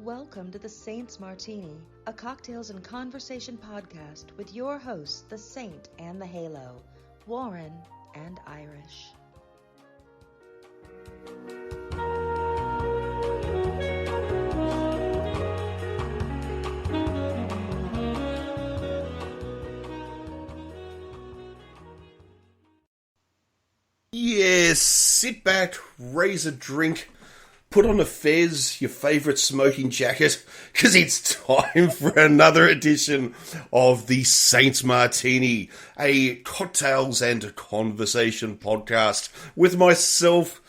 Welcome to the Saints Martini, a cocktails and conversation podcast with your hosts, the Saint and the Halo, Warren and Irish. Yes, sit back, raise a drink, put on a fez, your favourite smoking jacket, because it's time for another edition of the Saints Martini, a cocktails and conversation podcast with myself,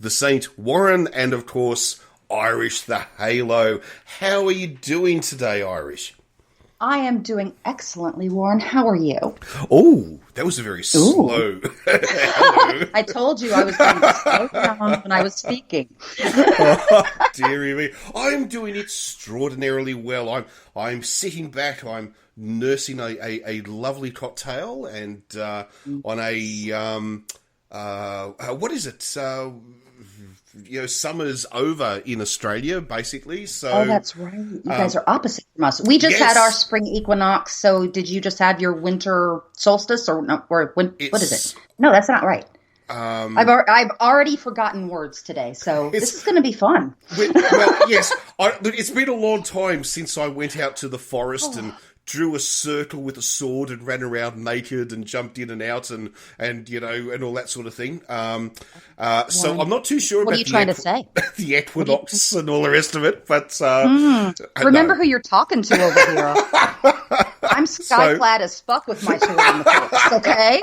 the Saint Warren, and of course, Irish the Halo. How are you doing today, Irish? I am doing excellently, Warren. How are you? Oh, that was a very slow. I told you I was going to slow down when I was speaking. Oh, dearie me. I'm doing extraordinarily well. I'm sitting back. I'm nursing a lovely cocktail and on a what is it? Summer's over in Australia, basically. So, oh, that's right. You guys are opposite from us. We just had our spring equinox. So, did you just have your winter solstice, or no? Or what is it? No, that's not right. I've already forgotten words today, so this is going to be fun. Well, yes, it's been a long time since I went out to the forest and drew a circle with a sword and ran around naked and jumped in and out and all that sort of thing. So I'm not too sure about what are you trying to say? The equinox and all the rest of it. But remember who you're talking to over here. I'm sky-clad as fuck with my sword in the face, okay?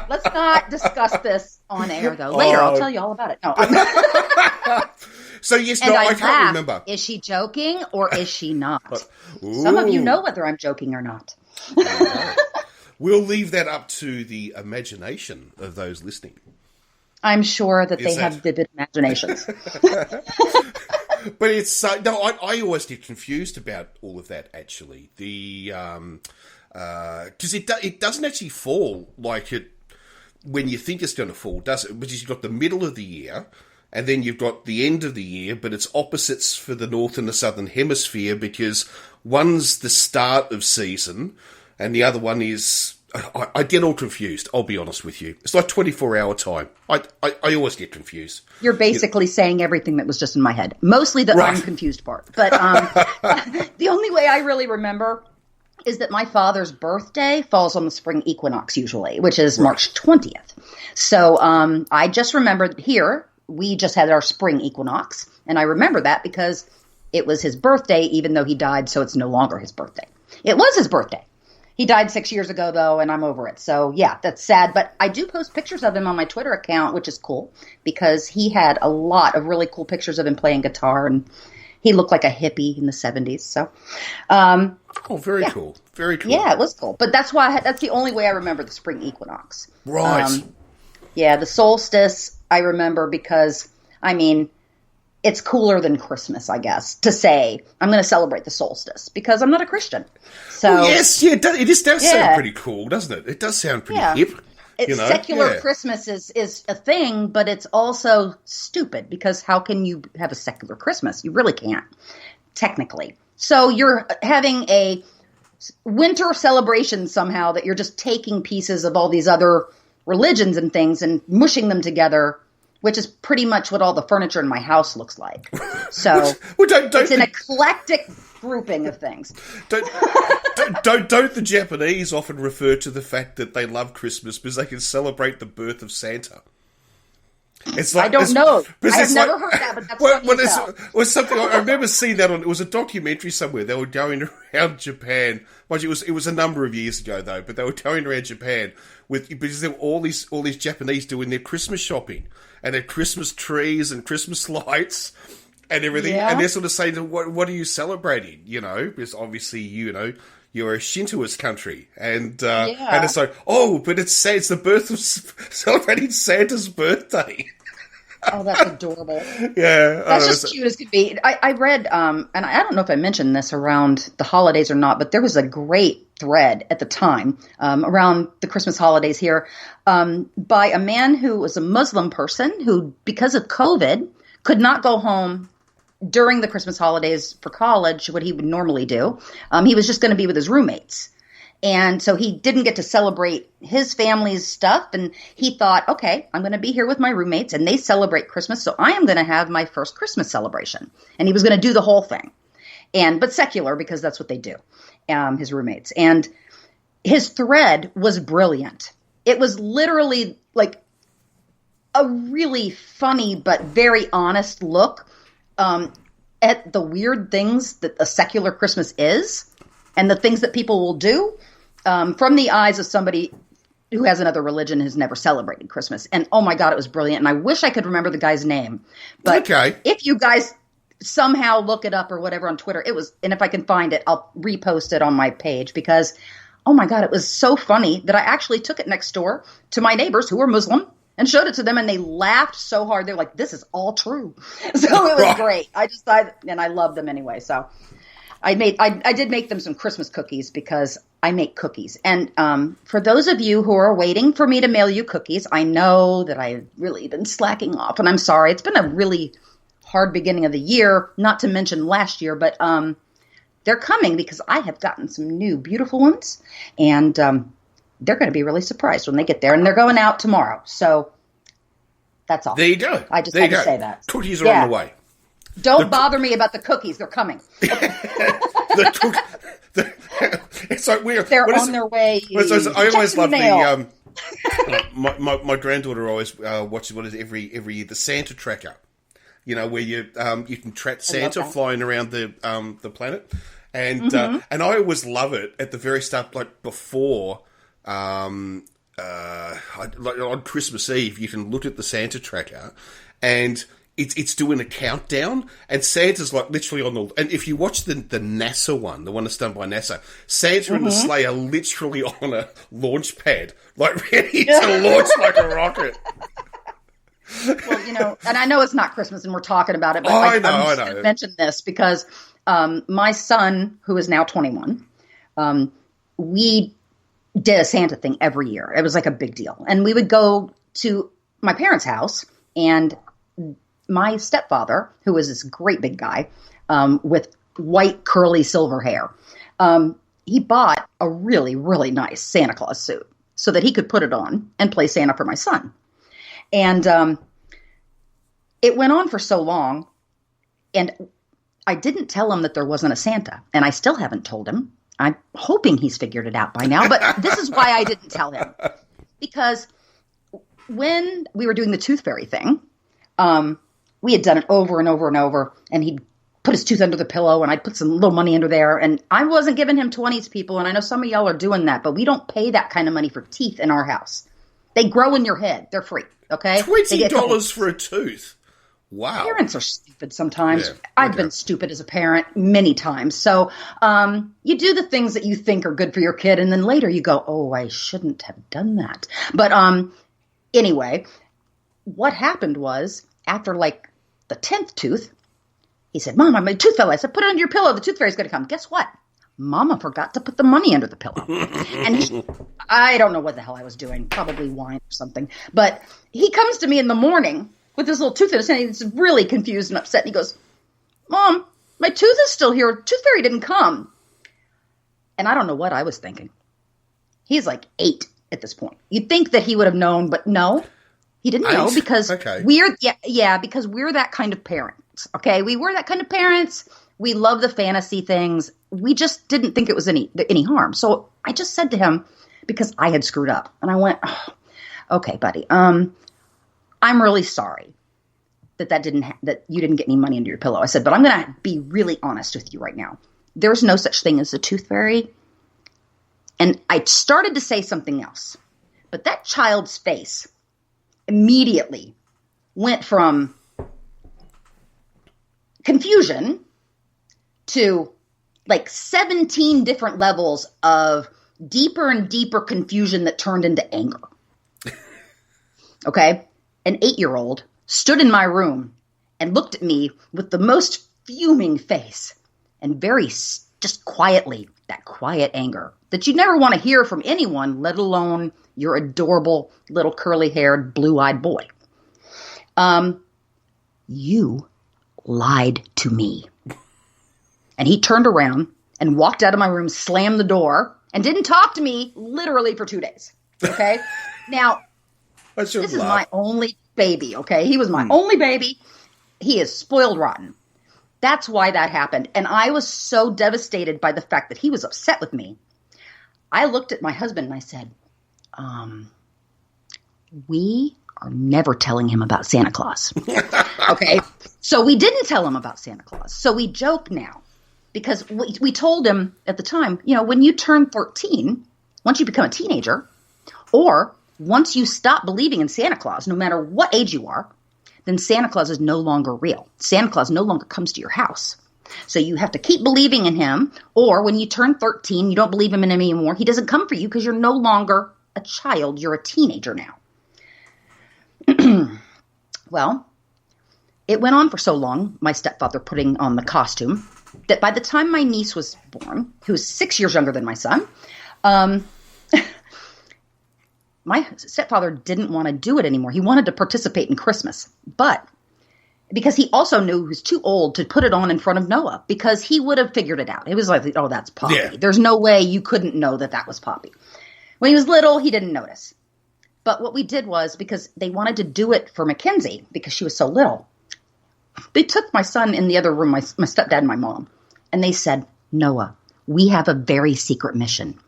Let's not discuss this on air, though. Later, I'll tell you all about it. No, So, yes, no, I can't remember. Is she joking or is she not? Some of you know whether I'm joking or not. We'll leave that up to the imagination of those listening. I'm sure that they have vivid imaginations. But it's no. I always get confused about all of that. Actually, because it doesn't actually fall like it when you think it's going to fall, does it? Because you've got the middle of the year, and then you've got the end of the year, but it's opposites for the north and the southern hemisphere because one's the start of season, and the other one is. I get all confused, I'll be honest with you. It's like 24-hour time. I always get confused. You're basically saying everything that was just in my head. Mostly the I'm confused part. But the only way I really remember is that my father's birthday falls on the spring equinox usually, which is March 20th. So I just remembered here, we just had our spring equinox. And I remember that because it was his birthday, even though he died, so it's no longer his birthday. It was his birthday. He died 6 years ago, though, and I'm over it. So, yeah, that's sad. But I do post pictures of him on my Twitter account, which is cool, because he had a lot of really cool pictures of him playing guitar, and he looked like a hippie in the 70s. So, very cool. Very cool. Yeah, it was cool. But that's the only way I remember the spring equinox. Right. The solstice I remember because, it's cooler than Christmas, I guess, to say I'm going to celebrate the solstice because I'm not a Christian. So it does sound pretty cool, doesn't it? It does sound pretty hip. Secular Christmas is a thing, but it's also stupid because how can you have a secular Christmas? You really can't, technically. So you're having a winter celebration somehow that you're just taking pieces of all these other religions and things and mushing them together, which is pretty much what all the furniture in my house looks like. So it's an eclectic grouping of things. Don't the Japanese often refer to the fact that they love Christmas because they can celebrate the birth of Santa? It's like, I don't know. I've never heard that, but that's it was something. I remember seeing that it was a documentary somewhere. They were going around Japan. It was a number of years ago though, but they were going around Japan because there were all these Japanese doing their Christmas shopping and their Christmas trees and Christmas lights and everything. Yeah. And they're sort of saying, "What are you celebrating?" Because obviously you're a Shintoist country, and it's like, but it's the birth of celebrating Santa's birthday. Oh, that's adorable. Yeah. That's just cute as could be. I read, and I don't know if I mentioned this around the holidays or not, but there was a great thread at the time around the Christmas holidays here by a man who was a Muslim person who, because of COVID, could not go home during the Christmas holidays for college, what he would normally do, he was just going to be with his roommates. And so he didn't get to celebrate his family's stuff. And he thought, okay, I'm going to be here with my roommates and they celebrate Christmas. So I am going to have my first Christmas celebration. And he was going to do the whole thing. But secular, because that's what they do, his roommates. And his thread was brilliant. It was literally like a really funny but very honest look at the weird things that a secular Christmas is and the things that people will do. From the eyes of somebody who has another religion, who's never celebrated Christmas. And oh my God, it was brilliant. And I wish I could remember the guy's name. But if you guys somehow look it up or whatever on Twitter, and if I can find it, I'll repost it on my page because, oh my God, it was so funny that I actually took it next door to my neighbors who were Muslim and showed it to them. And they laughed so hard. They're like, this is all true. So it was great. And I love them anyway. So I did make them some Christmas cookies because I make cookies. And for those of you who are waiting for me to mail you cookies, I know that I've really been slacking off, and I'm sorry. It's been a really hard beginning of the year, not to mention last year, but they're coming because I have gotten some new beautiful ones, and they're going to be really surprised when they get there, and they're going out tomorrow. So that's all. There you go. I just had to say that. Cookies are on the way. Don't bother me about the cookies. They're coming. It's like weird. They're on their way. I always love the my granddaughter always watches what is every year the Santa tracker. You know, where you can track Santa flying around the planet, and I always love it at the very start, like before. Like on Christmas Eve, you can look at the Santa tracker, and it's doing a countdown, and Santa's like literally on the. And if you watch the NASA one, the one that's done by NASA, Santa and the sleigh are literally on a launch pad, like ready to launch like a rocket. Well, you know, and I know it's not Christmas, and we're talking about it, but I'm just going to mention this because my son, who is now 21, we did a Santa thing every year. It was like a big deal, and we would go to my parents' house, and my stepfather, who was this great big guy with white curly silver hair, he bought a really, really nice Santa Claus suit so that he could put it on and play Santa for my son. And it went on for so long, and I didn't tell him that there wasn't a Santa, and I still haven't told him. I'm hoping he's figured it out by now, but this is why I didn't tell him. Because when we were doing the tooth fairy thing, we had done it over and over and over, and he'd put his tooth under the pillow, and I'd put some little money under there, and I wasn't giving him 20s, people, and I know some of y'all are doing that, but we don't pay that kind of money for teeth in our house. They grow in your head. They're free, okay? $20 for a tooth. Wow. Parents are stupid sometimes. Yeah, I've been stupid as a parent many times. So you do the things that you think are good for your kid, and then later you go, oh, I shouldn't have done that. But anyway, what happened was after like the 10th tooth, he said, Mom, my tooth fell. I said, put it under your pillow. The tooth fairy's going to come. Guess what? Mama forgot to put the money under the pillow. And I don't know what the hell I was doing. Probably wine or something. But he comes to me in the morning with this little tooth in his hand. He's really confused and upset. And he goes, Mom, my tooth is still here. Tooth fairy didn't come. And I don't know what I was thinking. He's like 8 at this point. You'd think that he would have known, but no, he didn't know because we're because we're that kind of parents. Okay, we were that kind of parents. We love the fantasy things. We just didn't think it was any harm. So I just said to him, because I had screwed up, and I went, oh, okay, buddy, I'm really sorry that you didn't get any money under your pillow. I said, but I'm going to be really honest with you right now. There's no such thing as a tooth fairy. And I started to say something else, but that child's face immediately went from confusion to like 17 different levels of deeper and deeper confusion that turned into anger. Okay? An 8-year-old stood in my room and looked at me with the most fuming face and very just quietly, that quiet anger that you never want to hear from anyone, let alone your adorable little curly-haired, blue-eyed boy. You lied to me. And he turned around and walked out of my room, slammed the door, and didn't talk to me literally for 2 days. Okay? Now, this is my only baby, okay? He was my only baby. He is spoiled rotten. That's why that happened. And I was so devastated by the fact that he was upset with me. I looked at my husband and I said, we are never telling him about Santa Claus. Okay? So we didn't tell him about Santa Claus. So we joke now because we told him at the time, when you turn 13, once you become a teenager, or once you stop believing in Santa Claus, no matter what age you are, then Santa Claus is no longer real. Santa Claus no longer comes to your house. So you have to keep believing in him, or when you turn 13, you don't believe him in him anymore. He doesn't come for you because you're no longer a child. You're a teenager now. Well, it went on for so long, my stepfather putting on the costume, that by the time my niece was born, who was 6 years younger than my son, my stepfather didn't want to do it anymore. He wanted to participate in Christmas, but because he also knew he was too old to put it on in front of Noah, because he would have figured it out. It was like, oh, that's Poppy. Yeah. There's no way you couldn't know that was Poppy. When he was little, he didn't notice. But what we did was, because they wanted to do it for Mackenzie, because she was so little, they took my son in the other room, my stepdad and my mom, and they said, Noah, we have a very secret mission.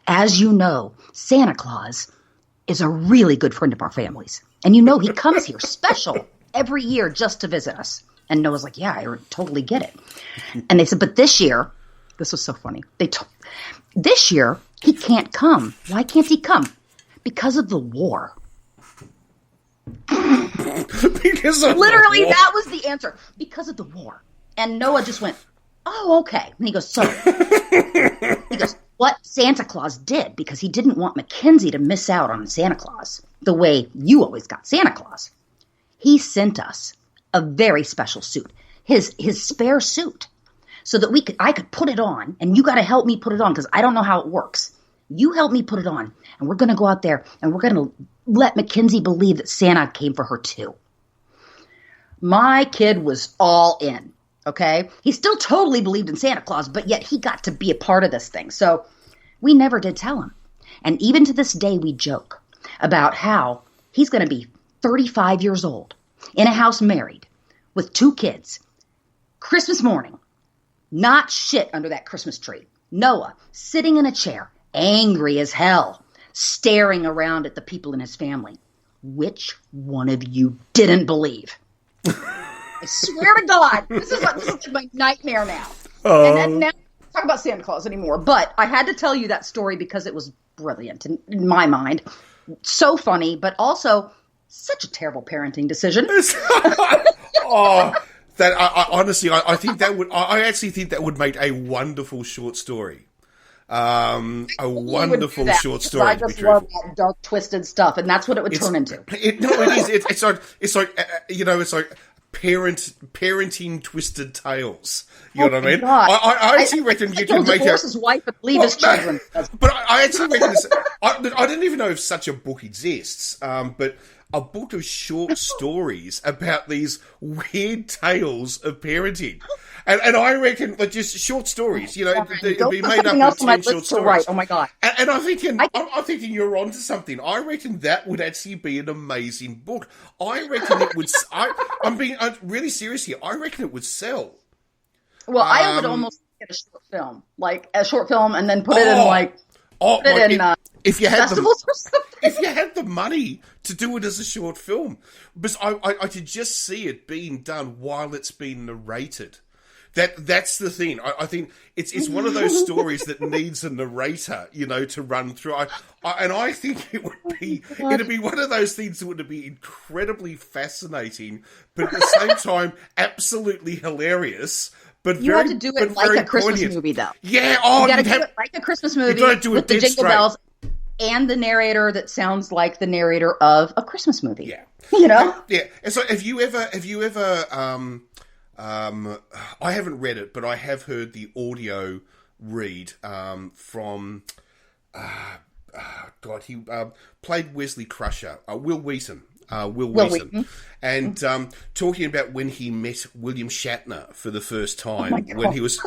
As you know, Santa Claus is a really good friend of our family's. And he comes here special every year just to visit us. And Noah's like, yeah, I totally get it. And they said, but this year, this was so funny. This year, he can't come. Why can't he come? Because of the war. Because of Literally, the war. that was the answer. Because of the war. And Noah just went, oh, okay. And he goes, what Santa Claus did, because he didn't want Mackenzie to miss out on Santa Claus the way you always got Santa Claus. He sent us a very special suit, his spare suit, so that I could put it on, and you got to help me put it on because I don't know how it works. You help me put it on, and we're going to go out there, and we're going to let Mackenzie believe that Santa came for her too. My kid was all in, okay? He still totally believed in Santa Claus, but yet he got to be a part of this thing. So we never did tell him. And even to this day, we joke about how he's going to be 35 years old, in a house married, with 2 kids. Christmas morning, not shit under that Christmas tree. Noah sitting in a chair, angry as hell, staring around at the people in his family. Which one of you didn't believe? I swear to God, this is like my nightmare now. And now I don't talk about Santa Claus anymore. But I had to tell you that story because it was brilliant in my mind. So funny, but also such a terrible parenting decision. Honestly, I think that would. I actually think that would make a wonderful short story. A wonderful short story. I just love that dark, twisted stuff, and that's what it would turn into. It is. It's like parenting twisted tales. You know what I mean? I actually reckon you can make his wife and leave his children. But I actually reckon I didn't even know if such a book exists. But a book of short stories about these weird tales of parenting. And I reckon, like, just short stories, it'd be made up of 10 short stories. Oh my God. And I'm thinking you're onto something. I reckon that would actually be an amazing book. I reckon it would, I'm really serious here. I reckon it would sell. Well, I would almost get a short film, and then put it in if you had festivals or something. If you had the money to do it as a short film, because I could just see it being done while it's being narrated. That's the thing. I think it's one of those stories that needs a narrator, to run through. I think it'd be one of those things that would be incredibly fascinating, but at the same time absolutely hilarious. But you have to do it like a Christmas movie, though. Yeah, you got to do it like a Christmas movie with the jingle bells and the narrator that sounds like the narrator of a Christmas movie. Yeah, Yeah. And so, have you ever? I haven't read it, but I have heard the audio read from. God, he played Wesley Crusher, Will Wheaton. Will Wheaton. And talking about when he met William Shatner for the first time, when he was,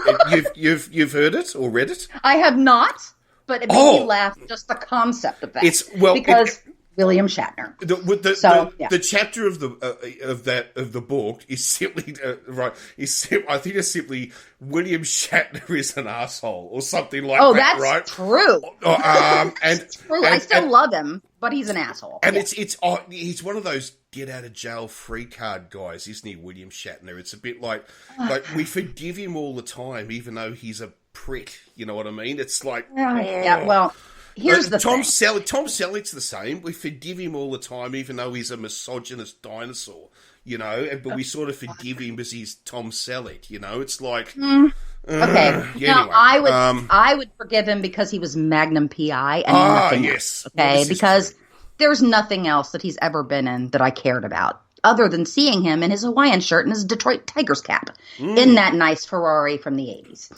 you've heard it or read it? I have not, but it made me laugh just the concept of that. Because William Shatner. The chapter of the book is simply I think it's simply William Shatner is an asshole or something like that. That's right? True. That's true. I still love him, but he's an asshole. And he's one of those get out of jail free card guys, isn't he, William Shatner? It's a bit like we forgive him all the time, even though he's a prick. You know what I mean? It's like here's the Tom thing. Tom Selleck's the same. We forgive him all the time, even though he's a misogynist dinosaur. You know, but we sort of forgive him because he's Tom Selleck. You know, it's like okay. Anyway, I would forgive him because he was Magnum PI and nothing else. Okay, because there's nothing else that he's ever been in that I cared about, other than seeing him in his Hawaiian shirt and his Detroit Tigers cap in that nice Ferrari from the 80s.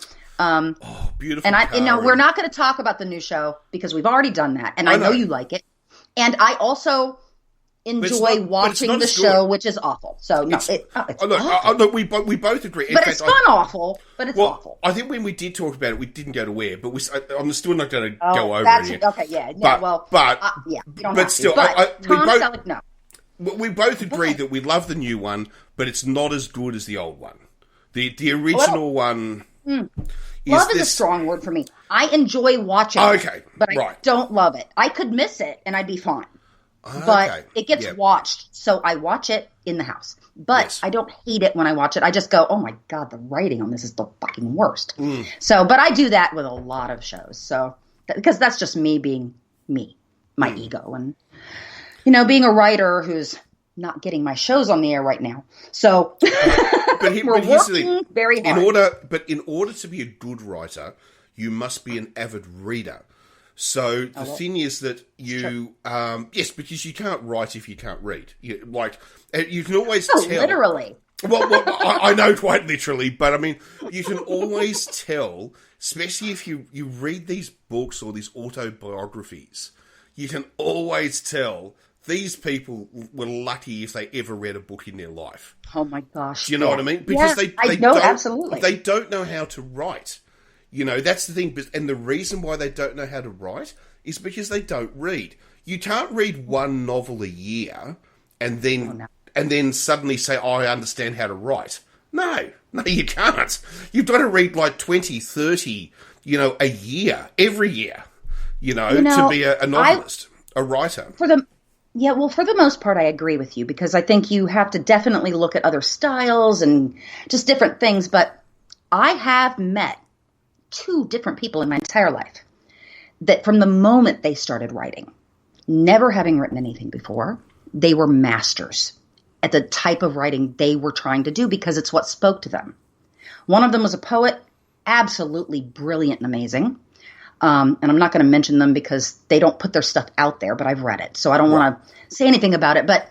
Beautiful. And we're not going to talk about the new show because we've already done that, and I know you like it. And I also enjoy watching the show, which is awful. So look, we both agree. But it's awful. But it's awful. I think when we did talk about it, we didn't go to where, but I'm still not going to go over it. Okay, yeah, but still, Tom Selleck, no. We both agree that we love the new one, but it's not as good as the old one. The original one. Love is a strong word for me. I enjoy watching it, but I don't love it. I could miss it, and I'd be fine. But it gets watched, so I watch it in the house. But I don't hate it when I watch it. I just go, oh my God, the writing on this is the fucking worst. So, but I do that with a lot of shows. So, because that's just me being me, my ego. And, being a writer who's not getting my shows on the air right now. So, we're working very hard. In order to be a good writer, you must be an avid reader. So the thing is that you, yes, because you can't write if you can't read. You can always tell. Literally. Well, I know quite literally, but I mean, you can always tell, especially if you read these books or these autobiographies, you can always tell these people were lucky if they ever read a book in their life. Oh my gosh. Do you know what I mean? Because absolutely. They don't know how to write. That's the thing. And the reason why they don't know how to write is because they don't read. You can't read one novel a year and then suddenly say, I understand how to write. No, you can't. You've got to read like 20, 30, a year, every year, to be a novelist, a writer. For the most part, I agree with you because I think you have to definitely look at other styles and just different things. But I have met 2 different people in my entire life that from the moment they started writing, never having written anything before, they were masters at the type of writing they were trying to do because it's what spoke to them. One of them was a poet, absolutely brilliant and amazing. And I'm not going to mention them because they don't put their stuff out there, but I've read it. So I don't want to say anything about it. But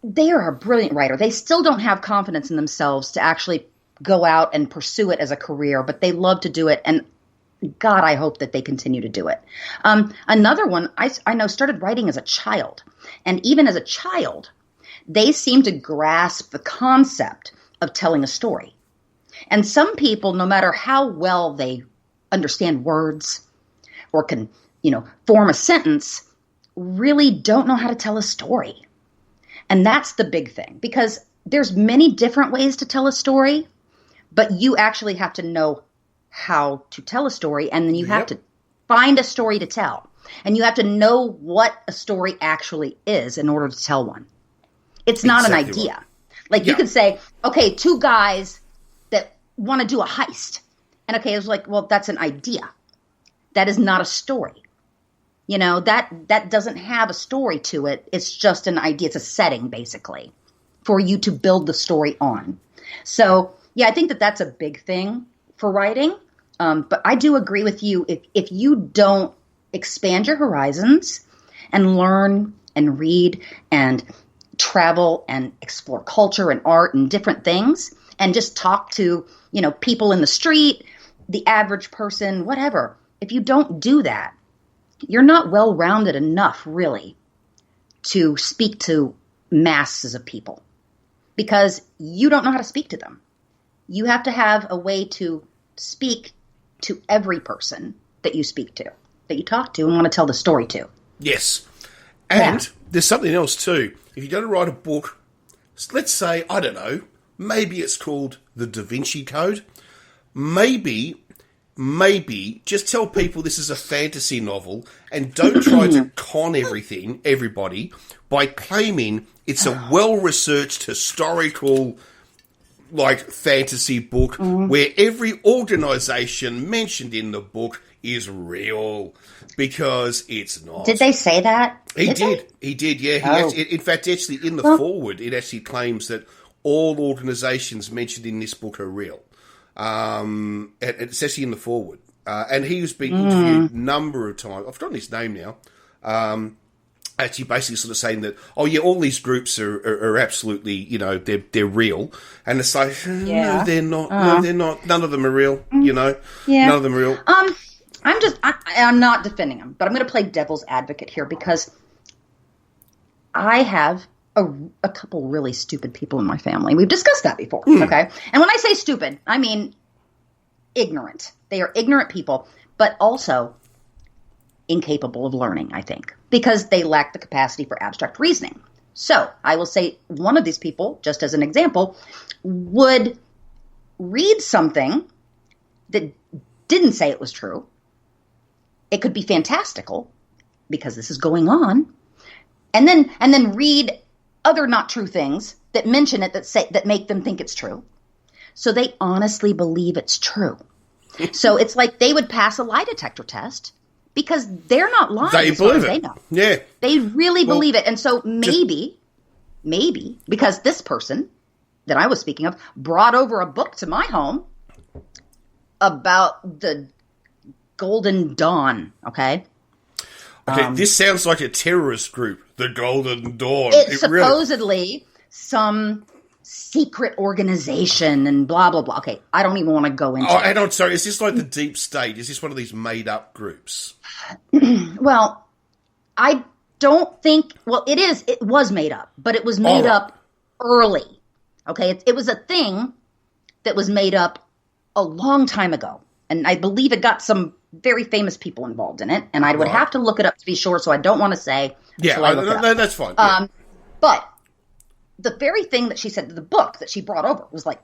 they are a brilliant writer. They still don't have confidence in themselves to actually go out and pursue it as a career, but they love to do it. And God, I hope that they continue to do it. Another one I know started writing as a child. And even as a child, they seem to grasp the concept of telling a story. And some people, no matter how well they understand words or can, form a sentence, really don't know how to tell a story. And that's the big thing because there's many different ways to tell a story, but you actually have to know how to tell a story, and then you have to find a story to tell. And you have to know what a story actually is in order to tell one. It's not an idea. Right. Like you could say, okay, 2 guys that want to do a heist. And okay, it's like, well, that's an idea. That is not a story. That doesn't have a story to it. It's just an idea. It's a setting, basically, for you to build the story on. So, I think that that's a big thing for writing. But I do agree with you. If you don't expand your horizons and learn and read and travel and explore culture and art and different things and just talk to, people in the street, the average person, whatever. If you don't do that, you're not well-rounded enough, really, to speak to masses of people because you don't know how to speak to them. You have to have a way to speak to every person that you speak to, that you talk to and want to tell the story to. Yes. And there's something else too. If you're going to write a book, let's say, I don't know, maybe it's called the Da Vinci Code. Maybe just tell people this is a fantasy novel and don't try to con everybody by claiming it's a well-researched historical fantasy book where every organization mentioned in the book is real, because it's not. Did they say that? He did, yeah. In fact, actually, in the foreword, it actually claims that all organizations mentioned in this book are real. It's actually in the foreword. And he has been interviewed a number of times. I've forgotten his name now. Actually basically sort of saying that, oh yeah, all these groups are absolutely, they're real. And it's like, no, they're not. No, they're not. None of them are real, None of them are real. I'm not defending them, but I'm going to play devil's advocate here because I have a couple really stupid people in my family. We've discussed that before, okay? And when I say stupid, I mean ignorant. They are ignorant people, but also incapable of learning, I think, because they lack the capacity for abstract reasoning. So I will say one of these people, just as an example, would read something that didn't say it was true. It could be fantastical because this is going on, and then read other not true things that mention it that make them think it's true. So they honestly believe it's true. So it's like they would pass a lie detector test because they're not lying. They believe it. They know. Yeah. They really believe it. And so maybe because this person that I was speaking of brought over a book to my home about the Golden Dawn, okay? Okay, this sounds like a terrorist group, the Golden Dawn. It's supposedly some secret organization and blah, blah, blah. Okay, I don't even want to go into it. And I'm sorry, is this like the deep state? Is this one of these made-up groups? Well, I don't think... Well, it is. It was made up, but it was made up early. Okay, it was a thing that was made up a long time ago. And I believe it got some very famous people involved in it. And I would have to look it up to be sure, so I don't want to say. Yeah, that's fine. Yeah. But the very thing that she said, the book that she brought over was like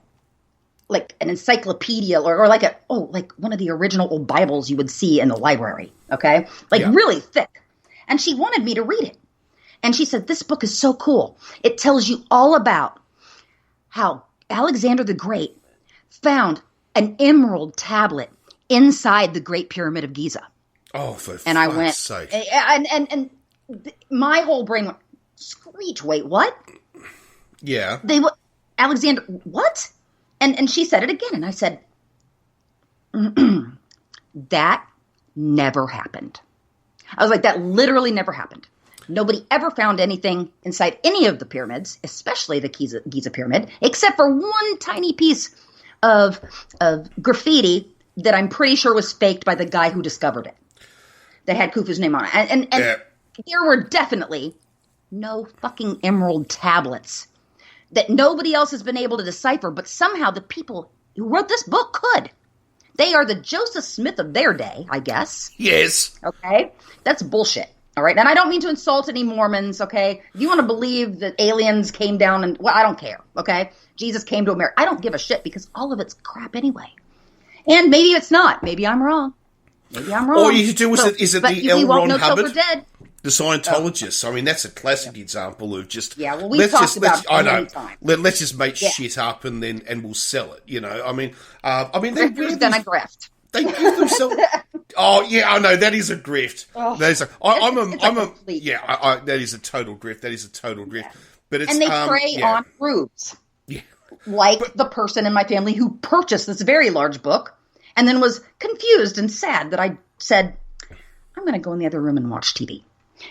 an encyclopedia or like one of the original old Bibles you would see in the library. Okay. Really thick. And she wanted me to read it. And she said, this book is so cool. It tells you all about how Alexander the Great found an emerald tablet inside the Great Pyramid of Giza. Oh, for fuck's sake. And my whole brain went, screech, wait, what? Yeah. Alexander, what? And she said it again, and I said, that never happened. I was like, that literally never happened. Nobody ever found anything inside any of the pyramids, especially the Giza pyramid, except for one tiny piece of graffiti that I'm pretty sure was faked by the guy who discovered it, that had Khufu's name on it. And there were definitely no fucking emerald tablets that nobody else has been able to decipher, but somehow the people who wrote this book could. They are the Joseph Smith of their day, I guess. Yes. Okay? That's bullshit. All right? And I don't mean to insult any Mormons, okay? If you want to believe that aliens came down and, well, I don't care, okay? Jesus came to America. I don't give a shit because all of it's crap anyway. And maybe it's not. Maybe I'm wrong. All you do is it the L. Ron Hubbard? Dead. The Scientologists. I mean, that's a classic example of just... Yeah, well, we've talked about it many times. Let's just make shit up and we'll sell it, you know? I mean, they really... Then a grift. They give themselves... Oh, yeah, I know, that is a grift. Oh, that is that is a total grift. That is a total grift. Yeah. But it's... And they prey on rubes. Yeah. Like the person in my family who purchased this very large book and then was confused and sad that I said, I'm going to go in the other room and watch TV.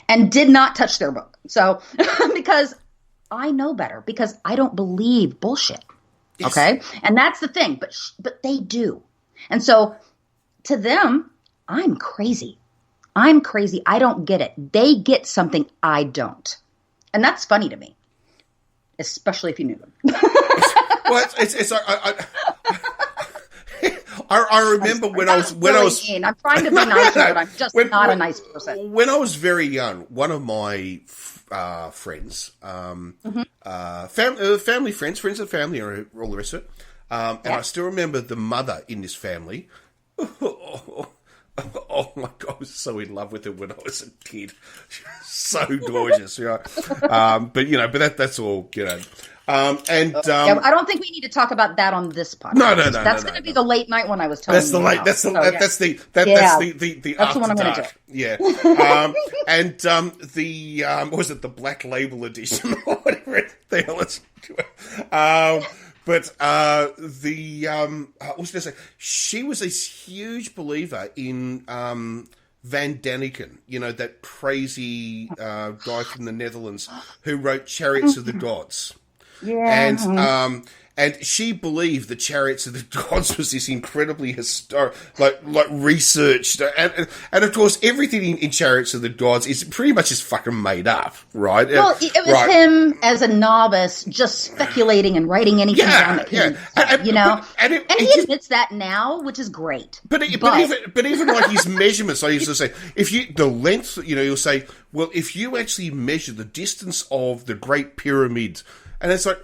And did not touch their book. So, because I know better. Because I don't believe bullshit. Yes. Okay? And that's the thing. But they do. And so, to them, I'm crazy. I don't get it. They get something I don't. And that's funny to me. especially if you knew them. Well, I remember when I was mean. I'm trying to be nicer, but I'm just not a nice person. When I was very young, one of my friends, family friends of family, or all the rest of it, and I still remember the mother in this family. Oh my God, I was so in love with her when I was a kid. She was so gorgeous, right? But that's all, I don't think we need to talk about that on this podcast. No. That's going to be the late night one I was telling you about. That's the one I'm going to do. Yeah. What was it, the Black Label edition or whatever the hell it's But what was I going to say? She was a huge believer in Van Daniken, that crazy guy from the Netherlands who wrote Chariots of the Gods. Yeah. And she believed that Chariots of the Gods was this incredibly historic, like researched, and of course everything in Chariots of the Gods is pretty much just fucking made up, right? Well, it was him as a novice just speculating and writing anything down that he said, and he admits that now, which is great. But even like his measurements, I used to say, the length, you'll say, well, if you actually measure the distance of the Great Pyramid, and it's like,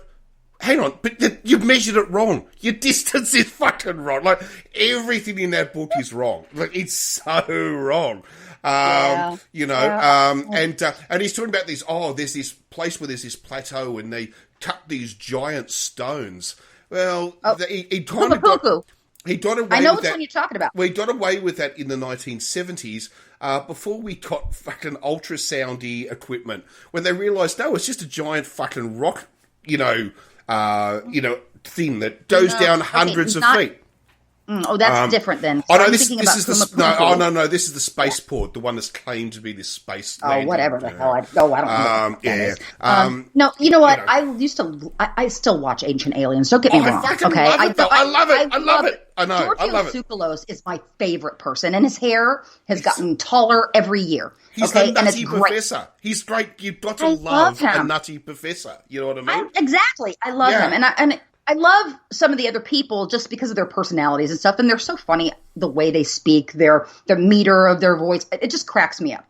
hang on, but you've measured it wrong. Your distance is fucking wrong. Like, everything in that book is wrong. Like, it's so wrong. And he's talking about this, there's this place where there's this plateau and they cut these giant stones. Well, he kind of got... He got away I know with which that. one you're talking about. We got away with that in the 1970s, before we got fucking ultrasoundy equipment, when they realised, no, it's just a giant fucking rock, thing that goes down hundreds of feet. That's different then. So this is this is the spaceport, the one that's claimed to be this space. Whatever the hell. I don't know. No, you know what? I still watch Ancient Aliens. Don't get me wrong. I love it. I know. Georgios I love it. Tsoukalos is my favorite person, and his hair has gotten taller every year. He's the nutty professor. He's great. You've got to love a nutty professor. You know what I mean? Exactly. I love him, and I love some of the other people just because of their personalities and stuff, and they're so funny the way they speak, the meter of their voice. It just cracks me up.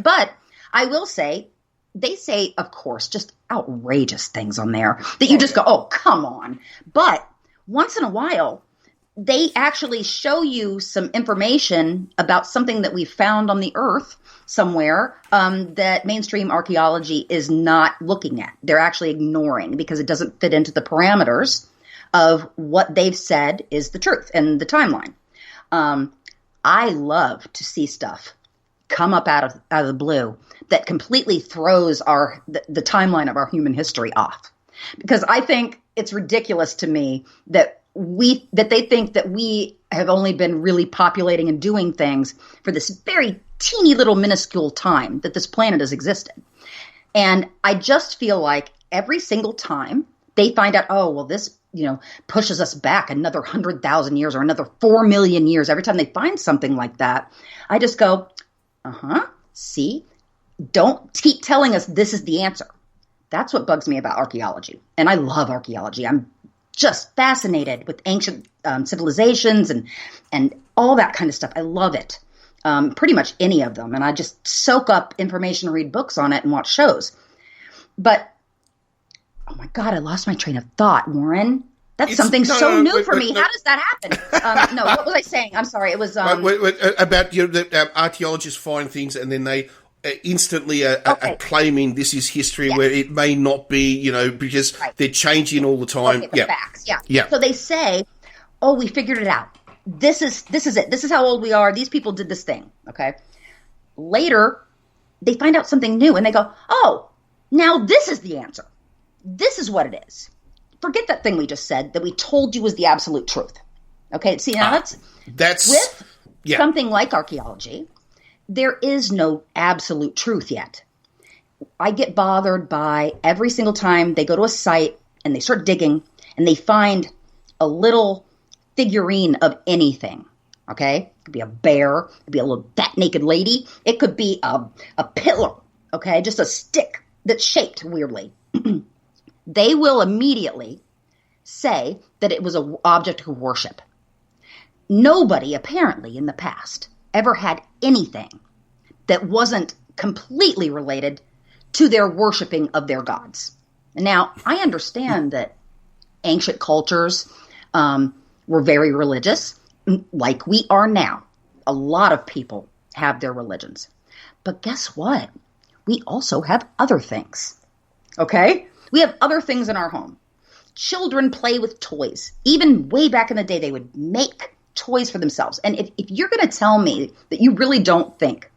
But I will say, they say, of course, just outrageous things on there that you just go, oh, come on. But once in a while, they actually show you some information about something that we found on the Earth somewhere that mainstream archaeology is not looking at. They're actually ignoring because it doesn't fit into the parameters of what they've said is the truth and the timeline. I love to see stuff come up out of the blue that completely throws the timeline of our human history off. Because I think it's ridiculous to me that they think that we have only been really populating and doing things for this very teeny little minuscule time that this planet has existed. And I just feel like every single time they find out, this, pushes us back another 100,000 years or another 4 million years. Every time they find something like that, I just go, see, don't keep telling us this is the answer. That's what bugs me about archaeology. And I love archaeology. I'm just fascinated with ancient civilizations and all that kind of stuff. I love it. Pretty much any of them. And I just soak up information, read books on it, and watch shows. But, oh my God, I lost my train of thought, Warren. That's something new for me. How does that happen? What was I saying? I'm sorry. It was... about that archaeologists find things and then they instantly are claiming this is history where it may not be, because they're changing all the time. The facts, yeah. So they say, we figured it out. This is it. This is how old we are. These people did this thing. Okay. Later, they find out something new and they go, now this is the answer. This is what it is. Forget that thing we just said that we told you was the absolute truth. Okay. See, now that's with something like archaeology. There is no absolute truth yet. I get bothered by every single time they go to a site and they start digging and they find a little figurine of anything. Okay? It could be a bear. It could be a little fat naked lady. It could be a pillar. Okay? Just a stick that's shaped weirdly. they will immediately say that it was an object of worship. Nobody, apparently, in the past ever had anything that wasn't completely related to their worshiping of their gods. Now, I understand that ancient cultures were very religious, like we are now. A lot of people have their religions. But guess what? We also have other things. Okay? We have other things in our home. Children play with toys. Even way back in the day, they would make toys for themselves. And if you're going to tell me that you really don't think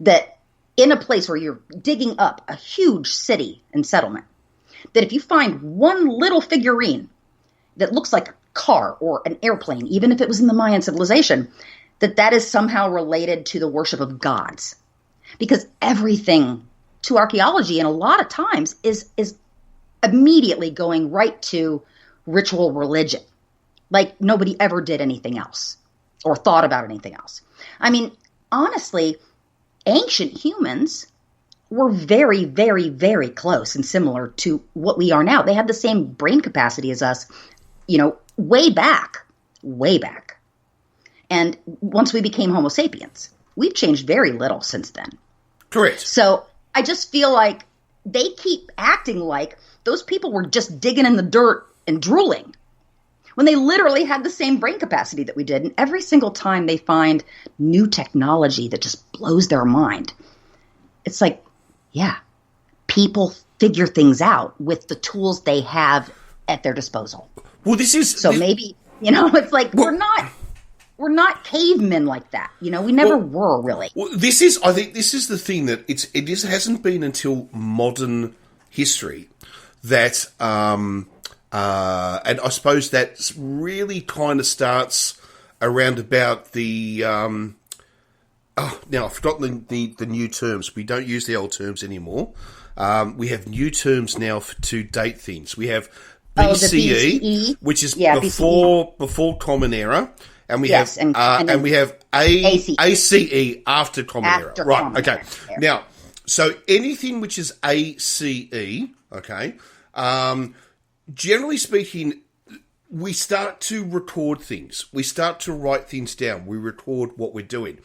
that in a place where you're digging up a huge city and settlement, that if you find one little figurine that looks like a car or an airplane, even if it was in the Mayan civilization, that is somehow related to the worship of gods. Because everything to archaeology, and a lot of times, is immediately going right to ritual religion. Like nobody ever did anything else or thought about anything else. I mean, honestly, ancient humans were very, very, very close and similar to what we are now. They had the same brain capacity as us, way back. And once we became Homo sapiens, we've changed very little since then. Correct. So I just feel like they keep acting like those people were just digging in the dirt and drooling when they literally had the same brain capacity that we did. And every single time they find new technology that just blows their mind, it's like, yeah, people figure things out with the tools they have at their disposal. Well, maybe, it's like we're not cavemen like that. We never were really. Well, I think this is the thing that it hasn't been until modern history that, and I suppose that really kind of starts around about the, now I've forgotten the new terms. We don't use the old terms anymore. We have new terms now to date things. We have BCE, which is before Common Era. And we have ACE after Common Era. Right, okay. Now, so anything which is ACE, okay, generally speaking, we start to record things. We start to write things down. We record what we're doing.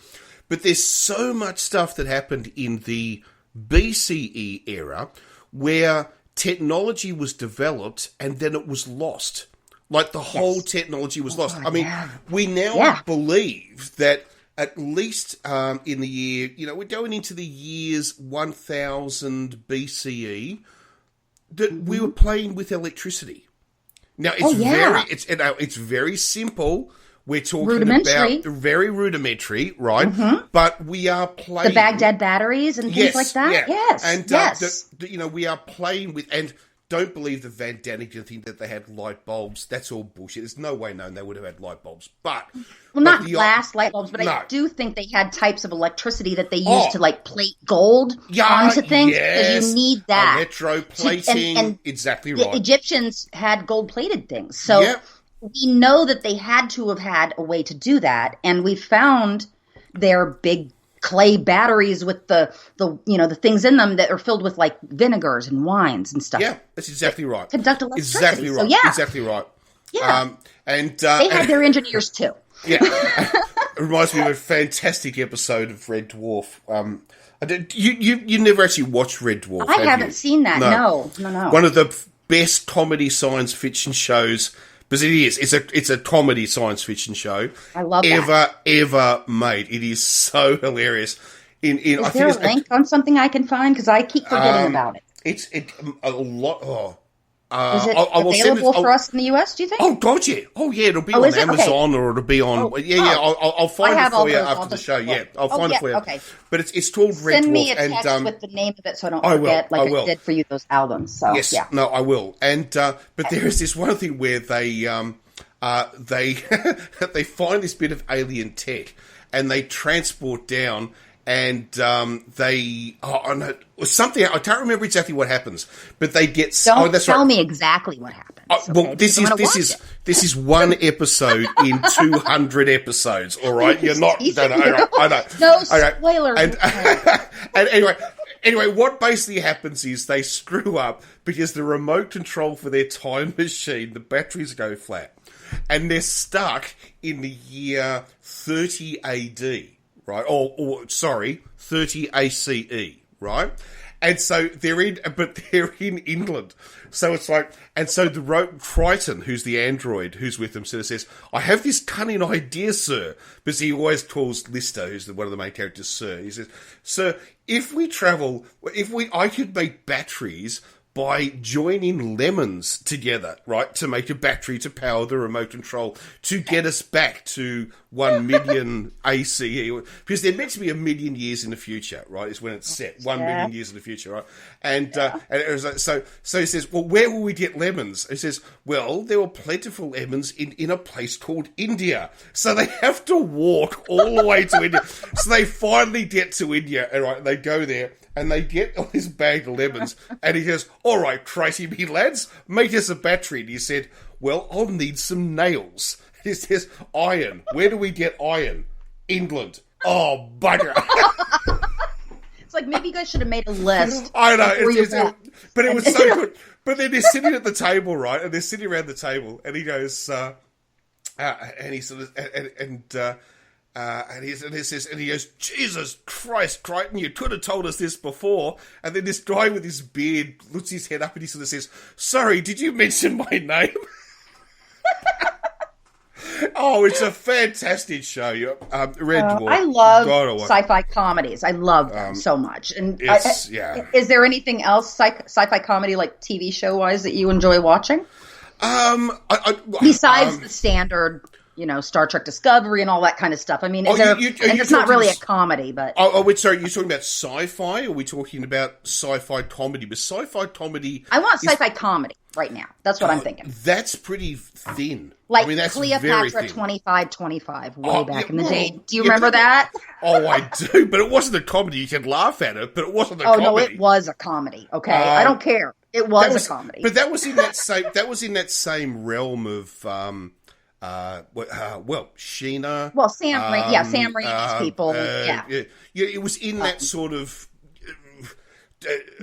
But there's so much stuff that happened in the BCE era where technology was developed and then it was lost. Like the whole technology was lost. I mean, we now believe that at least in the year, we're going into the years 1000 BCE, that we were playing with electricity. Now, it's very simple. We're talking about very rudimentary, right? Mm-hmm. But we are playing... The Baghdad batteries and things like that? Yeah. Yes, and we are playing with... And don't believe the Van Daniken thing that they had light bulbs. That's all bullshit. There's no way known they would have had light bulbs. But not glass light bulbs, but I do think they had types of electricity that they used to plate gold onto things. Yes. Because you need that. Electroplating. And exactly right. The Egyptians had gold plated things. So we know that they had to have had a way to do that. And we found their big clay batteries with the things in them that are filled with like vinegars and wines and stuff. Yeah, that's exactly right. Conduct electricity. Exactly right. So, exactly right. Yeah. They had their engineers too. Yeah. It reminds me of a fantastic episode of Red Dwarf. You never actually watched Red Dwarf. I haven't seen that. No. One of the best comedy science fiction shows. Because it is. It's a comedy science fiction show. I love that. Ever made. It is so hilarious. Is there a link on something I can find? Because I keep forgetting about it. It's a lot. Is it available for us in the US, do you think? Oh, God, yeah. Oh, yeah. It'll be on Amazon or it'll be on... I'll find it for you after the show. Yeah, I'll find it for you. Okay. But it's called Red Dwarf. Send me a text with the name of it so I don't forget I did for you those albums. So, yes, yeah. No, I will. And but there is this one thing where they they find this bit of alien tech and they transport down and something I can't remember exactly what happens, but they get. Tell me exactly what happens. Well, this is one episode in 200 episodes. All right, you're not. I know. No spoilers. And anyway, Anyway, what basically happens is they screw up because the remote control for their time machine, the batteries go flat. And they're stuck in the year 30 AD, right? Or 30 ACE, right? And so they're in England. So it's like, and so the Crichton, who's the android who's with them, sort of says, I have this cunning idea, sir. Because he always calls Lister, who's one of the main characters, sir. He says, sir, I could make batteries by joining lemons together, right, to make a battery to power the remote control to get us back to 1 million ACE, because they're meant to be 1 million years in the future, right? Is when it's set 1 million years in the future, right? And and it was like, so he says, well, where will we get lemons? He says, well, there were plentiful lemons in a place called India, so they have to walk all the way to India. So they finally get to India, and right, they go there. And they get on this bag of lemons, and he goes, all right, crazy me lads, make us a battery. And he said, well, I'll need some nails. He says, iron. Where do we get iron? England. Oh, bugger. It's like, maybe you guys should have made a list. I know, but it was so good. But then they're sitting at the table, right? And they're sitting around the table, and he goes, and he sort of, and he goes, Jesus Christ, Crichton, you could have told us this before. And then this guy with his beard lifts his head up and he sort of says, sorry, did you mention my name? Oh, it's a fantastic show. Red Dwarf. I love sci-fi comedies. I love them so much. And is there anything else sci-fi comedy, like TV show wise, that you enjoy watching? Besides the standard, Star Trek Discovery and all that kind of stuff. I mean, it's not really a comedy, but... wait, sorry, you're talking about sci-fi, or are we talking about sci-fi comedy? But sci-fi comedy... I want sci-fi comedy right now. That's what I'm thinking. That's pretty thin. Like Cleopatra 2525, way back in the day. Do you remember that? Oh, I do, but it wasn't a comedy. You can laugh at it, but it wasn't a comedy. Oh, no, it was a comedy, okay? I don't care. It was a comedy. But that was in that same realm of... Sheena. Well, Sam Raimi's people. It was in that sort of.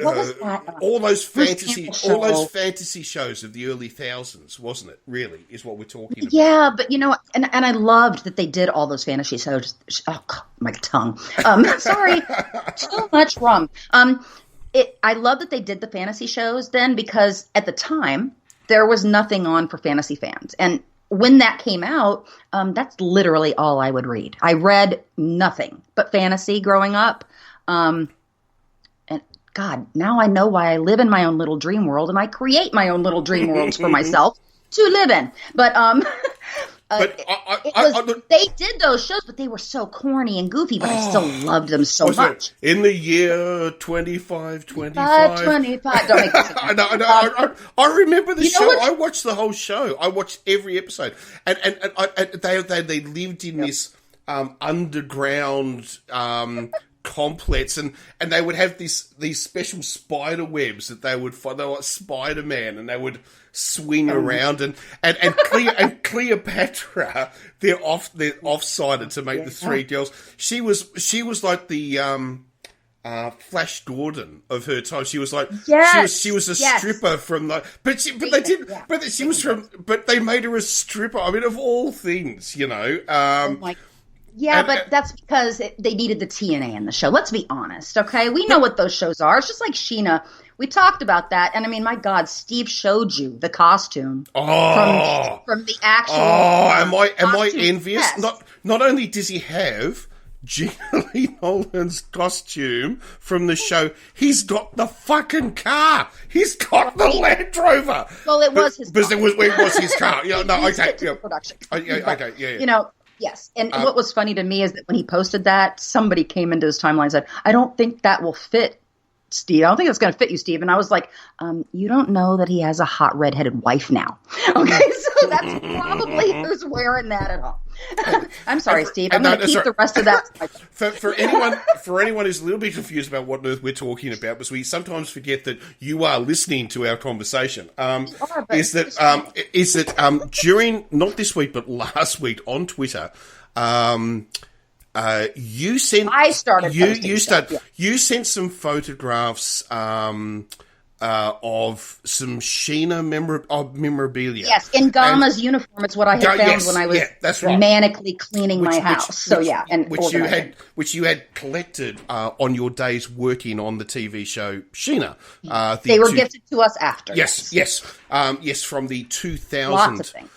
What was that? All those fantasy shows of the early thousands, wasn't it? Really, is what we're talking about. Yeah, but and I loved that they did all those fantasy shows. Oh, God, my tongue. Sorry, too much rum. I love that they did the fantasy shows then, because at the time there was nothing on for fantasy fans, and when that came out, that's literally all I would read. I read nothing but fantasy growing up. And God, now I know why I live in my own little dream world, and I create my own little dream worlds for myself to live in. But they did those shows, but they were so corny and goofy, but I still loved them so much. In the year 2525. 25. Don't make this I remember the show. I watched the whole show. I watched every episode. And they lived in this underground complex, and they would have these special spider webs that they would find. They were like Spider-Man, and they would swing around, and Cleopatra, they're offsided to make the three girls. She was like the Flash Gordon of her time. She was like she was a stripper from the but they made her a stripper. I mean, of all things, but that's because they needed the TNA in the show. Let's be honest, okay? We know what those shows are. It's just like Sheena. We talked about that, and I mean, my God, Steve showed you the costume from the actual. Oh, am I envious? Yes. Not only does he have Gina Lee Nolan's costume from the show, he's got the fucking car. He's got the Land Rover. Well, it was his car. It was his car. Production. Okay, yeah. Yes, and what was funny to me is that when he posted that, somebody came into his timeline and said, I don't think that will fit, Steve. I don't think that's going to fit you, Steve. And I was like, you don't know that he has a hot redheaded wife now. Okay, so that's probably who's wearing that at all. I'm sorry, Steve. I'm going to keep the rest of that. For anyone who's a little bit confused about what on earth we're talking about, because we sometimes forget that you are listening to our conversation, is that during, not this week, but last week on Twitter, You sent. I started. You sent some photographs of some Sheena memorabilia. Yes, in Gama's uniform. It's what I had found when I was manically cleaning my house. Which you had collected on your days working on the TV show Sheena. They were gifted to us after. Yes, from the 2000. Lots of things.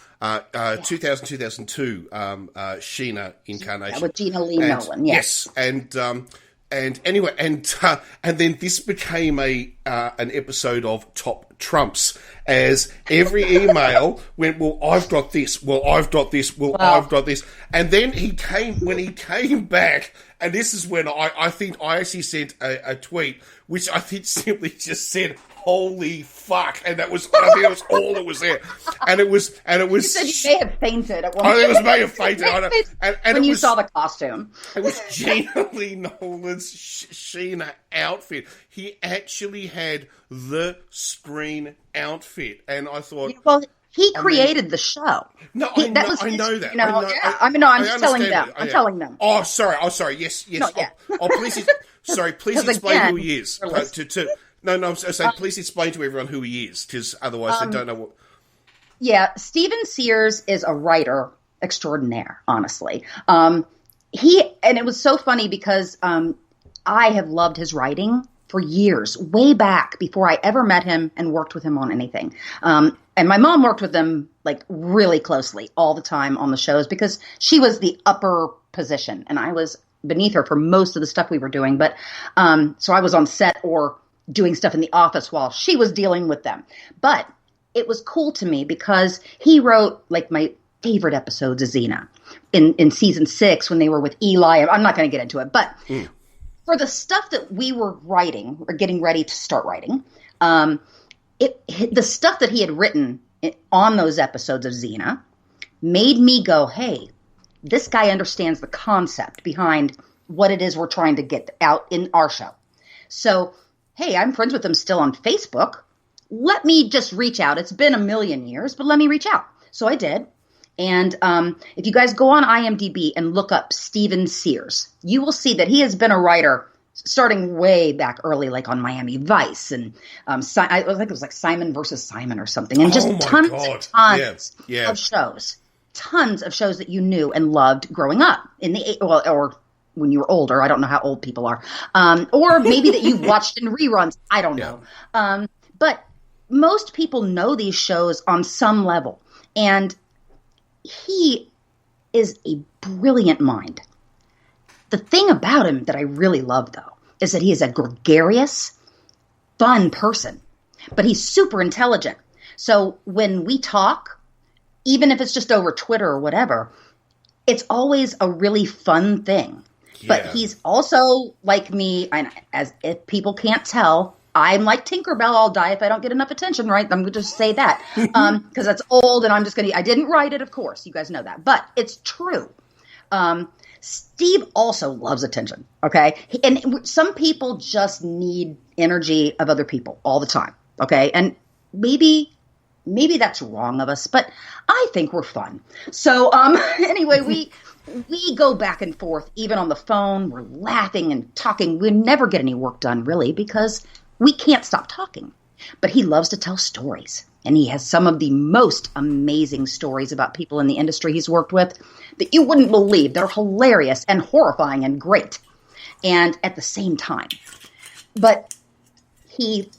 2002 Sheena incarnation with Gina Lee Nolan. Yes, and anyway, and then this became an episode of Top Trumps, as every email went, well, I've got this, well, I've got this, well, wow. I've got this, and then when he came back, and this is when I think I actually sent a tweet, which I think simply just said, holy fuck, and I think that was all that was there, and it was. You said you may have fainted at one point. I think it may have fainted. I know. And when you saw the costume, it was Gina Lee Nolan's Sheena outfit. He actually had the screen outfit, and I thought, well, he created the show. No, I know that. I'm just telling them. I'm telling them. Oh, sorry. Yes. Please explain who he is No, I'm saying please explain to everyone who he is, because otherwise they don't know what... Yeah, Stephen Sears is a writer extraordinaire, honestly. And it was so funny because I have loved his writing for years, way back before I ever met him and worked with him on anything. And my mom worked with him like really closely all the time on the shows because she was the upper position and I was beneath her for most of the stuff we were doing. But so I was on set or doing stuff in the office while she was dealing with them. But it was cool to me because he wrote like my favorite episodes of Xena in season 6 when they were with Eli. I'm not going to get into it, but for the stuff that we were writing or getting ready to start writing, the stuff that he had written on those episodes of Xena made me go, hey, this guy understands the concept behind what it is we're trying to get out in our show. So, hey, I'm friends with him still on Facebook. Let me just reach out. It's been a million years, but let me reach out. So I did. And if you guys go on IMDb and look up Stephen Sears, you will see that he has been a writer starting way back early, like on Miami Vice. And I think it was like Simon versus Simon or something. And just tons of shows. Tons of shows that you knew and loved growing up or when you were older. I don't know how old people are. Or maybe that you watched in reruns. I don't know. But most people know these shows on some level. And he is a brilliant mind. The thing about him that I really love, though, is that he is a gregarious, fun person. But he's super intelligent. So when we talk, even if it's just over Twitter or whatever, it's always a really fun thing. Yeah. But he's also like me, and as if people can't tell, I'm like Tinkerbell. I'll die if I don't get enough attention, right? I'm going to just say that because that's old, and I'm just going to. I didn't write it, of course. You guys know that, but it's true. Steve also loves attention. Okay, and some people just need energy of other people all the time. Okay, and maybe that's wrong of us, but I think we're fun. So anyway, we go back and forth, even on the phone. We're laughing and talking. We never get any work done, really, because we can't stop talking. But he loves to tell stories. And he has some of the most amazing stories about people in the industry he's worked with that you wouldn't believe. They're hilarious and horrifying and great. And at the same time. But he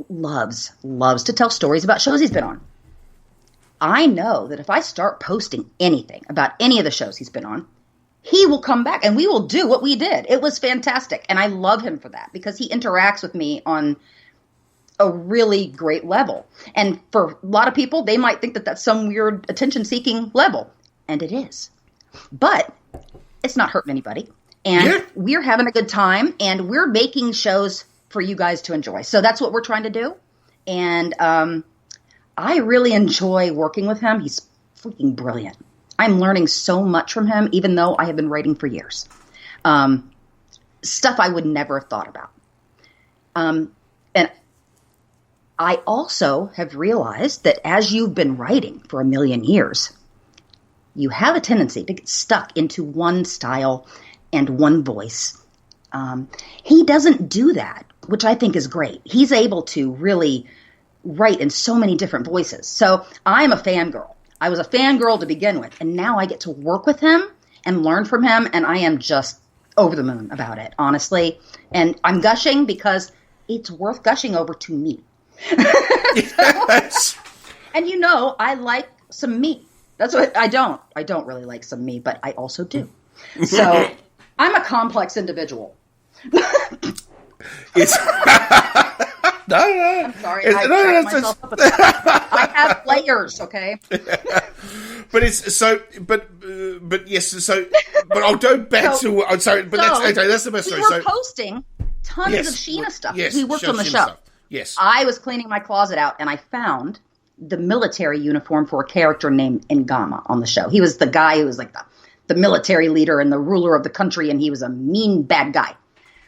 loves to tell stories about shows he's been on. I know that if I start posting anything about any of the shows he's been on, he will come back and we will do what we did. It was fantastic. And I love him for that because he interacts with me on a really great level. And for a lot of people, they might think that that's some weird attention-seeking level. And it is. But it's not hurting anybody. And we're having a good time. And we're making shows for you guys to enjoy. So that's what we're trying to do. And I really enjoy working with him. He's freaking brilliant. I'm learning so much from him, even though I have been writing for years. Stuff I would never have thought about. And I also have realized that as you've been writing for a million years, you have a tendency to get stuck into one style and one voice. He doesn't do that, which I think is great. He's able to really write in so many different voices. So I'm a fangirl. I was a fangirl to begin with, and now I get to work with him and learn from him, and I am just over the moon about it, honestly. And I'm gushing because it's worth gushing over to me. Yes. And you know, I like some meat. That's what I don't really like some meat, but I also do. So I'm a complex individual. It's no. I'm sorry. I have layers, okay? But it's so, but yes, so, but I'll go back to. I'm sorry, but that's the best story. We were posting tons of Sheena stuff. Yes, we worked on the Sheena show. Stuff. Yes, I was cleaning my closet out, and I found the military uniform for a character named Ngama on the show. He was the guy who was like the military leader and the ruler of the country, and he was a mean bad guy,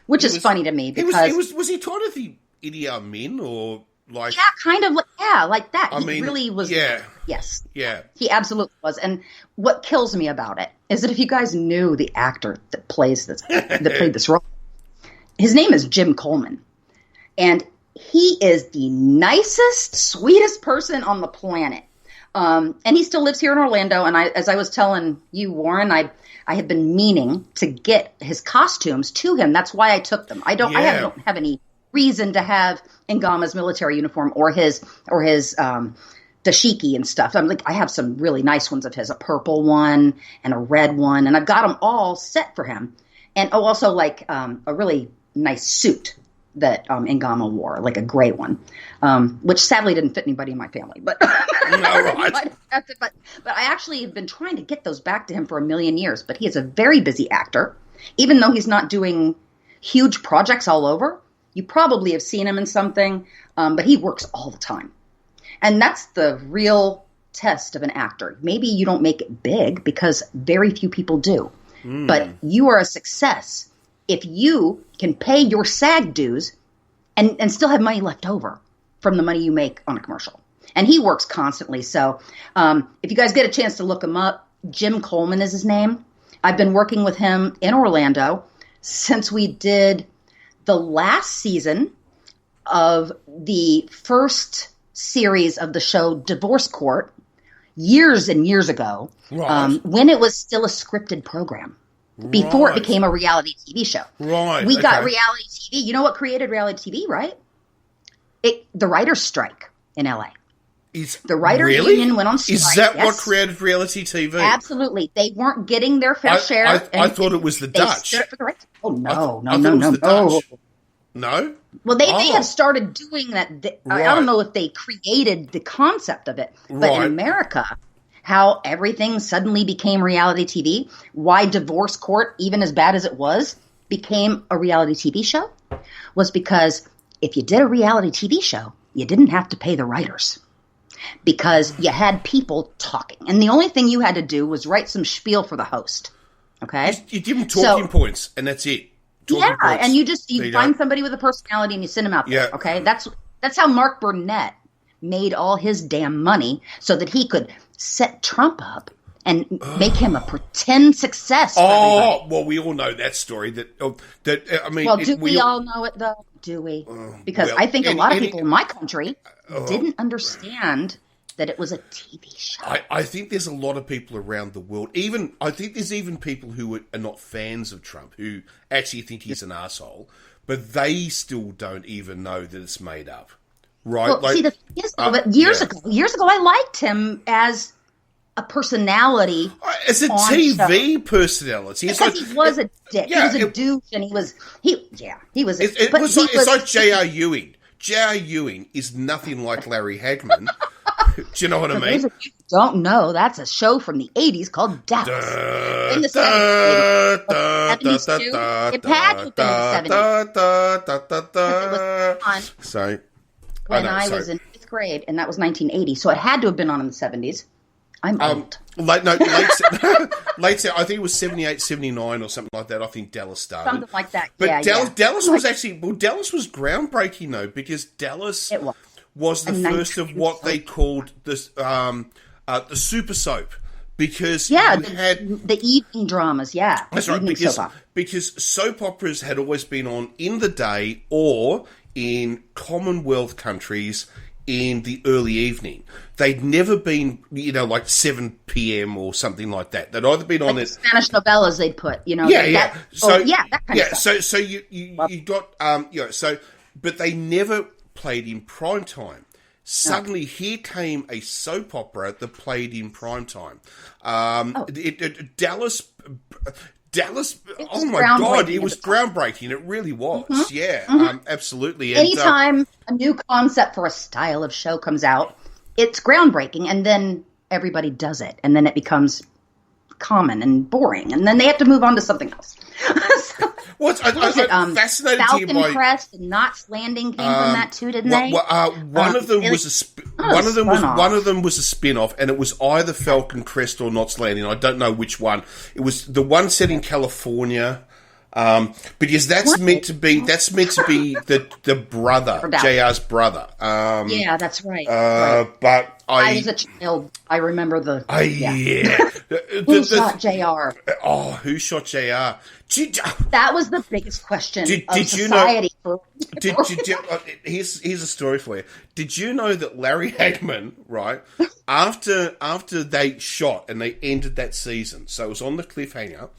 which is funny to me because was he taught at the Idi Amin or like kind of like that. I mean, really was. Yeah. Yes. Yeah. He absolutely was. And what kills me about it is that if you guys knew the actor that played this role, his name is Jim Coleman, and he is the nicest, sweetest person on the planet. And he still lives here in Orlando. And as I was telling you, Warren, I had been meaning to get his costumes to him. That's why I took them. I don't have any reason to have Ngama's military uniform or his dashiki and stuff. I have some really nice ones of his, a purple one and a red one, and I've got them all set for him. And also a really nice suit that Ngama wore, like a gray one, which sadly didn't fit anybody in my family. But but I actually have been trying to get those back to him for a million years. But he is a very busy actor, even though he's not doing huge projects all over. You probably have seen him in something, but he works all the time. And that's the real test of an actor. Maybe you don't make it big because very few people do. But you are a success if you can pay your SAG dues and still have money left over from the money you make on a commercial. And he works constantly. So if you guys get a chance to look him up, Jim Coleman is his name. I've been working with him in Orlando since we did the last season of the first series of the show Divorce Court years and years ago, when it was still a scripted program before it became a reality TV show. We got reality TV. You know what created reality TV, right? The writers' strike in LA. The writers' union went on strike. Is that what created reality TV? Absolutely. They weren't getting their fair share. I thought it was the Dutch. Oh, no. No? Well, they had started doing that. I don't know if they created the concept of it, but in America, how everything suddenly became reality TV, why Divorce Court, even as bad as it was, became a reality TV show, was because if you did a reality TV show, you didn't have to pay the writers because you had people talking. And the only thing you had to do was write some spiel for the host. Okay? You give them talking points, and that's it. And you find somebody with a personality and you send them out there. Okay, that's how Mark Burnett made all his damn money so that he could set Trump up and make him a pretend success. Well, we all know that story. We all know it though? Do we? Because I think a lot of people in my country didn't understand that it was a TV show. I think there's a lot of people around the world. I think there's even people who are not fans of Trump who actually think he's an asshole, but they still don't even know that it's made up. Right? Well, see, the thing is, years ago, I liked him as a personality. As a TV personality. Because he was a dick. He was a douche, and he was. It's like J.R. Ewing. J.R. Ewing is nothing like Larry Hagman. Do you know what I mean? If you don't know, that's a show from the 80s called Dallas. In the 70s. 72. It had to have been the 70s. Sorry. When I was in 5th grade, and that was 1980, so it had to have been on in the 70s. I'm old. Late, I think it was 78, 79 or something like that. I think Dallas started. Something like that, But Dallas was actually, Dallas was groundbreaking though, because Dallas was the first of what they called the super soap. because Yeah, you had the evening dramas. Yeah, that's right. evening Because soap operas had always been on in the day or in Commonwealth countries in the early evening. They'd never been, like 7 p.m. or something like that. They'd either been on the Spanish novellas they'd put, Yeah. that kind of stuff. So you got but they never played in prime time. Suddenly, here came a soap opera that played in prime time. Dallas. Oh my God! It was groundbreaking. It really was. Mm-hmm. Yeah, absolutely. And, anytime a new concept for a style of show comes out, it's groundbreaking, and then everybody does it, and then it becomes common and boring, and then they have to move on to something else. What's fascinating Falcon to you by Crest and Knots Landing came from that too, didn't they? One of them was a spin-off, and it was either Falcon Crest or Knots Landing. I don't know which one. It was the one set in California. Because that's meant to be the brother, JR's brother. Yeah, that's right. But I was a child. I remember the. Who shot JR? Oh, who shot JR? That was the biggest question of You society. know, here's a story for you. Did you know that Larry Hagman, right, after they shot and they ended that season, so it was on the cliffhanger,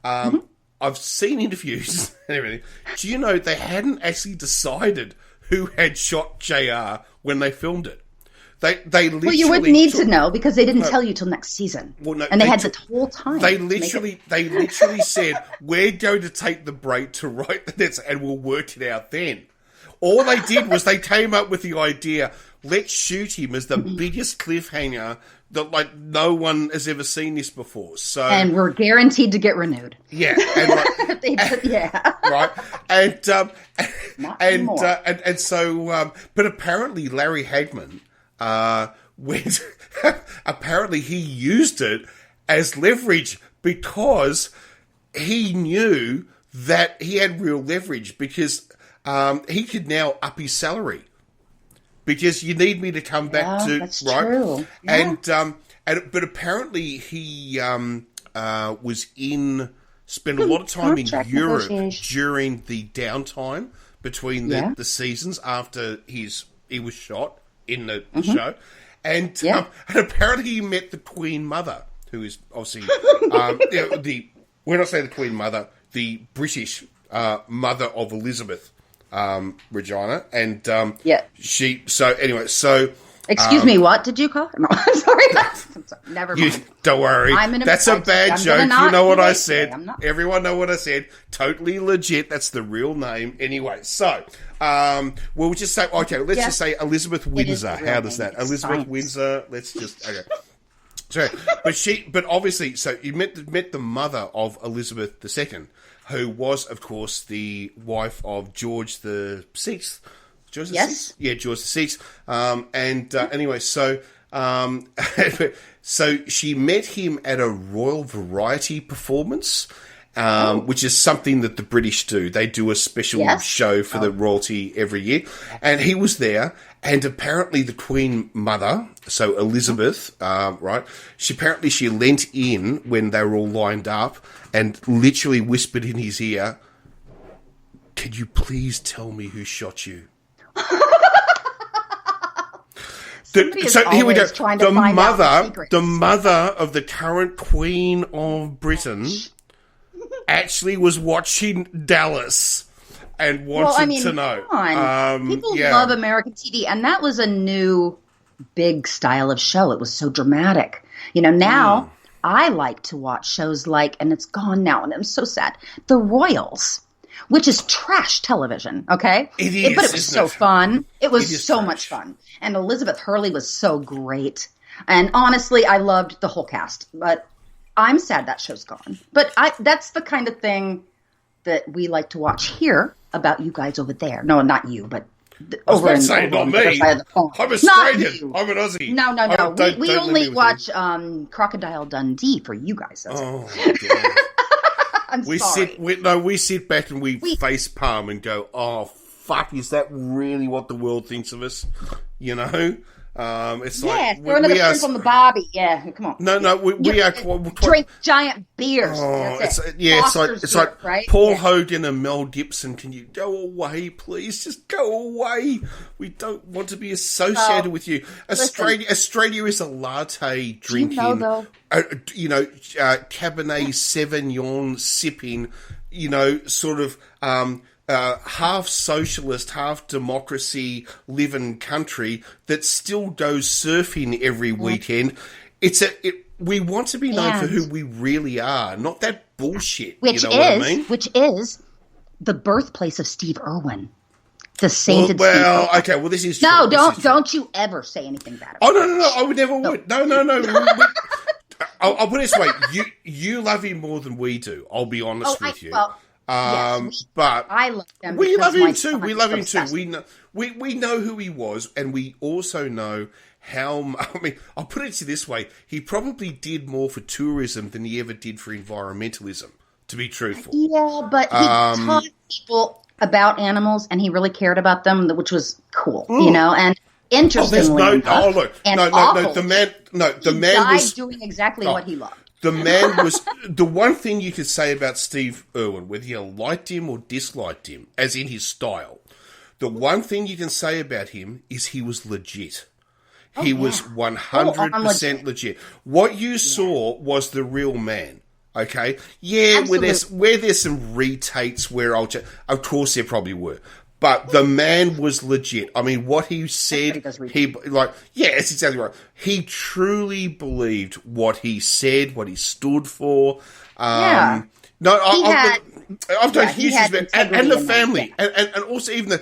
I've seen interviews and everything. Do you know they hadn't actually decided who had shot JR when they filmed it? They literally. Well, you wouldn't need to know because they didn't tell you till next season. Well, no, and they had the whole time. They literally said, "We're going to take the break to write the nets, and we'll work it out then." All they did was they came up with the idea: let's shoot him as the biggest cliffhanger that no one has ever seen this before. So, and we're guaranteed to get renewed. Yeah, and right, and so, but apparently Larry Hagman. Apparently he used it as leverage because he knew that he had real leverage because he could now up his salary because you need me to come back to that's right true. Yeah. But apparently he spent a lot of time in Europe during the downtime between the seasons after he was shot in the show, and apparently he met the Queen Mother, who is obviously we're not saying the Queen Mother, the British mother of Elizabeth, Regina, and she. So anyway, excuse me, what did you call her? No, I'm sorry. Never mind. Don't worry. That's a bad joke. You know what I said. Everyone know what I said. Totally legit. That's the real name. Anyway, so we'll just say, okay, let's just say Elizabeth Windsor. How does that? Elizabeth Windsor. Let's just, okay. Sorry. But obviously, so you met the mother of Elizabeth II, who was, of course, the wife of George the Sixth. George the Sixth? Yeah, George the Sixth. Anyway, so so she met him at a Royal Variety performance, which is something that the British do. They do a special show for the royalty every year. And he was there, and apparently the Queen Mother, so Elizabeth, right, she leant in when they were all lined up and literally whispered in his ear, "Could you please tell me who shot you?" So here we go. The mother of the current Queen of Britain actually was watching Dallas and wanted to know. People love American TV, and that was a new big style of show. It was so dramatic. Now I like to watch shows like, and it's gone now, and I'm so sad, The Royals, which is trash television, okay? It is, but it was so fun. It was so much fun. And Elizabeth Hurley was so great. And honestly, I loved the whole cast. But I'm sad that show's gone. But that's the kind of thing that we like to watch here about you guys over there. No, not you, but over on the other side of the phone. I'm Australian. I'm an Aussie. No. We only watch Crocodile Dundee for you guys. That's it. I'm sorry. We sit back and we face palm and go, "Oh fuck, is that really what the world thinks of us?" It's yeah, like throw another shrimp on the barbie. Yeah, come on. No, we are drink giant beers. It's like right? Paul Hogan and Mel Gibson. Can you go away, please? Just go away. We don't want to be associated with you. Australia is a latte drinking. Do you know, though? Cabernet Sauvignon sipping. Sort of. Half socialist, half democracy living country that still goes surfing every weekend. We want to be known for who we really are, not that bullshit. Which is the birthplace of Steve Irwin, the sainted. Well, okay. Well, this is true. No, don't you ever say anything bad about him. No, I would never would. No. I'll put it this way: you love him more than we do. I'll be honest with you. Well, yes, but I love him. We love him too. We love him too. We know who he was, and we also know how. I mean, I'll put it this way: he probably did more for tourism than he ever did for environmentalism. To be truthful, yeah, but he taught people about animals, and he really cared about them, which was cool. And interestingly, the man was doing exactly what he loved. The man was the one thing you could say about Steve Irwin, whether you liked him or disliked him, as in his style. The one thing you can say about him is he was legit. He was 100% legit. What you saw was the real man. Okay, where there's some retakes where of course there probably were. But the man was legit. I mean, what he said, it's exactly right. He truly believed what he said, what he stood for. I've done huge things, and the family, and also even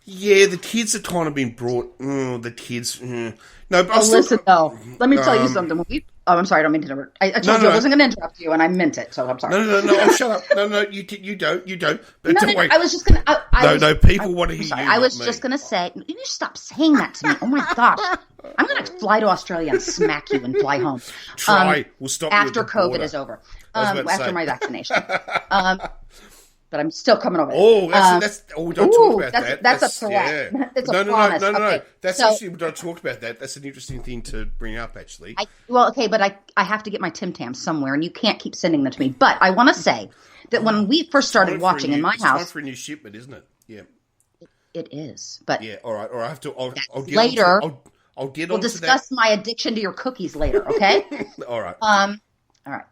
the kids have kind of been brought. The kids, no. But listen, though, let me tell you something. I'm sorry, I don't mean to interrupt. I told you I wasn't going to interrupt you, and I meant it, so I'm sorry. No, oh, shut up. No, you don't. But don't worry. I was just going to... people want to hear you. I was just going to say... You need to stop saying that to me. Oh, my gosh. I'm going to fly to Australia and smack you and fly home. We'll stop after COVID is over. After my vaccination. But I'm still coming over. Oh, don't talk about that. That's a threat. Yeah. It's a promise. No. Okay. Actually, don't talk about that. That's an interesting thing to bring up, actually. But I have to get my Tim Tams somewhere, and you can't keep sending them to me. But I want to say that when we first started watching in my house... It's time for a new shipment, isn't it? Yeah. It is, but... Yeah, all right. Or I have to... I'll get later. I'll get we'll discuss my addiction to your cookies later, okay? All right. All right.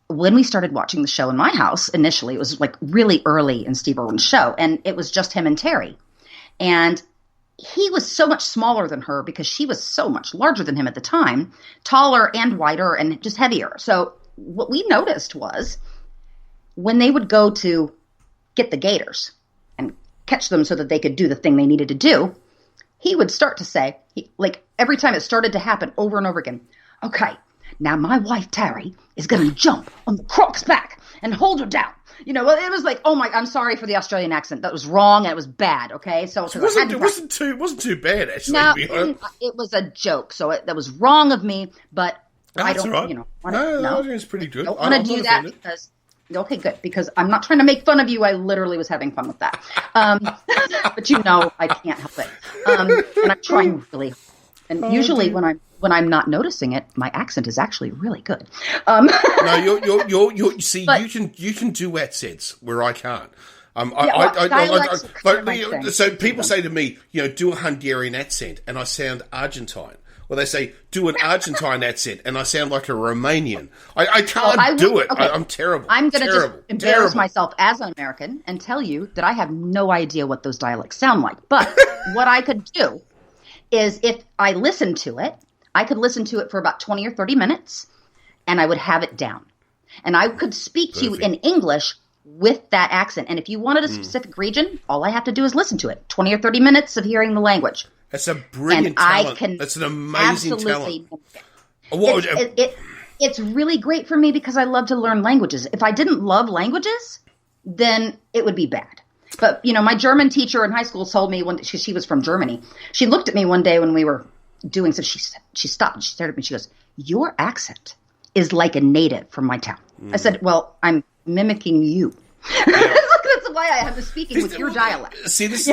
When we started watching the show in my house, initially, it was like really early in Steve Irwin's show, and it was just him and Terry. And he was so much smaller than her because she was so much larger than him at the time, taller and wider and just heavier. So what we noticed was when they would go to get the gators and catch them so that they could do the thing they needed to do, he would start to say, every time it started to happen over and over again, okay, now my wife Terry is going to jump on the croc's back and hold her down. It was like, oh my, I'm sorry for the Australian accent. That was wrong and it was bad. Okay, so it wasn't too bad actually. No, it was a joke. So that was wrong of me, but I don't. Right. I think it's pretty good. I don't want to do that because. Okay, good, because I'm not trying to make fun of you. I literally was having fun with that. But I can't help it. And I'm trying really. And usually when I'm not noticing it, my accent is actually really good. No, you see, you can do accents where I can't. So people say to me, do a Hungarian accent, and I sound Argentine. Or they say, do an Argentine accent, and I sound like a Romanian. I can't do it. Okay. I'm terrible. I'm going to just embarrass myself as an American and tell you that I have no idea what those dialects sound like. But what I could do is if I listened to it, I could listen to it for about 20 or 30 minutes, and I would have it down. And I could speak to you in English with that accent. And if you wanted a specific region, all I have to do is listen to it. 20 or 30 minutes of hearing the language. That's a brilliant talent. That's an amazing talent. It's really great for me because I love to learn languages. If I didn't love languages, then it would be bad. But, my German teacher in high school told me she was from Germany. She looked at me one day when we were doing so. She stopped and she stared at me. She goes, "Your accent is like a native from my town." I said, "Well, I'm mimicking you." That's why I have to speaking with your dialect. See, this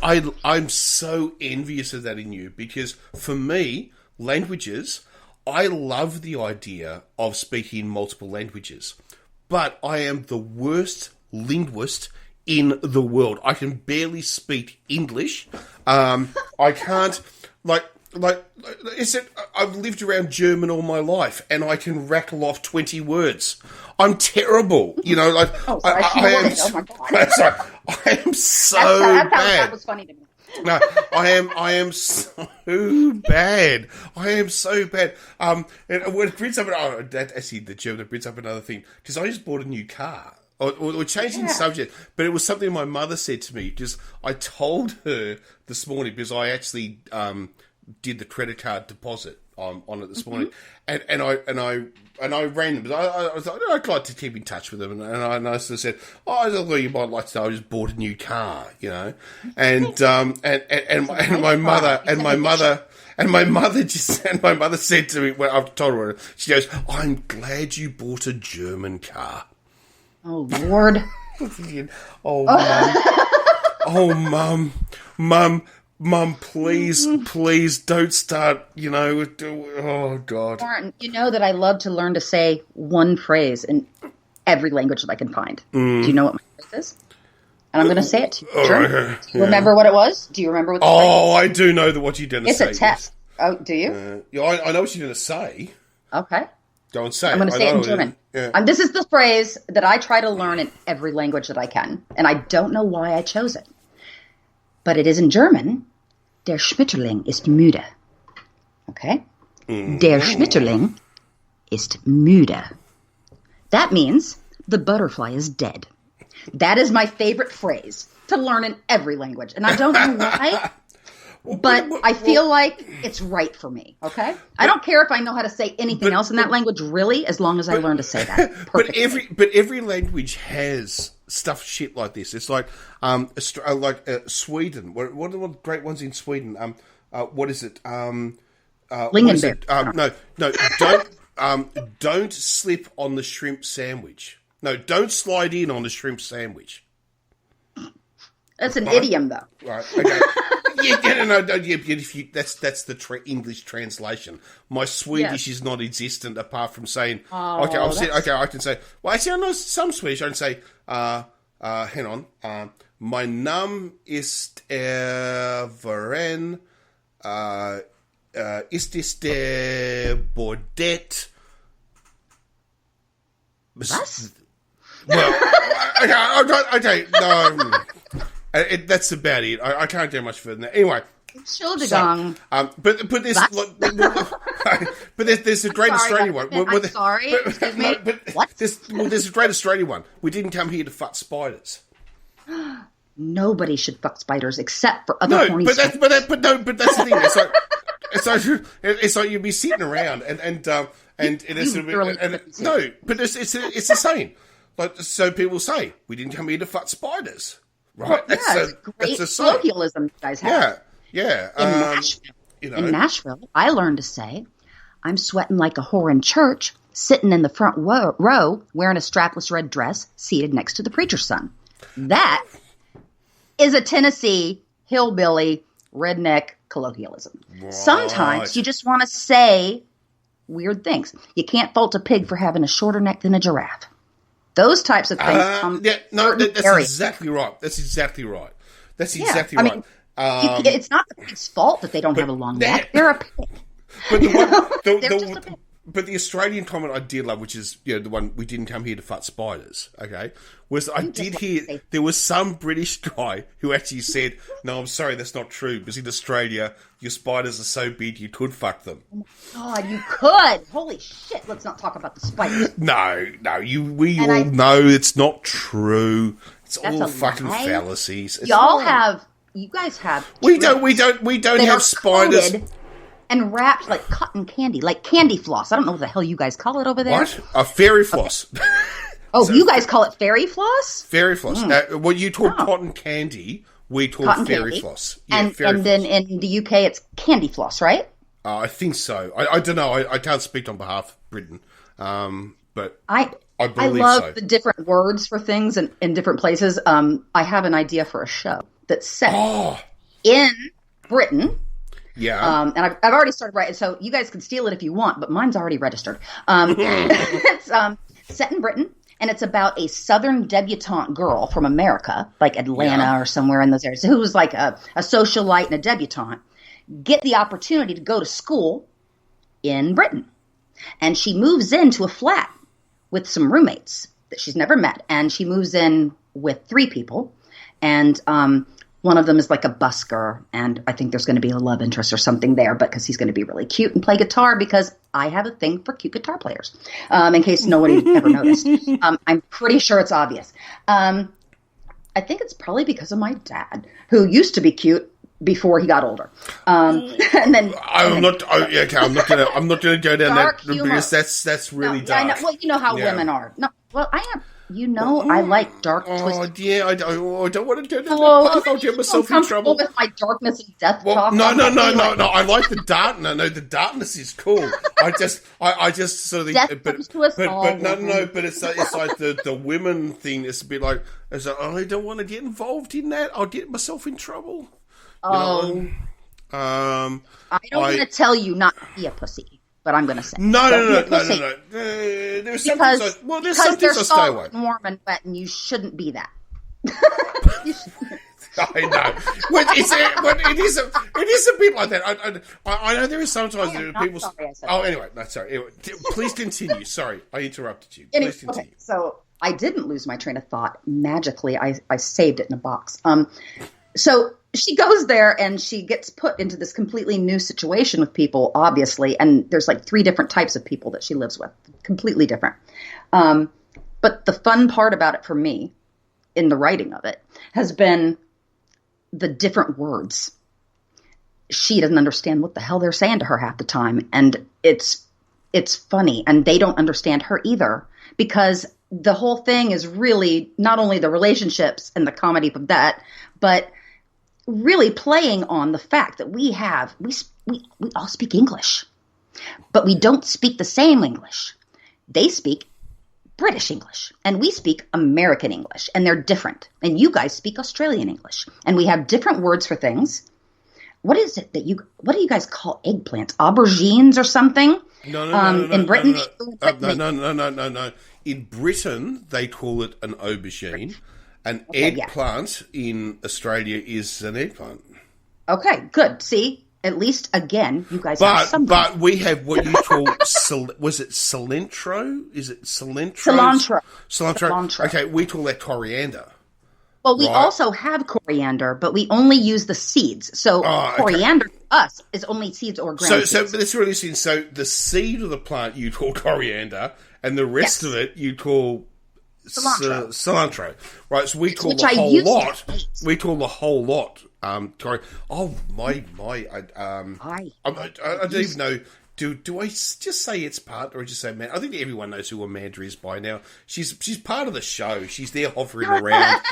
I'm so envious of that in you, because for me, languages, I love the idea of speaking multiple languages, but I am the worst linguist in the world. I can barely speak English. I can't, I've lived around German all my life, and I can rattle off 20 words. I'm terrible, Oh, sorry, oh my God. Sorry, I am so bad. That was funny to me. No, I am so bad. I am so bad. And when it brings up, the German brings up another thing, because I just bought a new car. Or changing subject, but it was something my mother said to me, because I told her this morning, because I actually did the credit card deposit on it this morning, and I rang them, because I was like, I'd like to keep in touch with them, and I sort of said, I thought you might like to know I just bought a new car, and my mother said to me, when I've told her, she goes, I'm glad you bought a German car. Oh, Lord. Mum, please don't start, oh, God. Martin, you know that I love to learn to say one phrase in every language that I can find. Do you know what my phrase is? And I'm going to say it to you. Sure. Okay. Do you remember what it was? Do you remember what the phrase is? I do know what you're going to say. It's a test. Oh, do you? I know what you're going to say. Okay. Go and say it. I'm going to say it in German. Yeah. This is the phrase that I try to learn in every language that I can. And I don't know why I chose it. But it is in German. Der Schmetterling ist müde. Okay? Der Schmetterling ist müde. That means the butterfly is dead. That is my favorite phrase to learn in every language. And I don't know why. But I feel like it's right for me, okay? I don't care if I know how to say anything else in that language, really, as long as I learn to say that perfectly. But every language has stuff shit like this. It's like Sweden. What are the great ones in Sweden? What is it? Lingonberry. No. Don't slip on the shrimp sandwich. No, don't slide in on the shrimp sandwich. That's an idiom, though. Right. Okay. That's the English translation. My Swedish is not existent apart from saying, I can say, well, actually, I know some Swedish. I can say, hang on, mein Name ist Varen, ist es der Bordett? Was? Well, okay, no. That's about it. I can't do much further than that. Anyway. Entschuldigung. But there's a great Australian one. I'm sorry. Excuse me. What? There's a great Australian one. We didn't come here to fuck spiders. Nobody should fuck spiders except for other horny spiders. But that's the thing. It's like you'd be sitting around and it's the same. Like, so people say we didn't come here to fuck spiders. Right. Well, yeah, it's great colloquialism you guys have. Yeah. In Nashville, I learned to say, I'm sweating like a whore in church, sitting in the front row, wearing a strapless red dress, seated next to the preacher's son. That is a Tennessee hillbilly redneck colloquialism. Right. Sometimes you just want to say weird things. You can't fault a pig for having a shorter neck than a giraffe. Those types of things. That's exactly right. That's exactly right. I mean, it's not the pig's fault that they don't have a long neck. They're a pig. But the Australian comment I did love, which is the one, we didn't come here to fight spiders, okay, was I did hear there was some British guy who actually said, no, I'm sorry, that's not true, because in Australia, your spiders are so big you could fuck them. Oh my God, you could! Holy shit, let's not talk about the spiders. No, we all know it's not true. It's all fucking fallacies. You guys have. We don't have spiders. And wrapped like cotton candy, like candy floss. I don't know what the hell you guys call it over there. What? A fairy floss. Okay. Oh, you guys call it fairy floss? Fairy floss. Well, you talk cotton candy, we talk cotton fairy candy. Floss. Yeah, and then in the UK, it's candy floss, right? I think so. I don't know. I can't speak on behalf of Britain, but I believe love the different words for things in different places. I have an idea for a show. that's set in Britain. Yeah. And I've already started writing, so you guys can steal it if you want, but mine's already registered. It's set in Britain, and it's about a Southern debutante girl from America, like Atlanta or somewhere in those areas, who was like a socialite and a debutante, get the opportunity to go to school in Britain. And she moves into a flat with some roommates that she's never met. And she moves in with 3 people. And one of them is like a busker. And I think there's going to be a love interest or something there, but because he's going to be really cute and play guitar, because I have a thing for cute guitar players, in case nobody ever noticed. I'm pretty sure it's obvious. I think it's probably because of my dad, who used to be cute before he got older. And then I'm not gonna go down that because that's really dark. I know. Well, you know how women are. No, well, I am. You know, I like dark, twisted. Yeah, I don't want to go down that path. I'll get myself in trouble with my darkness and death talk. No. I like the darkness. No, the darkness is cool. I just sort of death comes to us all. But no. But it's like the women thing. It's a bit like I don't want to get involved in that. I'll get myself in trouble. I don't want to tell you not to be a pussy, but I'm going to say no. There's something I stay away. Warm and wet, and you shouldn't be that. I know. It is a bit like that. I know there is sometimes people. Anyway, no, sorry. Anyway, please continue. Sorry, I interrupted you. Please continue. Okay, so I didn't lose my train of thought magically. I saved it in a box. So she goes there and she gets put into this completely new situation with people, obviously. And there's like 3 different types of people that she lives with, completely different. But the fun part about it for me in the writing of it has been the different words. She doesn't understand what the hell they're saying to her half the time. And it's funny. And they don't understand her either, because the whole thing is really not only the relationships and the comedy of that, but really playing on the fact that we all speak English, but we don't speak the same English. They speak British English and we speak American English, and they're different. And you guys speak Australian English, and we have different words for things. What is it what do you guys call eggplants? Aubergines or something? No. In Britain, No. In Britain, they call it an aubergine. An eggplant in Australia is an eggplant. Okay, good. See, at least again, you guys have something. But we have what you call was it cilantro? Is it cilantro? Cilantro. Okay, we call that coriander. Well, we also have coriander, but we only use the seeds. So coriander to us is only seeds or ground seeds. So that's really interesting. So the seed of the plant you call coriander, and the rest of it you call cilantro. Right, so we call the whole lot. We call the whole lot. Oh my! I don't even know. Do I just say it's part, or just say man? I think everyone knows who Amanda is by now. She's part of the show. She's there hovering around.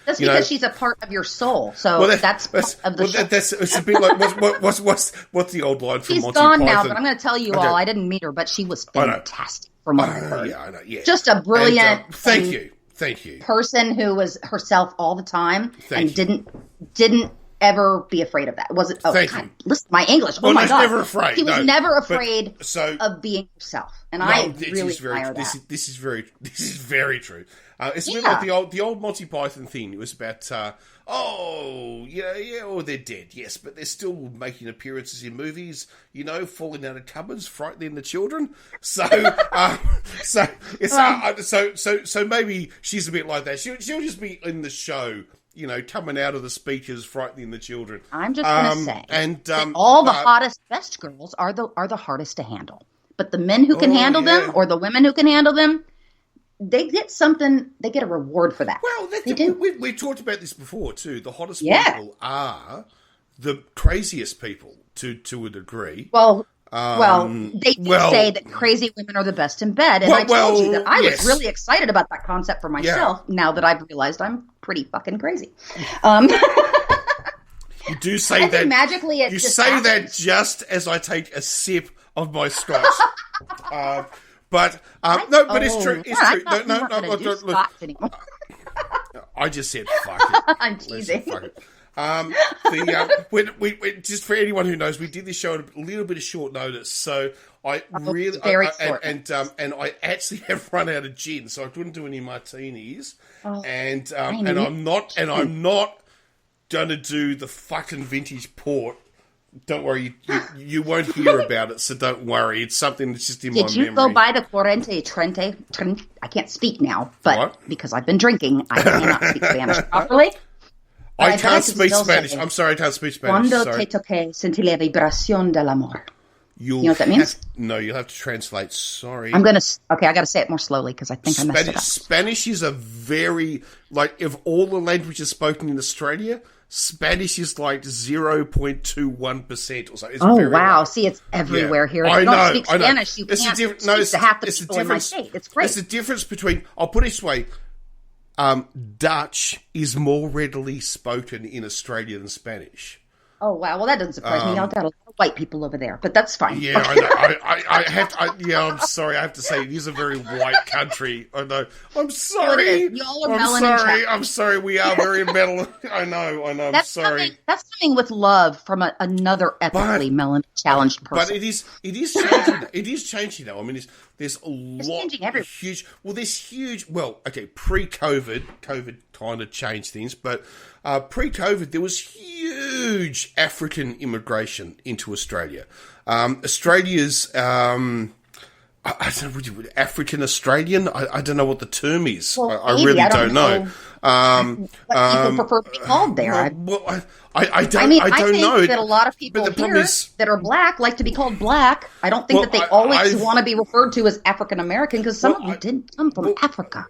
That's because she's a part of your soul. So that's part of the show. It's a bit like what's the old line from She's Monty gone Python? now, but I'm going to tell you all. I didn't meet her, but she was fantastic. From what I've heard. Yeah, I know. Yeah, just a brilliant. Thank you. Person who was herself all the time and didn't ever be afraid of that. Was it? Oh, Thank God, you. Listen, my English. Oh my God, never afraid. He was never afraid of being herself, and I really admire that. This is very true. It's a bit like the old Monty Python thing. It was about they're dead, yes, but they're still making appearances in movies. You know, falling out of cupboards, frightening the children. So so maybe she's a bit like that. She'll just be in the show. You know, coming out of the speakers, frightening the children. I'm just going to say, that all the hottest, best girls are the hardest to handle. But the men who can handle them, or the women who can handle them, they get something. They get a reward for that. Well, they do. We talked about this before too. The hottest people are the craziest people to a degree. They say that crazy women are the best in bed, and I told you that I was really excited about that concept for myself. Yeah. Now that I've realized I'm pretty fucking crazy. You do say that magically. You say happens. That just as I take a sip of my scotch. But it's true. It's true. No. Look, I just said fuck it. I'm teasing. Fuck it. Just for anyone who knows, we did this show at a little bit of short notice, so I actually have run out of gin, so I couldn't do any martinis, and I'm not going to do the fucking vintage port. Don't worry, you won't hear about it, so don't worry. It's something that's just in my memory. Did you go buy the Trente? I can't speak now, but because I've been drinking, I cannot speak Spanish properly. I can't speak Spanish. I'm sorry, I can't speak Spanish. Cuando te toque, sentí la vibración del amor. You know what that means? No, you'll have to translate. Sorry. I got to say it more slowly because I think I messed it up. Spanish is a very, like, of all the languages spoken in Australia, Spanish is like 0.21% or so. It's wow. Low. See, it's everywhere here. If you don't speak Spanish, you can't speak to half the people in my state. It's great. It's the difference between, I'll put it this way, Dutch is more readily spoken in Australia than Spanish. Oh, wow. Well, that doesn't surprise me. I've got a lot of white people over there, but that's fine. Yeah, I know. I'm sorry. I have to say, it is a very white country. I know. I'm sorry. Y'all are melon. I'm sorry. We are very metal. I know. I'm sorry. That's coming with love from another ethically melon challenged person. But it is changing. It is changing now. I mean, there's a lot huge. Well, there's huge. Well, okay, pre-COVID, COVID kind of changed things, but pre-COVID there was huge African immigration into Australia. Australia's I don't know, African Australian. I don't know what the term is. Well, I really don't know. What people prefer to be called there. I don't know. I think that a lot of people here that are black like to be called black. I don't think that they always want to be referred to as African American because some of them didn't come from Africa.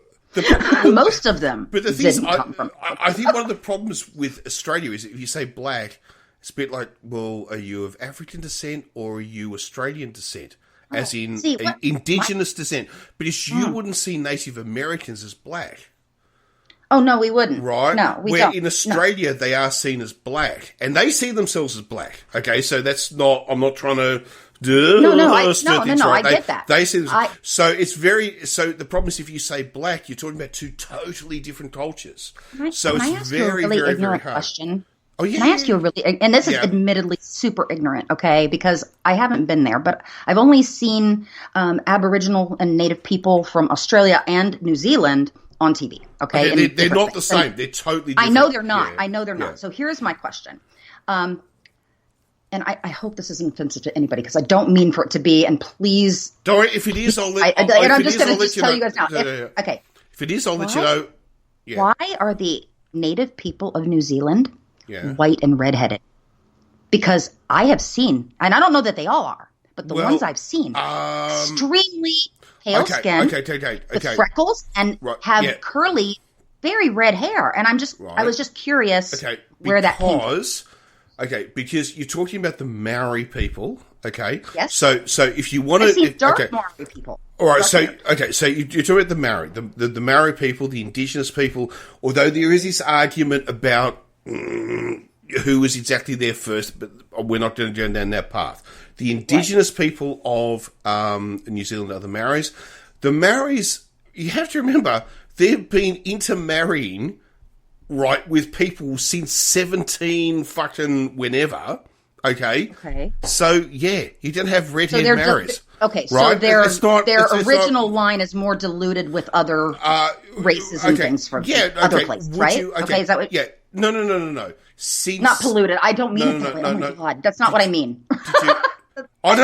Most of them didn't come from Africa. I think one of the problems with Australia is if you say black, it's a bit like, well, are you of African descent or are you Australian descent? As in indigenous descent. Because you wouldn't see Native Americans as black. Oh, no, we wouldn't. Right? No, we don't. Where in Australia, they are seen as black. And they see themselves as black. Okay, so that's not, I'm not trying to... I get that. They see so the problem is if you say black, you're talking about two totally different cultures. Can I ask you a really ignorant question? Oh, yeah. Can I ask you a really, and this is admittedly super ignorant, okay, because I haven't been there, but I've only seen Aboriginal and Native people from Australia and New Zealand on TV, okay? They're not the same. They're totally different. I know they're not. I know they're not. So here's my question. And I hope this isn't offensive to anybody because I don't mean for it to be, and please. Don't worry, if it is, I'll let I'm just going to tell you guys now. Okay. If it is, I'll let you know. Yeah. Why are the native people of New Zealand white and redheaded? Because I have seen, and I don't know that they all are, but the ones I've seen, extremely pale skin, with freckles, and have curly, very red hair. And I was just curious where that came from. Because you're talking about the Maori people, okay? Yes. So if you want to... dark Maori people. All right, so you're talking about the Maori, the Maori people, the indigenous people, although there is this argument about who was exactly there first, but we're not going to go down that path. The indigenous people of New Zealand are the Maoris. The Maoris, you have to remember, they've been intermarrying... right, with people since 17 fucking whenever, okay? So, you don't have redhead Maoris. So their original line is more diluted with other races and things from other places, right? Is that what... Yeah, no. Since... Not polluted. I don't mean polluted. Oh, my God. That's not what I mean. No. That was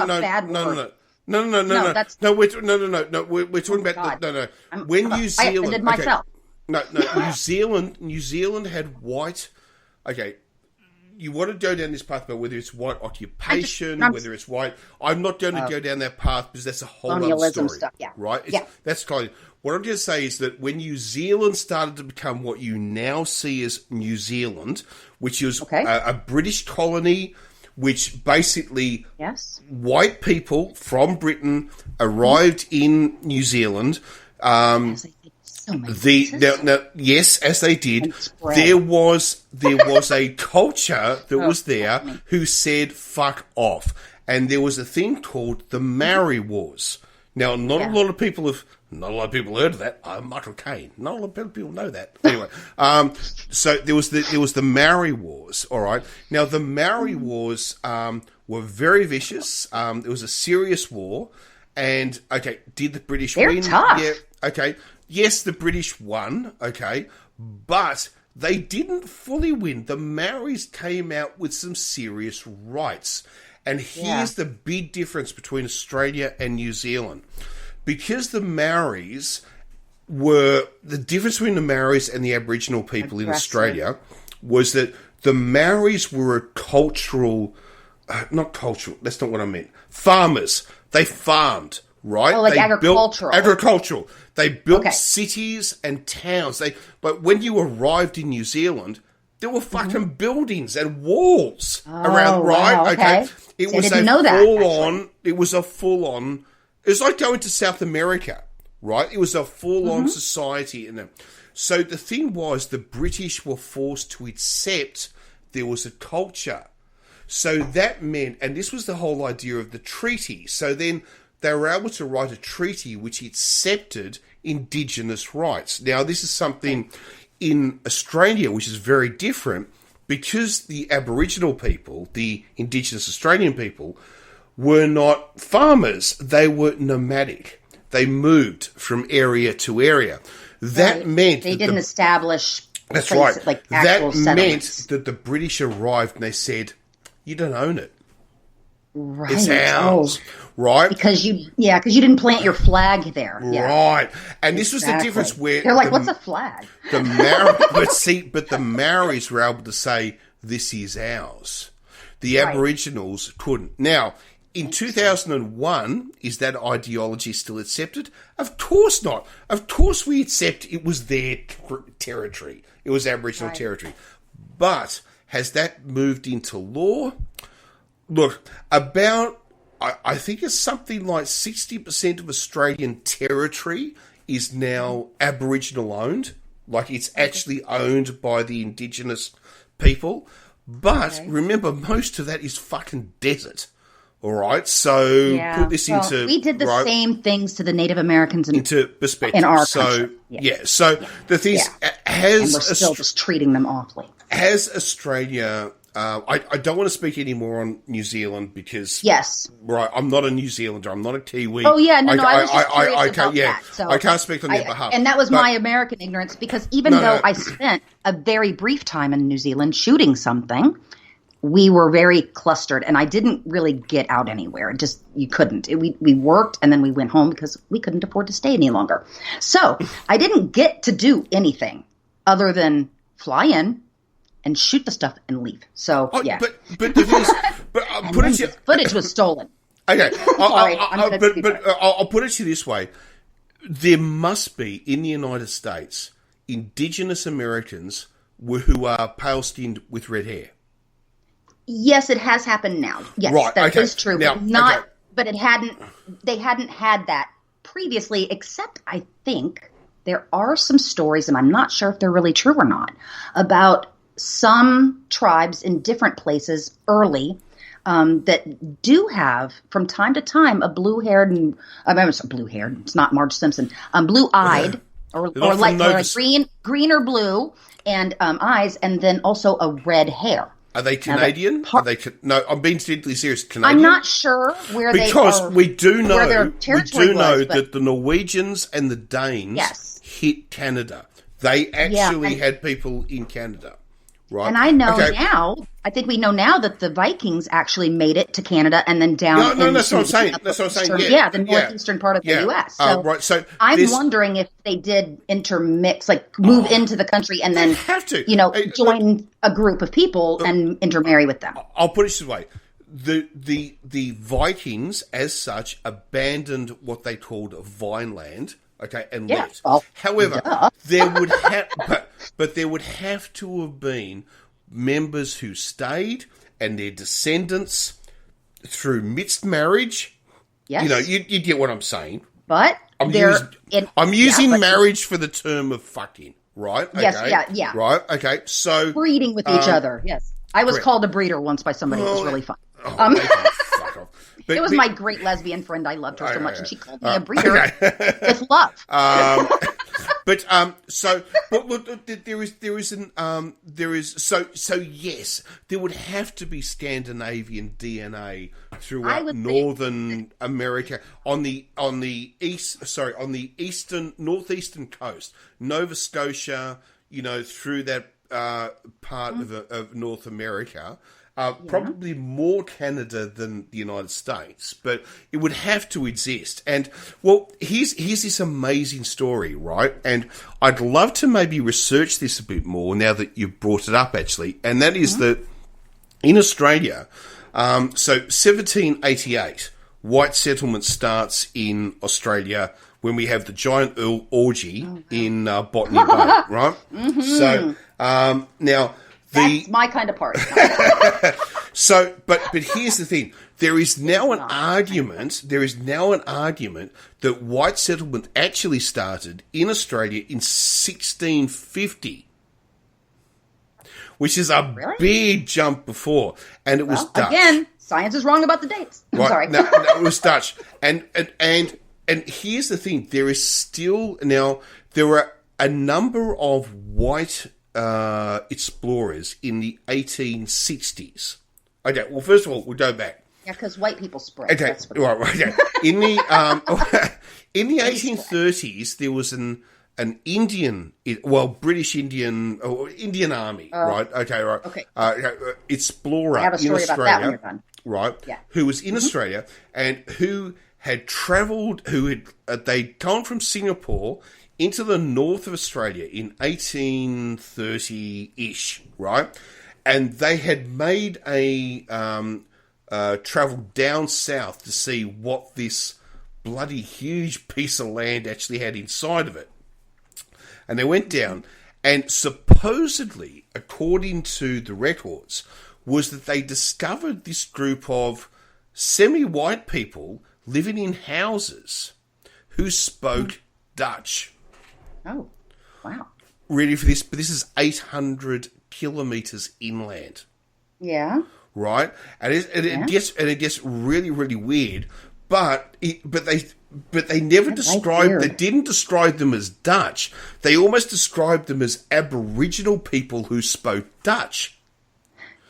a bad word. No. We're talking about... No. When New Zealand... I did myself. No, New Zealand had white... Okay, you want to go down this path about whether it's white occupation, whether it's white... I'm not going to go down that path because that's a whole other story. Stuff, right? That's kind of... What I'm going to say is that when New Zealand started to become what you now see as New Zealand, which is a British colony, which basically white people from Britain arrived in New Zealand... yes, as they did, there was a culture that was there who said "fuck off," and there was a thing called the Maori Wars. Now, not a lot of people have heard of that. Michael Caine. Not a lot of people know that. Anyway, so there was the Maori Wars. All right. Now the Maori Wars were very vicious. It was a serious war, and did the British win? Tough. Yeah. Okay. Yes, the British won. Okay, but they didn't fully win. The Maoris came out with some serious rights. And here's the big difference between Australia and New Zealand. Because the Maoris the difference between the Maoris and the Aboriginal people in Australia was that the Maoris were a cultural, not cultural, that's not what I meant, farmers. They farmed, right? Oh, like agricultural. Agricultural. They built cities and towns. But when you arrived in New Zealand, there were fucking buildings and walls around, right? Wow, okay. It So was I didn't know that, it was a full on, it was like going to South America, right? It was a full on society. So the thing was, the British were forced to accept there was a culture. So that meant, and this was the whole idea of the treaty. So then they were able to write a treaty which accepted Indigenous rights. Now, this is something in Australia which is very different, because the Aboriginal people, the Indigenous Australian people, were not farmers. They were nomadic. They moved from area to area. That meant they didn't establish. That's places, right. Like that actual meant settlements. that the British arrived and they said, "You don't own it. Right. It's ours." Right? Because you didn't plant your flag there. Yeah. Right. And this was the difference where they're like, "What's a flag?" The Maoris, but the Maoris were able to say, "This is ours." The Aboriginals couldn't. Now, in 2001, is that ideology still accepted? Of course not. Of course we accept it was their territory. It was Aboriginal territory. But has that moved into law? Look, I think it's something like 60% of Australian territory is now Aboriginal owned. Like, it's actually owned by the Indigenous people. But remember, most of that is fucking desert. All right, so put this into... We did the same things to the Native Americans into perspective. In our country. Yeah. So the thing is, and we're still just treating them awfully. Has Australia... I don't want to speak anymore on New Zealand because... Yes. Right, I'm not a New Zealander. I'm not a Kiwi. Oh, yeah, no, I was just curious about that. So I can't speak on their behalf. And that was my American ignorance, because even though I spent a very brief time in New Zealand shooting something, we were very clustered, and I didn't really get out anywhere. Just, you couldn't. We worked, and then we went home because we couldn't afford to stay any longer. So I didn't get to do anything other than fly in and shoot the stuff and leave. So, yeah. But the thing is, the footage was stolen. Okay. Sorry, I'll put it to you this way. There must be, in the United States, Indigenous Americans who are pale-skinned with red hair. Yes, it has happened now. Yes, right, that is true. Now, but they hadn't had that previously, except I think there are some stories, and I'm not sure if they're really true or not, about some tribes in different places early that do have, from time to time, a blue-haired, it's not Marge Simpson, blue-eyed, or like green or blue, and eyes, and then also a red hair. Are they Canadian? No, I'm being deadly serious. Canadian? I'm not sure where they are. Because we do know was, that the Norwegians and the Danes hit Canada. They actually had people in Canada. Right. And I know now, I think we know now that the Vikings actually made it to Canada and then down. No, that's what I'm saying. That's what I'm saying. Yeah, the northeastern part of the U.S. So, so I'm wondering if they did intermix, like move into the country and then have to, join a group of people and intermarry with them. I'll put it this way: the Vikings, as such, abandoned what they called Vineland. Okay, and left. Well, however, there would but there would have to have been members who stayed and their descendants through mixed marriage. Yes. You get what I'm saying. But I'm using marriage for the term of fucking, right? Okay. Yes, yeah. Right, okay, so... breeding with each other, yes. I was called a breeder once by somebody. It was really fun. Fuck off. It was my great lesbian friend. I loved her so much, and she called me a breeder with love. But yes, there would have to be Scandinavian DNA throughout Northern America on the northeastern coast, Nova Scotia, through that part of North America. Probably more Canada than the United States, but it would have to exist. And, well, here's this amazing story, right? And I'd love to maybe research this a bit more now that you've brought it up, actually. And that is that in Australia, so 1788, white settlement starts in Australia when we have the giant orgy in Botany Bay, right? So, now... That's my kind of party. So, but here's the thing. There is now an argument that white settlement actually started in Australia in 1650, which is a big jump before, and it was Dutch. Again, science is wrong about the dates. I'm sorry. No, it was Dutch. And here's the thing. There are a number of white explorers in the 1860s. Okay, well, first of all, we'll go back. Yeah, because white people spread. Okay, right. Okay. In the 1830s, there was an Indian, British Indian, or Indian Army, right? Okay, right. Okay. Explorer I have a story in Australia, about that when you're done. Right? Yeah. Who was in Australia and who had travelled, they'd gone from Singapore into the north of Australia in 1830-ish, right? And they had made a travel down south to see what this bloody huge piece of land actually had inside of it. And they went down, and supposedly, according to the records, was that they discovered this group of semi-white people living in houses who spoke Dutch. Oh, wow. Ready for this? But this is 800 kilometres inland. Yeah. Right? And it gets really, really weird. But they never described. They didn't describe them as Dutch. They almost described them as Aboriginal people who spoke Dutch.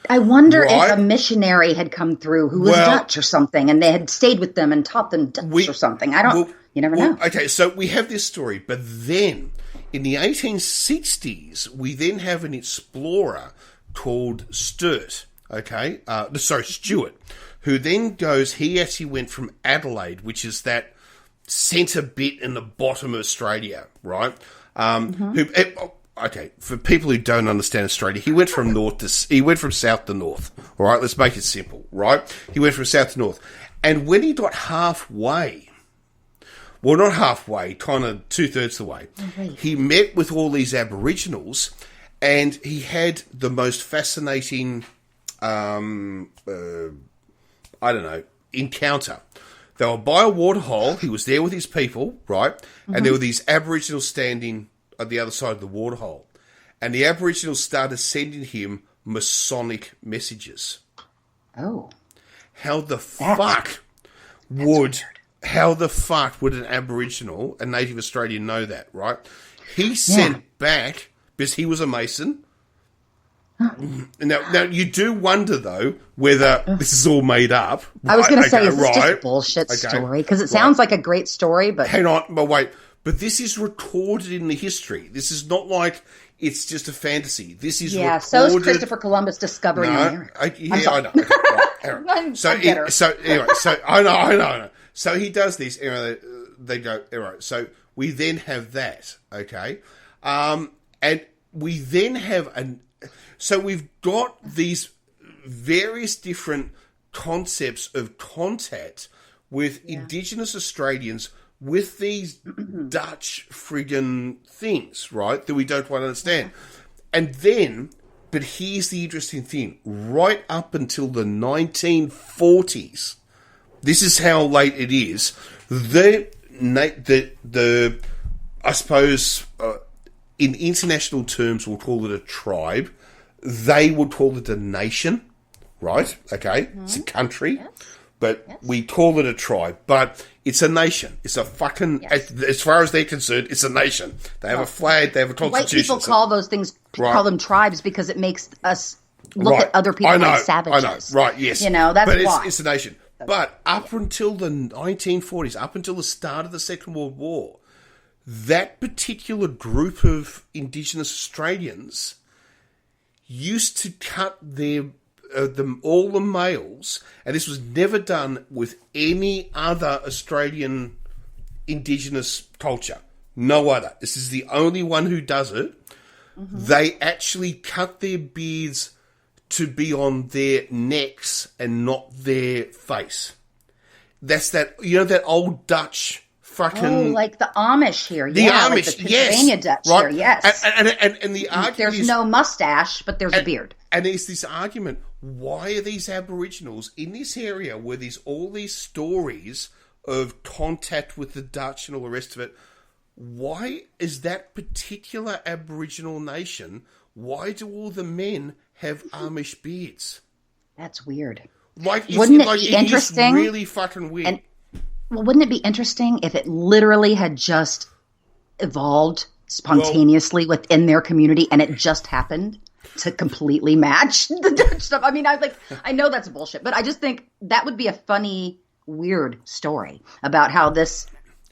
I wonder if a missionary had come through who was Dutch or something, and they had stayed with them and taught them Dutch or something. I don't. You never know. Okay, so we have this story, but then in the 1860s, we then have an explorer called Stewart. Okay, Stewart, who then goes. He actually went from Adelaide, which is that centre bit in the bottom of Australia, right? Okay, for people who don't understand Australia, he went from south to north. All right, let's make it simple, right? He went from south to north, and when he got halfway. Well, not halfway, kind of 2/3 the way. He met with all these Aboriginals, and he had the most fascinating, encounter. They were by a waterhole. He was there with his people, right? And there were these Aboriginals standing at the other side of the waterhole. And the Aboriginals started sending him Masonic messages. Oh. How the fuck would an Aboriginal, a native Australian, know that, right? He sent back, because he was a Mason. Now, you do wonder, though, whether this is all made up. I was going to say, is this just a bullshit story? Because it sounds like a great story, but... Hang on, but wait. But this is recorded in the history. This is not like it's just a fantasy. This is recorded... so is Christopher Columbus discovering America. I know. Okay, right. So I know. So he does this. They go, all right. So we then have that, okay? And we then have so we've got these various different concepts of contact with Indigenous Australians with these Dutch friggin' things, right, that we don't quite understand. And then, but here's the interesting thing, right up until the 1940s, this is how late it is, I suppose, in international terms, we'll call it a tribe. They would call it a nation, right? Okay, it's a country. Yes. but we call it a tribe. But it's a nation. It's a fucking, as far as they're concerned, it's a nation. They have a flag, they have a constitution. White people call those things, call them tribes because it makes us look at other people like savages. I know, right, yes. You know, that's but why. It's a nation. But up until the 1940s, up until the start of the Second World War, that particular group of Indigenous Australians used to cut all the males, and this was never done with any other Australian Indigenous culture. No other. This is the only one who does it. Mm-hmm. They actually cut their beards to be on their necks and not their face. That's that, that old Dutch fucking... like the Amish here. The Amish, like the Pennsylvania Dutch right. here, yes. And the argument there's no mustache, but there's a beard. And there's this argument, why are these Aboriginals in this area where there's all these stories of contact with the Dutch and all the rest of it, why is that particular Aboriginal nation, why do all the men have Amish beards? That's weird. Wouldn't it be interesting? It's really fucking weird. Wouldn't it be interesting if it literally had just evolved spontaneously within their community and it just happened to completely match the Dutch stuff? I mean, I know that's bullshit, but I just think that would be a funny, weird story about how this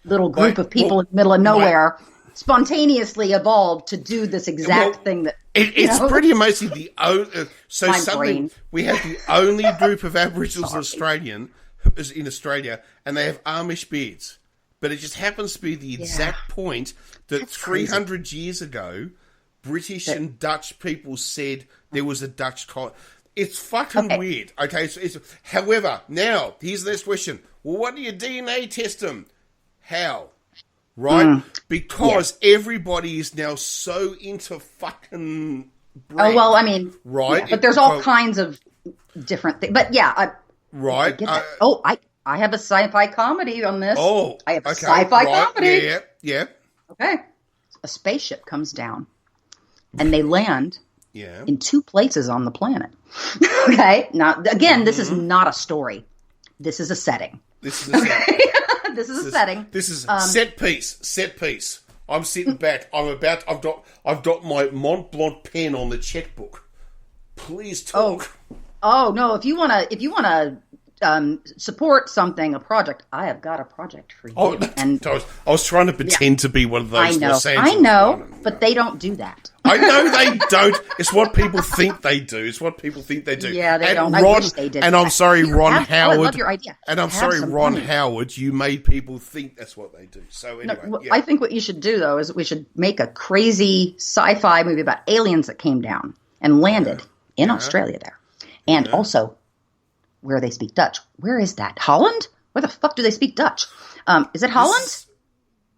little group of people in the middle of nowhere spontaneously evolved to do this exact thing that... It's pretty amazing. So suddenly we have the only group of Aboriginals in Australia, and they have Amish beards. But it just happens to be the exact point that 300 years ago, British and Dutch people said there was a Dutch colony. It's fucking weird. Okay, however, now, here's the next question. Well, what do you DNA test them? How? Right? Because everybody is now so into fucking bread. Oh, well, I mean, right? Yeah, but there's all kinds of different things. But right. I get that. I have a sci-fi comedy on this. Oh, I have a sci-fi comedy. Yeah. Okay. A spaceship comes down and they land in two places on the planet. Okay. Now, again, this is not a story. This is a setting. This is a setting. This is a setting. This is set piece. I'm sitting back. I've got my Mont Blanc pen on the checkbook. Please talk. Oh no! If you wanna support a project, I have got a project for you. And I was trying to pretend to be one of those. I know, but they don't do that. I know they don't. It's what people think they do. Yeah, they don't. Ron, I wish they did. And I'm sorry, Ron Howard. I love your idea. And I'm sorry, Ron Howard. You made people think that's what they do. So anyway, I think what you should do though is we should make a crazy sci-fi movie about aliens that came down and landed in Australia there, and also where they speak Dutch. Where is that? Holland? Where the fuck do they speak Dutch? Is it Holland?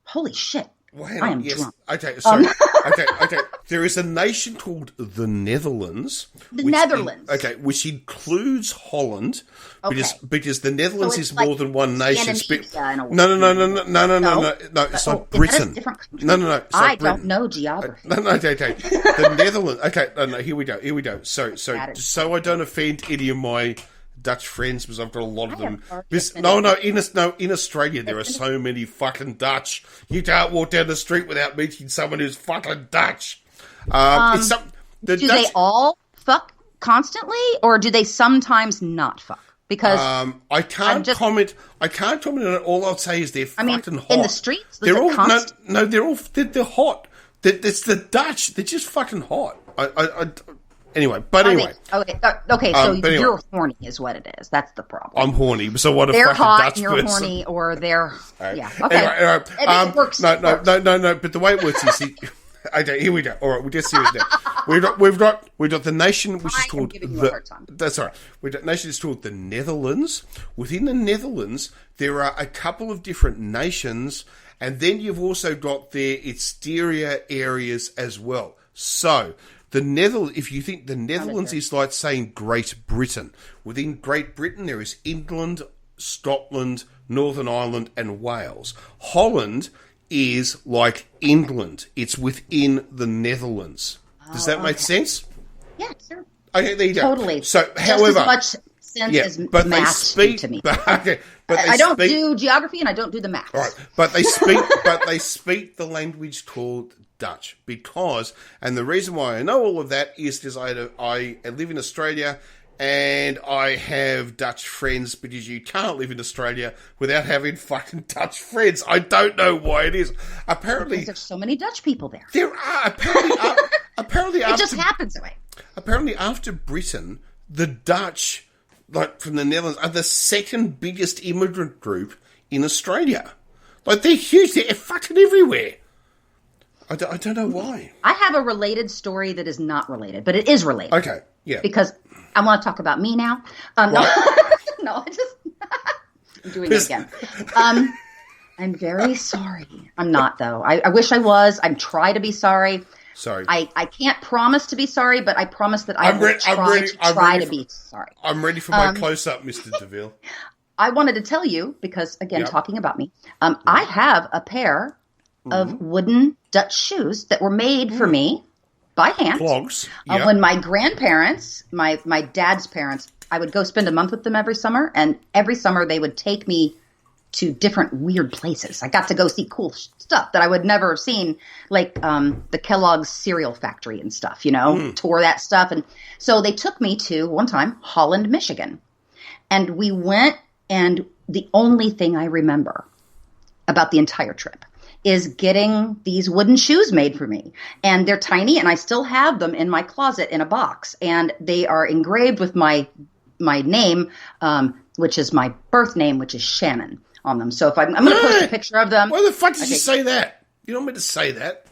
Holy shit. Well, I am drunk. Okay, sorry. Okay. There is a nation called the Netherlands. Netherlands. Which includes Holland, because the Netherlands is more than one nation. No. It's like Britain. No. It's I like don't know geography. No. Okay. The Netherlands. Okay. No. Here we go. So I don't offend any of my Dutch friends, because I've got a lot of them. In Australia there are so many fucking Dutch. You can't walk down the street without meeting someone who's fucking Dutch. They all fuck constantly, or do they sometimes not fuck? Because I can't comment. I can't comment on it. All I'll say is they're fucking hot in the streets. They're all they're hot. It's the Dutch. They're just fucking hot. Anyway. So you're horny is what it is. That's the problem. I'm horny. So what? They're fucking hot. Dutch And you're person. horny, or they're yeah. Okay. Anyway, it works. No. But the way it works is, okay. Here we go. All right, we'll just serious now. We've got the nation which is called That's all right. We've got nation is called the Netherlands. Within the Netherlands, there are a couple of different nations, and then you've also got their exterior areas as well. So. If you think the Netherlands is like saying Great Britain, within Great Britain there is England, Scotland, Northern Ireland, and Wales. Holland is like England. It's within the Netherlands. Does that make sense? Yeah, sure. Okay, there you go. Totally. So, just however, as much distance is but math they speak to me. I don't do geography and I don't do the maths. All right, but they speak the language called Dutch because, and the reason why I know all of that is because I live in Australia and I have Dutch friends, because you can't live in Australia without having fucking Dutch friends. I don't know why it is. Apparently, because there's so many Dutch people there. There are apparently it just happens that way. Apparently, after Britain, the Dutch, like from the Netherlands, are the second biggest immigrant group in Australia. Like, they're huge. They're fucking everywhere. I don't know why. I have a related story that is not related, but it is related. Okay, yeah. Because I want to talk about me now. No, no, I just I'm doing it again. I'm very sorry. I'm not, though. I wish I was. I'm trying to be sorry. Sorry. I can't promise to be sorry, but I promise that I will try to be sorry. I'm ready for my close-up, Mr. DeVille. I wanted to tell you, because, again, talking about me, I have a pair of wooden Dutch shoes that were made for me by hand. Clogs. When my grandparents, my dad's parents, I would go spend a month with them every summer, and every summer they would take me to different weird places. I got to go see cool stuff that I would never have seen, like the Kellogg's cereal factory and stuff, tour that stuff. And so they took me to, one time, Holland, Michigan. And we went, and the only thing I remember about the entire trip is getting these wooden shoes made for me. And they're tiny, and I still have them in my closet in a box. And they are engraved with my name, which is my birth name, which is Shannon, on them. So if I'm going to post a picture of them. Why the fuck did you say that? You don't mean to say that.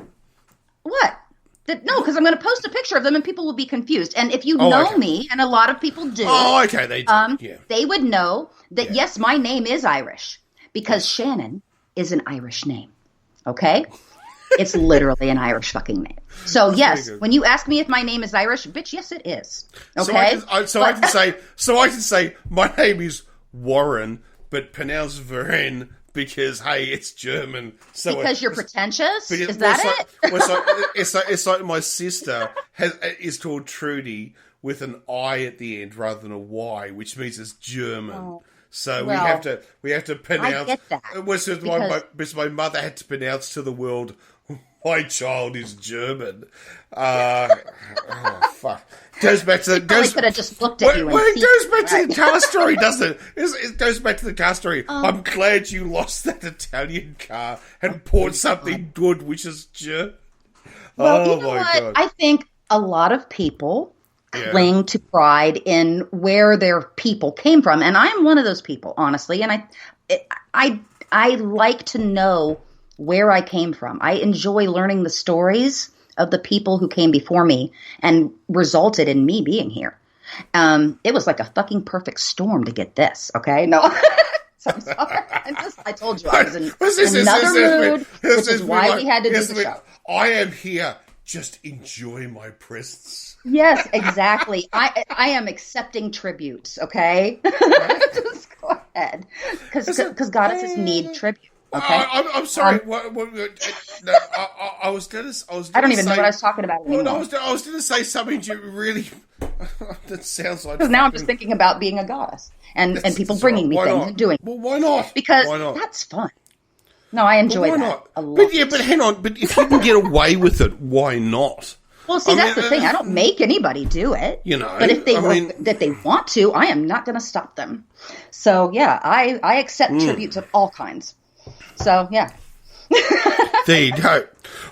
What? No, because I'm going to post a picture of them and people will be confused. And if you know me, and a lot of people do. Oh, okay. They do. They would know that, yes, my name is Irish, because Shannon is an Irish name. Okay? It's literally an Irish fucking name. So, yes, when you ask me if my name is Irish, bitch, yes, it is. Okay? So I can say my name is Warren, but pronounced Varen because, hey, it's German. So because you're pretentious? Is that it? It's like my sister is called Trudy with an I at the end rather than a Y, which means it's German. Oh. So we have to pronounce. I get that. Because my mother had to pronounce to the world, my child is German. Oh fuck! Goes back to could have just looked at you. It goes back to the car story, doesn't it? It goes back to the car story. I'm glad you lost that Italian car and bought something good, which is German. Well, you know what? God. I think a lot of people cling to pride in where their people came from, and I'm one of those people, honestly. And I like to know where I came from. I enjoy learning the stories of the people who came before me and resulted in me being here. It was like a fucking perfect storm to get this. Okay, no. So I'm sorry. I told you I was in another mood, which is why we had to do the show. I am here. Just enjoy my presence. Yes, exactly. I am accepting tributes, okay? Just go ahead. Because goddesses need tribute, okay? I'm sorry. I was going to I don't even know what I was talking about anymore. Well, I was going to say something you really... that sounds like... Because now I'm just thinking about being a goddess and people bringing me things and doing... Well, why not? Because that's fun. No, I enjoy that a lot. But hang on. But if you can get away with it, why not? Well, see, that's the thing. I don't make anybody do it. But if they want to, I am not going to stop them. So, yeah, I accept tributes of all kinds. So, yeah. There you go.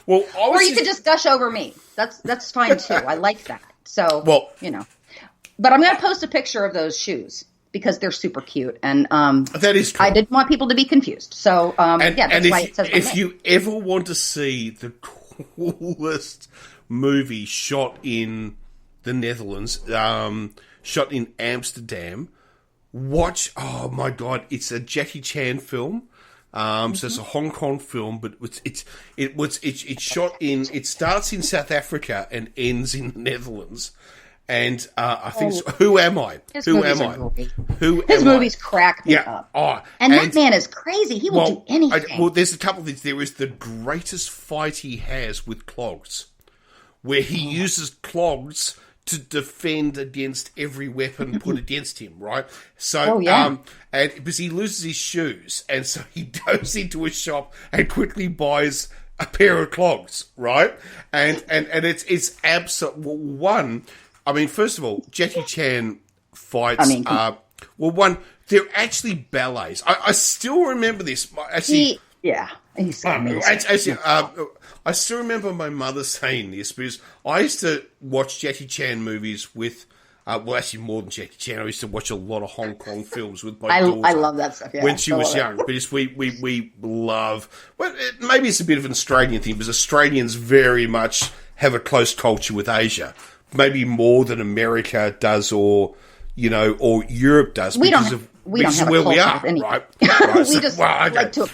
Well, or you could just gush over me. That's fine, too. I like that. So, But I'm going to post a picture of those shoes, because they're super cute, and that is true. I didn't want people to be confused. So, that's why it says my name. If you ever want to see the coolest movie shot in the Netherlands, shot in Amsterdam, watch. Oh my God, it's a Jackie Chan film. So it's a Hong Kong film, but it's shot in. It starts in South Africa and ends in the Netherlands. And I think Who Am I? Who am I? His movies crack me up. And that man is crazy. He will do anything. There's a couple of things. There is the greatest fight he has with clogs, where he uses clogs to defend against every weapon put against him, right? So, and because he loses his shoes, and so he goes into a shop and quickly buys a pair of clogs, right? And it's absolute one. I mean, first of all, Jackie Chan fights. They're actually ballets. I still remember this. Actually, he's amazing. I still remember my mother saying this because I used to watch Jackie Chan movies with, actually more than Jackie Chan. I used to watch a lot of Hong Kong films with my daughter. I love that stuff, when she was young. Because we love, well, maybe it's a bit of an Australian thing, because Australians very much have a close culture with Asia. Maybe more than America does or Europe does. We don't have a culture with anything. Right? We just like to,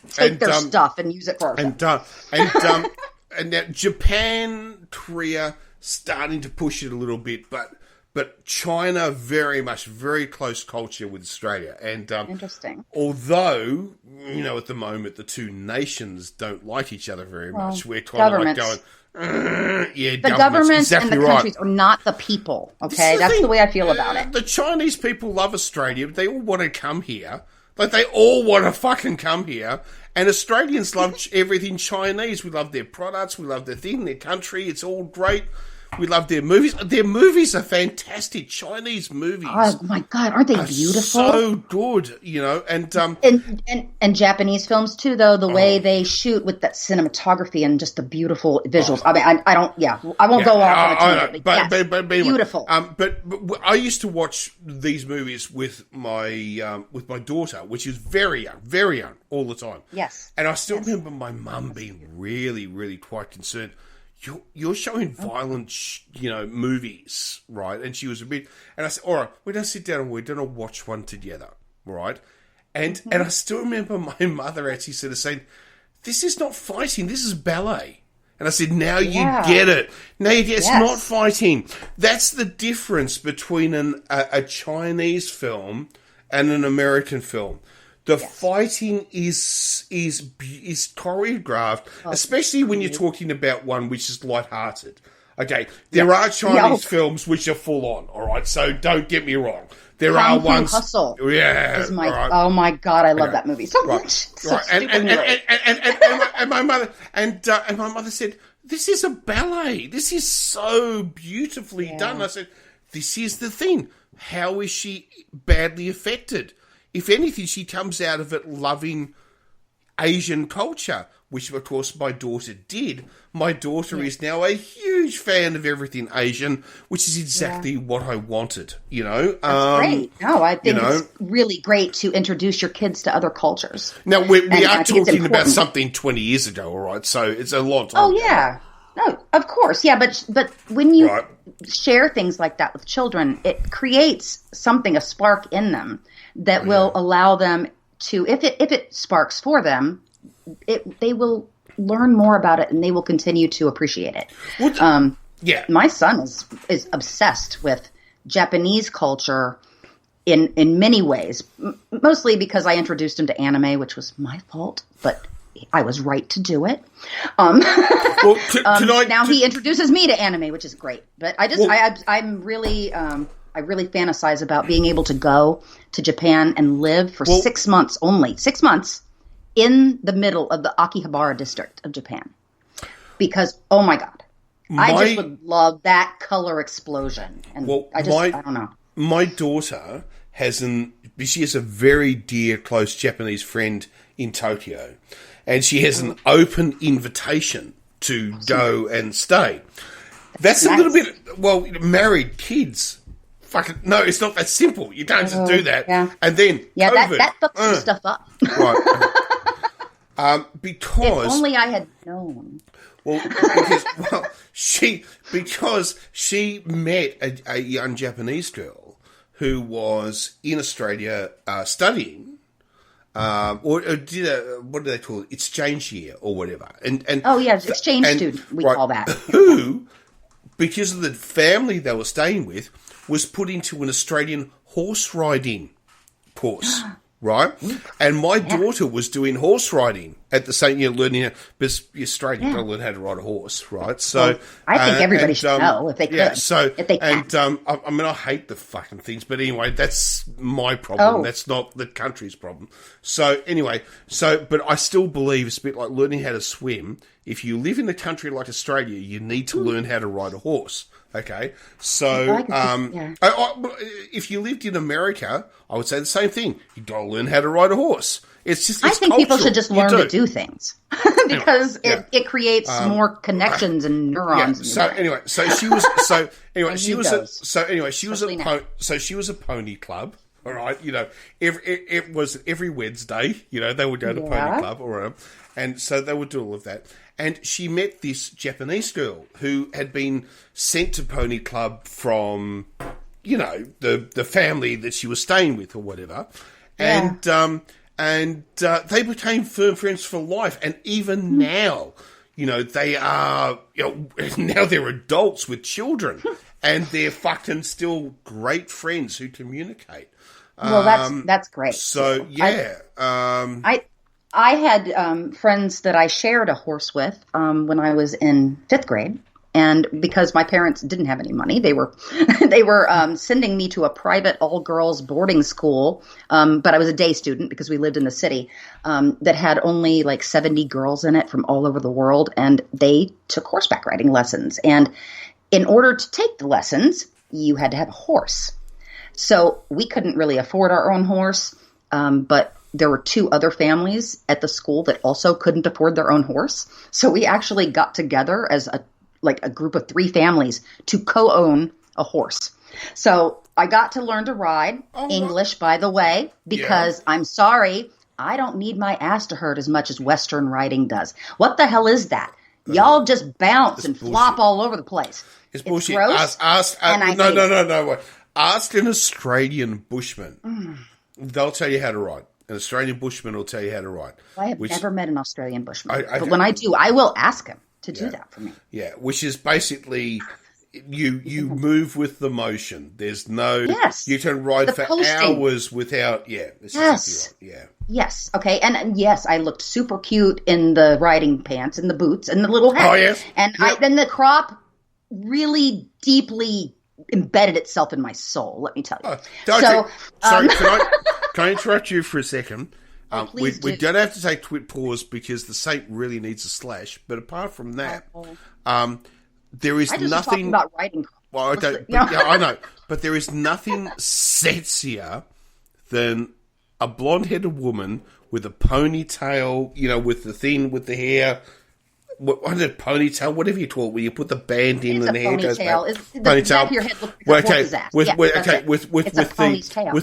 take their stuff and use it for ourselves. And now Japan, Korea, starting to push it a little bit, but China very close culture with Australia. And interesting. Although at the moment the two nations don't like each other very much, we're kind of like going. The governments exactly and the countries are not the people. Okay, that's the way I feel about it. The Chinese people love Australia. But they all want to come here. Like, they all want to fucking come here. And Australians love everything Chinese. We love their products. We love their thing, their country. It's all great. We love their movies. Their movies are fantastic. Chinese movies. Oh my God, aren't they beautiful? So good, and Japanese films too. Though the way they shoot with that cinematography and just the beautiful visuals. I mean, I won't go off on a tangent. But beautiful. But I used to watch these movies with my daughter, which is very young, all the time. Yes. And I still remember my mum being really, really quite concerned. You're showing violent, movies, right? And she was a bit, and I said, all right, we're going to sit down and we're going to watch one together, right? And I still remember my mother actually sort of saying, this is not fighting, this is ballet. And I said, now you get it. Now you get it's not fighting. That's the difference between a Chinese film and an American film. The fighting is choreographed, especially when you're talking about one which is lighthearted. Okay, there are Chinese films which are full on. All right, so don't get me wrong. There are ones. Hustle. Yeah. Oh my God, I love that movie so much. So And my mother said, "This is a ballet. This is so beautifully done." I said, "This is the thing. How is she badly affected? If anything, she comes out of it loving Asian culture, which, of course, my daughter did. My daughter is now a huge fan of everything Asian, which is exactly what I wanted, That's great. No, I think it's really great to introduce your kids to other cultures. Now, we are talking about something 20 years ago, all right? So it's a long time ago. Yeah. No, of course. Yeah, but when you share things like that with children, it creates a spark in them that will allow them to, if it sparks for them, they will learn more about it and they will continue to appreciate it. My son is obsessed with Japanese culture in many ways, mostly because I introduced him to anime, which was my fault, but I was right to do it. Now he introduces me to anime, which is great. But I really fantasize about being able to go to Japan and live for 6 months only. 6 months in the middle of the Akihabara district of Japan. Because, oh my God, I just would love that color explosion. And I don't know. My daughter has a very dear, close Japanese friend in Tokyo. And she has an open invitation to go and stay. That's a little bit, married kids. Fucking no, it's not that simple. You don't just do that. Yeah. And then COVID. that fucks some stuff up. Right. Because if only I had known. Because she met a young Japanese girl who was in Australia studying. Or did what do they call it? Exchange year or whatever. Exchange student, we call that. Who, because of the family they were staying with, was put into an Australian horse riding course, right? And my daughter was doing horse riding at the same, learning how, because you're Australian, you've got to learn how to ride a horse, right? So I think everybody should know if they could. Yeah, so, if they can. And, I mean, I hate the fucking things, but anyway, that's my problem. Oh. That's not the country's problem. So, anyway, but I still believe it's a bit like learning how to swim. If you live in a country like Australia, you need to learn how to ride a horse. Okay, so if you lived in America, I would say the same thing. You got to learn how to ride a horse. It's just. I think people should just learn to do things because it creates more connections and neurons. So anyway, she was a pony club. All right, it was every Wednesday. They would go to pony club or and so they would do all of that. And she met this Japanese girl who had been sent to pony club from, the family that she was staying with or whatever. Yeah. And they became firm friends for life. And even now, they are, now they're adults with children. And they're fucking still great friends who communicate. Well, that's great. So, yeah. I had friends that I shared a horse with when I was in 5th grade. And because my parents didn't have any money, they were sending me to a private all-girls boarding school. But I was a day student because we lived in the city that had only like 70 girls in it from all over the world. And they took horseback riding lessons. And in order to take the lessons, you had to have a horse. So we couldn't really afford our own horse, but there were 2 other families at the school that also couldn't afford their own horse. So we actually got together as a group of 3 families to co-own a horse. So I got to learn to ride English, by the way, because I'm sorry, I don't need my ass to hurt as much as Western riding does. What the hell is that? Y'all just bounce and flop all over the place. It's bullshit. Gross, No. Ask an Australian bushman. They'll tell you how to ride. An Australian bushman will tell you how to ride. I have never met an Australian bushman. But when I do, I will ask him to do that for me. Yeah, which is basically you move with the motion. There's no you can ride for hours without exactly right. Yes. Okay. And yes, I looked super cute in the riding pants and the boots and the little hat. Oh yes. And then the crop really deeply embedded itself in my soul. Let me tell you. Sorry, can I interrupt you for a second? We don't have to take twit pause because the Saint really needs a slash. But apart from that, there is nothing. Talking about writing. Well, I know, but there is nothing sexier than a blonde-headed woman with a ponytail. With the thing with the hair. What is it, ponytail? Whatever you call it, where you put the band in and the hair goes back. The back of your head looks like a horse's ass. With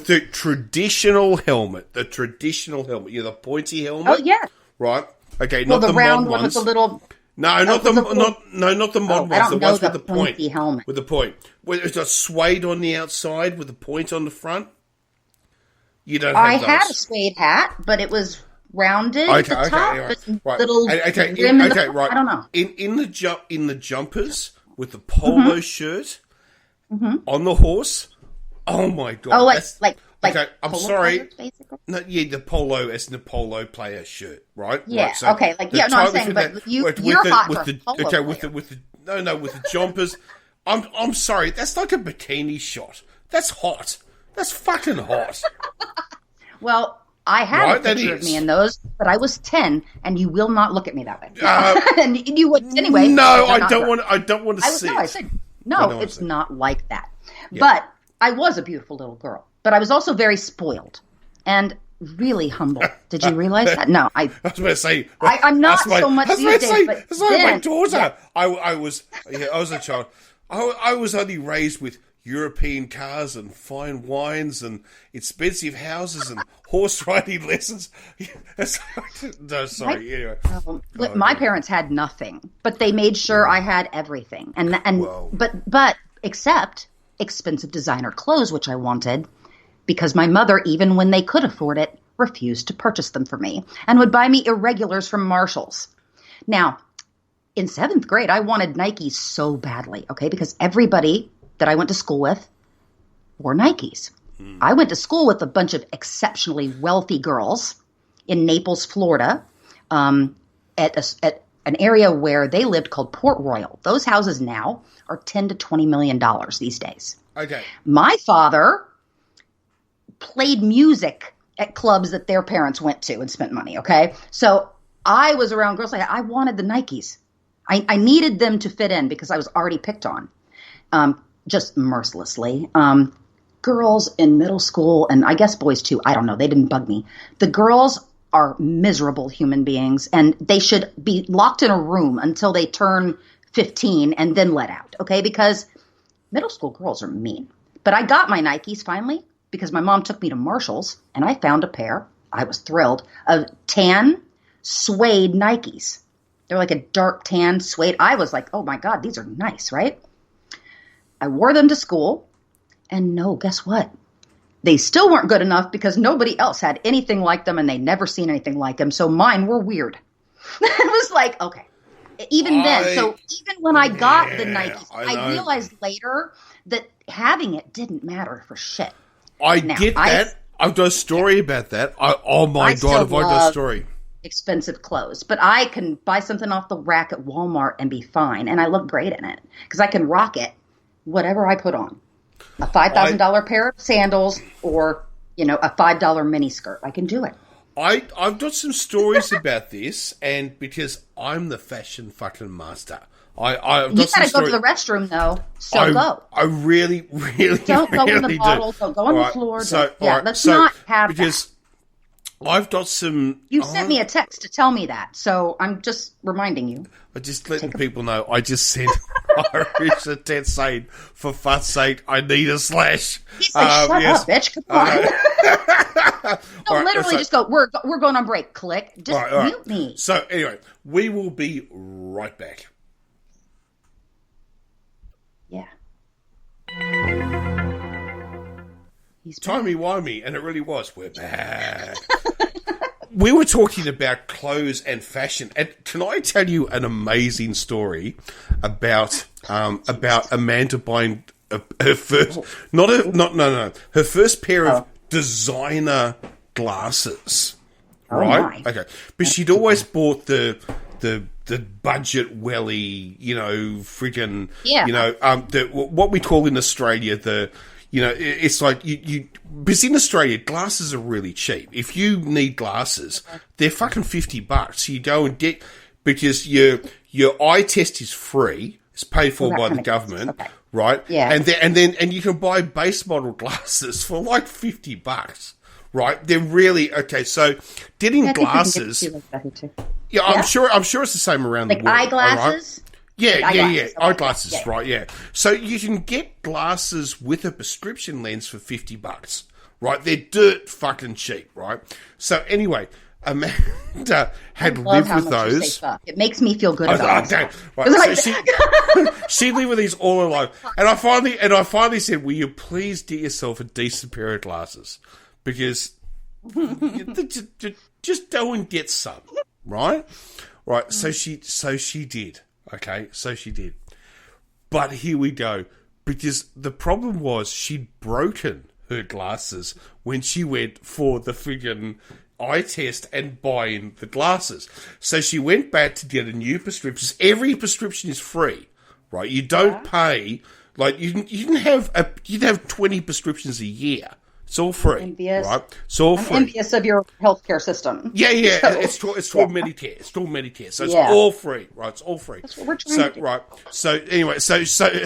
the traditional helmet, the pointy helmet. Oh yeah, right. Okay, not the round mod one ones. with the little. Not the mod ones. The ones with the point. Helmet. With the point, where it's got suede on the outside with the point on the front. You don't have those. I had a suede hat, but it was rounded at the top, right. Little rim right. I don't know. In the jumpers with the polo shirt on the horse. Oh my god! Oh, like okay, I'm sorry. Players, basically? No, the polo as in the polo player shirt, right? Yeah. Right, so okay. I'm saying, but you're hot for a polo player. with the jumpers. I'm sorry. That's like a bikini shot. That's hot. That's fucking hot. Well, I had a picture of me in those, but I was 10, and you will not look at me that way. And you would anyway. No, I don't want to see. No, I said no. It's not like that. Yeah. But I was a beautiful little girl. But I was also very spoiled and really humble. Did you realize that? No, I was going to say I'm not so much these days. But that's like my daughter. Yeah. I was a child. I was only raised with European cars and fine wines and expensive houses and horse riding lessons. No, sorry. Anyway, my parents had nothing, but they made sure I had everything, but except expensive designer clothes, which I wanted, because my mother, even when they could afford it, refused to purchase them for me and would buy me irregulars from Marshall's. Now, in 7th grade, I wanted Nikes so badly, okay, because everybody that I went to school with wore Nikes. I went to school with a bunch of exceptionally wealthy girls in Naples, Florida, at an area where they lived called Port Royal. Those houses now are $10 to $20 million these days. Okay. My father played music at clubs that their parents went to and spent money. Okay. So I was around girls I wanted the Nikes. I needed them to fit in because I was already picked on, just mercilessly. Girls in middle school, and I guess boys too, I don't know, they didn't bug me. The girls are miserable human beings, and they should be locked in a room until they turn 15 and then let out, okay? Because middle school girls are mean. But I got my Nikes finally because my mom took me to Marshall's, and I found a pair, I was thrilled, of tan suede Nikes. They're like a dark tan suede. I was like, oh my God, these are nice, right? I wore them to school, and no, guess what? They still weren't good enough because nobody else had anything like them, and they'd never seen anything like them, so mine were weird. It was like, okay. Even when I got the Nikes, I realized later that having it didn't matter for shit. I get that. I've got a story about that. Oh my God, have I got a story. Expensive clothes, but I can buy something off the rack at Walmart and be fine, and I look great in it because I can rock it whatever I put on. A $5,000 pair of sandals or, a $5 mini skirt. I can do it. I've got some stories about this, and because I'm the fashion fucking master. You gotta go to the restroom though, so go. I really, really don't go in the bottle. Don't go on the floor. Let's not have that. I've got some... You sent me a text to tell me that, so I'm just reminding you. I'm just letting people know. I just sent Irish a text saying, for fuck's sake, I need a slash. He's like, shut up, bitch. Come on. No, literally just go, we're going on break. Click. Just mute me. So anyway, we will be right back. Yeah. Timey-wimey, and it really was. We're back. We were talking about clothes and fashion, and can I tell you an amazing story about Amanda buying her first her first pair of designer glasses, right? My. Okay, but she'd always bought the budget welly, friggin', what we call in Australia it's like because in Australia, glasses are really cheap. If you need glasses, they're fucking $50. You go and get, because your eye test is free. It's paid for by the government, right? Yeah. And you can buy base model glasses for like $50, right? They're really okay. So getting glasses, I'm sure it's the same around the world. Like eyeglasses. Right? Yeah. Eyeglasses, right, yeah. So you can get glasses with a prescription lens for $50, right? They're dirt fucking cheap, right? So anyway, Amanda had lived with those. It makes me feel good about it. Right. So she lived with these all her life. And I finally said, will you please get yourself a decent pair of glasses? Because just go and get some, right? Right, so she did. Okay, so she did. But here we go. Because the problem was she'd broken her glasses when she went for the friggin' eye test and buying the glasses. So she went back to get a new prescription. Every prescription is free, right? You don't pay, like, you'd have 20 prescriptions a year. It's all free, right? It's all free. I'm envious of your healthcare system. Yeah. So, it's called Medicare. It's called Medicare. So it's all free, right? It's all free. That's what we're trying to do. Right. So anyway, so she got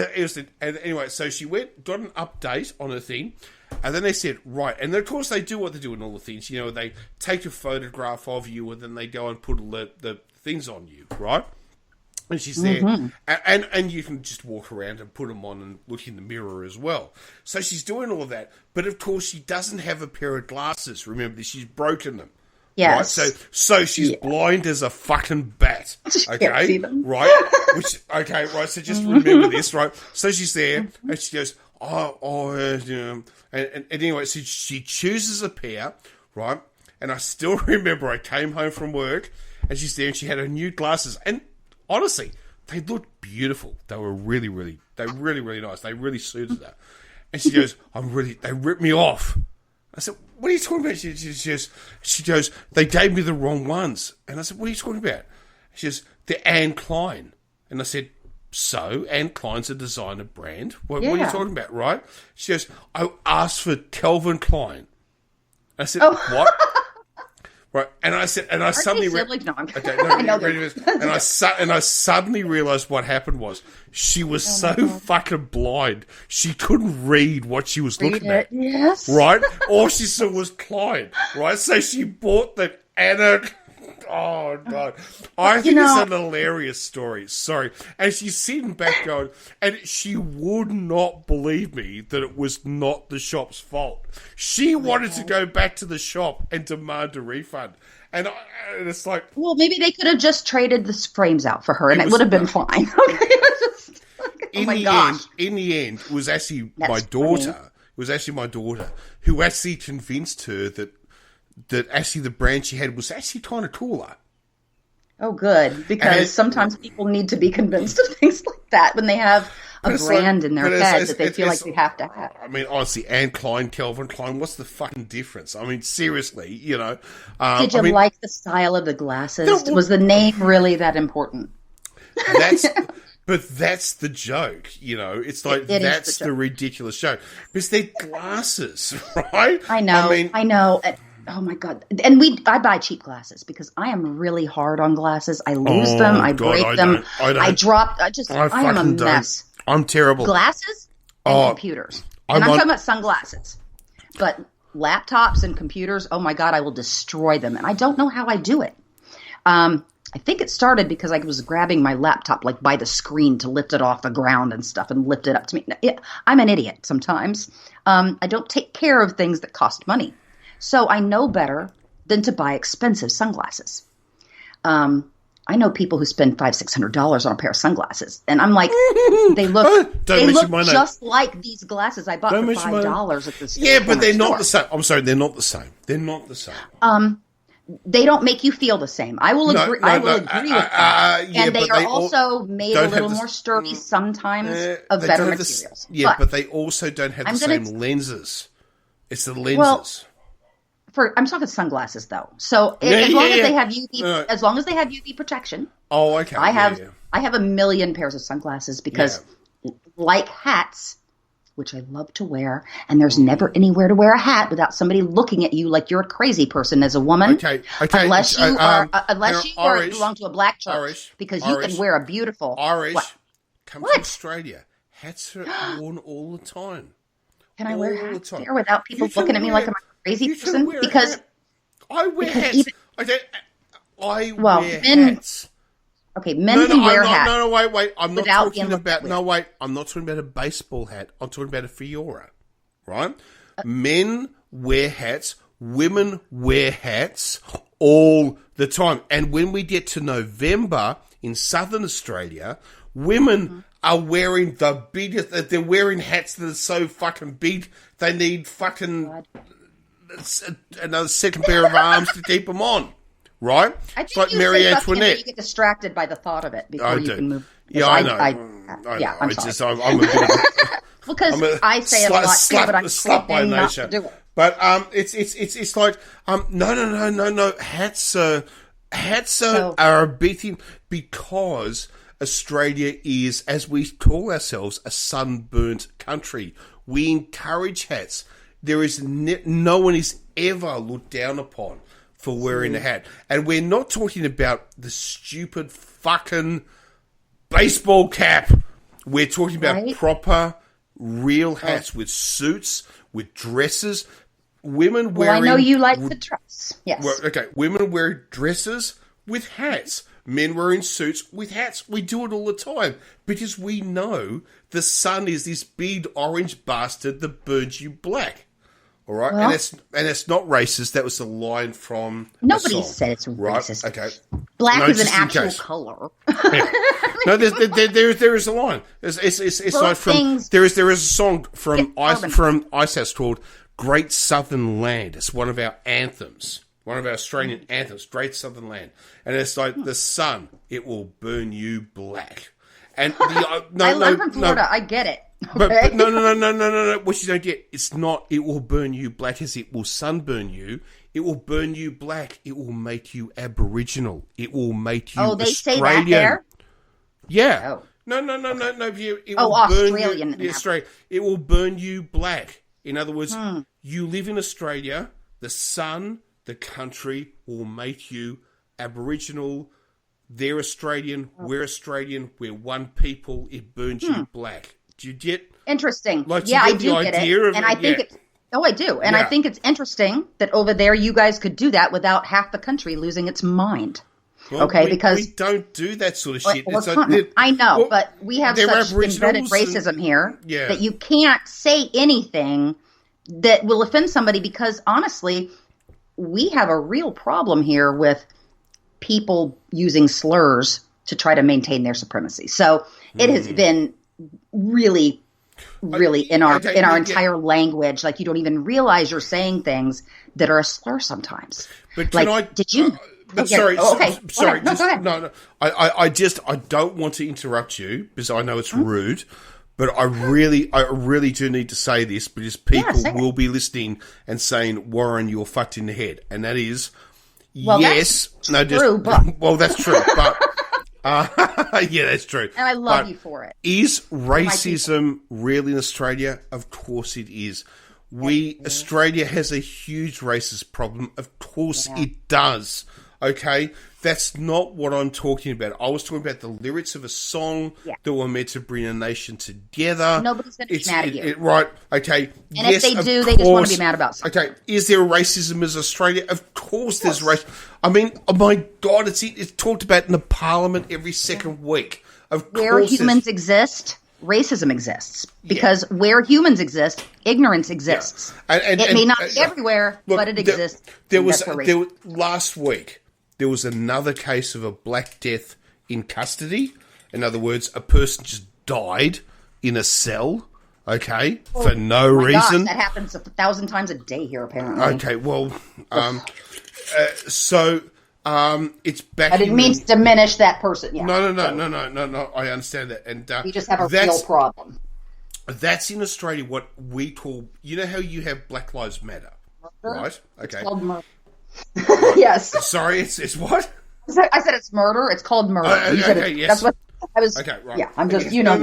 an update on her thing, and then they said, right, and then of course they do what they do in all the things. They take a photograph of you, and then they go and put the things on you, right? And she's there, and you can just walk around and put them on and look in the mirror as well. So she's doing all of that, but of course she doesn't have a pair of glasses. Remember this, she's broken them. Yes. Right? So she's blind as a fucking bat. Okay, can't see them. Right? Right. So just remember this, right? So she's there, and she goes, and anyway, so she chooses a pair, right? And I still remember I came home from work, and she's there, and she had her new glasses, and honestly, they looked beautiful. They were really, really nice. They really suited her. And she goes, they ripped me off. I said, what are you talking about? She goes, they gave me the wrong ones. And I said, what are you talking about? She goes, they're Anne Klein. And I said, so? Anne Klein's a designer brand. What are you talking about, right? She goes, I asked for Calvin Klein. I said, what? Right, and I said, and I suddenly and I suddenly realized what happened was she was so fucking blind she couldn't read what she was looking at. Yes, right. All she saw was Klein. Right, so she bought the Anna. Oh God, I think it's an hilarious story. Sorry, and she's sitting back going, and she would not believe me that it was not the shop's fault. She wanted to go back to the shop and demand a refund, and it's like, well, maybe they could have just traded the frames out for her, and it would have been fine. In the end, it was actually my daughter. It was actually my daughter who actually convinced her that actually the brand she had was actually kind of cooler. Oh, good. Because sometimes people need to be convinced of things like that when they have a brand in their head that they feel like they have to have. I mean, honestly, Anne Klein, Calvin Klein, what's the fucking difference? I mean, seriously, you know. Did you like the style of the glasses? No, was the name really that important? But that's the joke, you know. It's like that's the ridiculous joke. Because they're glasses, right? I know. Oh my God! And I buy cheap glasses because I am really hard on glasses. I lose them. I break them. I drop. I am a mess. I'm terrible. Glasses and computers. And I'm talking about sunglasses. But laptops and computers, oh my God, I will destroy them. And I don't know how I do it. I think it started because I was grabbing my laptop like by the screen to lift it off the ground and stuff and lift it up to me. I'm an idiot sometimes. I don't take care of things that cost money. So I know better than to buy expensive sunglasses. I know people who spend $500-$600 on a pair of sunglasses, and I'm like, they look just like these glasses I bought for $5 at this. Yeah, but they're not the same. I'm sorry, they're not the same. They're not the same. They don't make you feel the same. I will agree. I will agree with that. And they are also made a little more sturdy sometimes of better materials. But they also don't have the same lenses. It's the lenses. Well, I'm talking sunglasses though. So as long as they have UV, as long as they have UV protection. Oh, okay. I have a million pairs of sunglasses because, like hats, which I love to wear, and there's never anywhere to wear a hat without somebody looking at you like you're a crazy person as a woman. Okay. Unless you belong to a black church, because you can wear a beautiful Irish. Come from Australia. Hats are worn all the time. Can I wear hats there without people looking at me like I'm a crazy person? Because I wear hats. I wear hats. Okay, men can wear hats. No, wait. I'm not talking about. No, wait. I'm not talking about a baseball hat. I'm talking about a fedora. Right? Men wear hats. Women wear hats all the time. And when we get to November in southern Australia, women are wearing the biggest. They're wearing hats that are so fucking big they need fucking another second pair of arms to keep them on. Right? It's like Marie Antoinette. You get distracted by the thought of it before you can move. Yeah, I know. I'm sorry. I'm a bit of because I say it a lot too, but I'm slut by nature. Do it. But it's like no. Hats are a big thing because Australia is, as we call ourselves, a sunburnt country. We encourage hats. There is no one is ever looked down upon for wearing a hat. And we're not talking about the stupid fucking baseball cap. We're talking about proper, real hats with suits, with dresses. Women wearing... Well, I know you like the dress. Yes. Well, okay, women wear dresses with hats. Men wearing suits with hats. We do it all the time because we know the sun is this big orange bastard that burns you black. All right, well, and it's not racist. That was the line from nobody said it's racist. Right? Okay, black is an actual color. Yeah. No, there is a line. It's like from there is a song from Ice House called "Great Southern Land." It's one of our anthems, one of our Australian anthems. Great Southern Land, and it's like the sun. It will burn you black. And I'm from Florida. I get it. But no. What you don't get, it's not, it will burn you black as it will sunburn you. It will burn you black. It will make you Aboriginal. It will make you Australian. Say that there? Yeah. Oh. No. It will Australian. Burn you, Australia. It will burn you black. In other words, you live in Australia, the sun, the country will make you Aboriginal. They're Australian, we're Australian, we're one people, it burns you black. Do you get? Interesting. Like, I do get it. And I think it's, I do. And I think it's interesting that over there you guys could do that without half the country losing its mind. Well, because we don't do that sort of shit. I know, but we have such embedded racism here that you can't say anything that will offend somebody because, honestly, we have a real problem here with people using slurs to try to maintain their supremacy. So it has been really in our entire language. Like, you don't even realize you're saying things that are a slur sometimes. But did you? Sorry. Go ahead. I don't want to interrupt you because I know it's rude, but I really do need to say this because people will be listening and saying, Warren, you're fucked in the head. And that is, yes. That's true, but yeah, that's true. And I love you for it. Is racism real in Australia? Of course it is. Australia has a huge racist problem. Of course it does. Okay? That's not what I'm talking about. I was talking about the lyrics of a song that were meant to bring a nation together. Nobody's going to be mad at you. Right. Okay. And if they do, they just want to be mad about something. Okay. Is there racism as Australia? Of course there's racism. I mean, oh my God, it's talked about in the parliament every second week. Where humans exist, racism exists. Because where humans exist, ignorance exists. And it may not be everywhere, but it exists. Last week, there was another case of a Black Death in custody. In other words, a person just died in a cell, for no reason. Gosh, that happens 1,000 times a day here, apparently. Okay, well, it's back. I didn't mean to diminish that person. Yeah. No. I understand that, and we just have a real problem. That's in Australia. What we call, you know, how you have Black Lives Matter, right? Okay. It's called murder. Yes. Sorry, it's what? I said it's murder. It's called murder. Yes. That's what I was. Okay, right. Yeah, I'm just, no,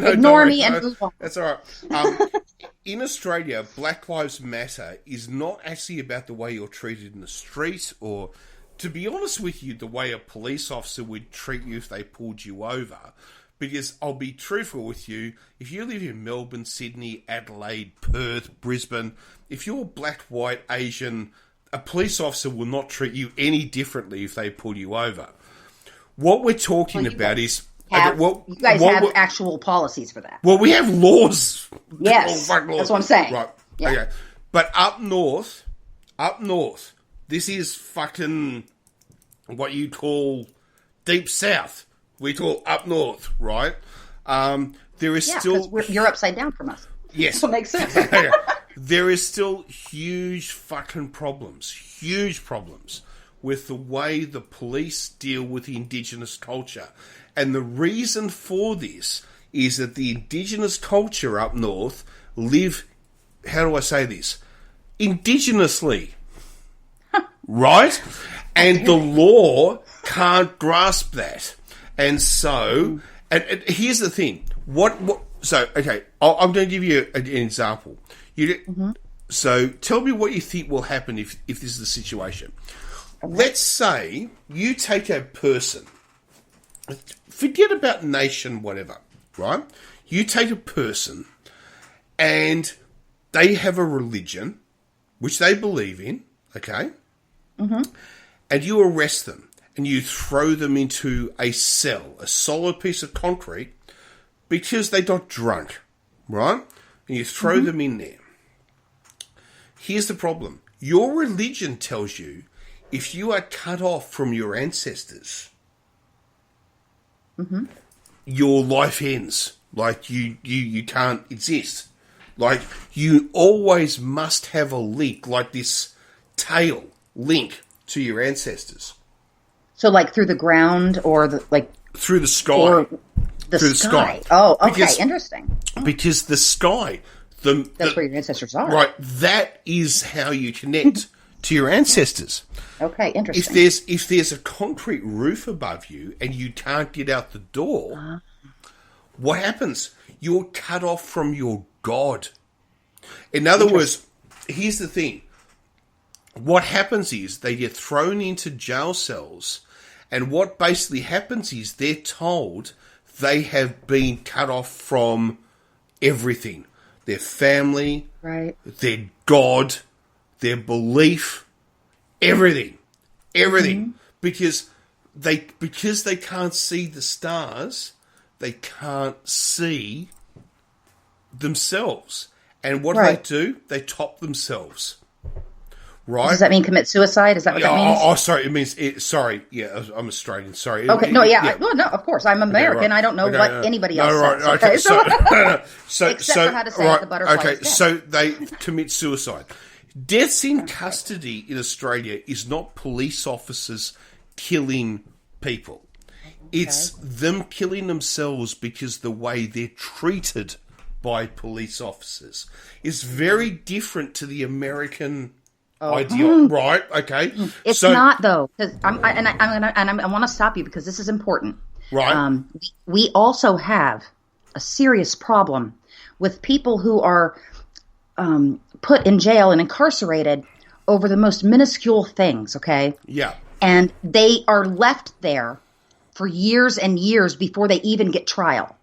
ignore me and move on. That's all right. In Australia, Black Lives Matter is not actually about the way you're treated in the street, or, to be honest with you, the way a police officer would treat you if they pulled you over. Because I'll be truthful with you, if you live in Melbourne, Sydney, Adelaide, Perth, Brisbane, if you're black, white, Asian, a police officer will not treat you any differently if they pull you over. What we're talking about is... you guys have actual policies for that. Well, we have laws. Yes, laws. That's what I'm saying. Right, okay. But up north, this is fucking what you call deep south. We call up north, right? There is still... you're upside down from us. Yes. That makes sense. There is still huge fucking problems with the way the police deal with the Indigenous culture. And the reason for this is that the Indigenous culture up north live, how do I say this? Indigenously. Right? And the law can't grasp that. And so, and here's the thing. So, okay, I'm going to give you an example. So, tell me what you think will happen if this is the situation. Let's say you take a person, forget about nation, whatever, right? You take a person and they have a religion, which they believe in, okay? And you arrest them and you throw them into a cell, a solid piece of concrete, because they got drunk, right? And you throw them in there. Here's the problem. Your religion tells you if you are cut off from your ancestors, your life ends. Like, you can't exist. Like, you always must have a link, like this tail link to your ancestors. So, like, through the ground or through the sky. Or through the sky. Oh, okay, interesting. Because the sky, that's where your ancestors are. Right, that is how you connect to your ancestors. Okay, interesting. If there's a concrete roof above you and you can't get out the door, what happens? You're cut off from your God. In other words, here's the thing. What happens is they get thrown into jail cells, and what basically happens is they're told they have been cut off from everything. Their family, right, their God, their belief, everything. Because they can't see the stars, they can't see themselves. And what do they do? They top themselves. Right? Does that mean commit suicide? Is that what that means? Oh, sorry. It means sorry. Yeah, I'm Australian. Sorry. Okay. No. Well, no. Of course, I'm American. Okay, right. I don't know what anybody else says. Right. Okay. So, except for how to say the butterfly. Okay. So they commit suicide. Deaths in custody in Australia is not police officers killing people. It's them killing themselves because the way they're treated by police officers is very different to the American ideal, right? Okay, it's not though, because I want to stop you because this is important. Right. We also have a serious problem with people who are put in jail and incarcerated over the most minuscule things. Okay. Yeah. And they are left there for years and years before they even get trial.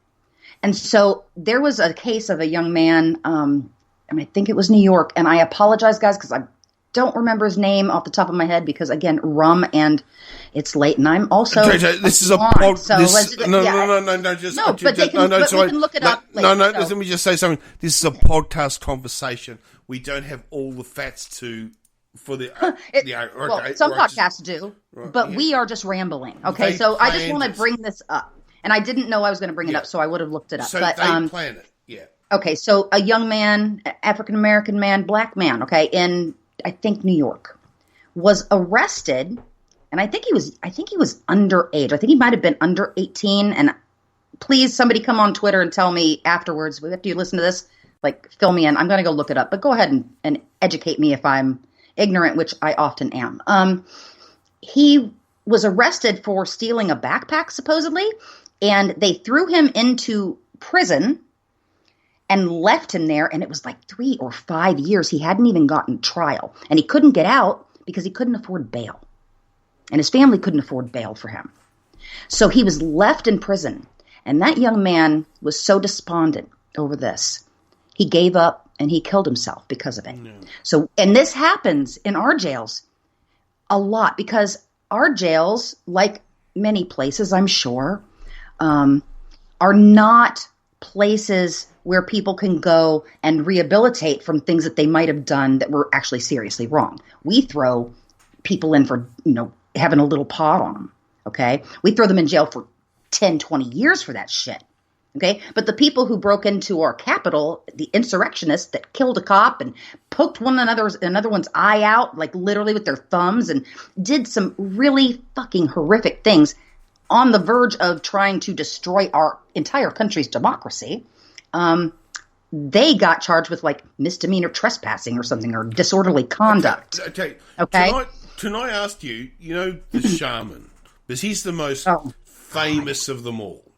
And so there was a case of a young man, and I think it was New York, and I apologize, guys, because I don't remember his name off the top of my head because, again, rum and it's late, and I'm also this is a pod. So no. But we can look it up later. No. Let me just say something. This is a podcast conversation. We don't have all the facts for the. Some podcasts do, but we are just rambling. Okay, so I just want to bring this up. And I didn't know I was going to bring it up, so I would have looked it up. So but, they plan it, yeah. Okay, so a young man, African-American man, black man, okay, in, I think, New York, was arrested, and I think he was underage. I think he might have been under 18, and please, somebody come on Twitter and tell me afterwards, after you listen to this, like, fill me in. I'm going to go look it up, but go ahead and educate me if I'm ignorant, which I often am. He was arrested for stealing a backpack, supposedly, and they threw him into prison and left him there. And it was like 3 or 5 years. He hadn't even gotten trial. And he couldn't get out because he couldn't afford bail. And his family couldn't afford bail for him. So he was left in prison. And that young man was so despondent over this. He gave up and he killed himself because of it. No. So, and this happens in our jails a lot because our jails, like many places, I'm sure, are not places where people can go and rehabilitate from things that they might have done that were actually seriously wrong. We throw people in for, having a little pot on them, okay? We throw them in jail for 10, 20 years for that shit, okay? But the people who broke into our Capitol, the insurrectionists that killed a cop and poked another one's eye out, like literally with their thumbs, and did some really fucking horrific things on the verge of trying to destroy our entire country's democracy, they got charged with like misdemeanor trespassing or something, or disorderly conduct. Okay. Can I ask you, the shaman, because he's the most famous of them all.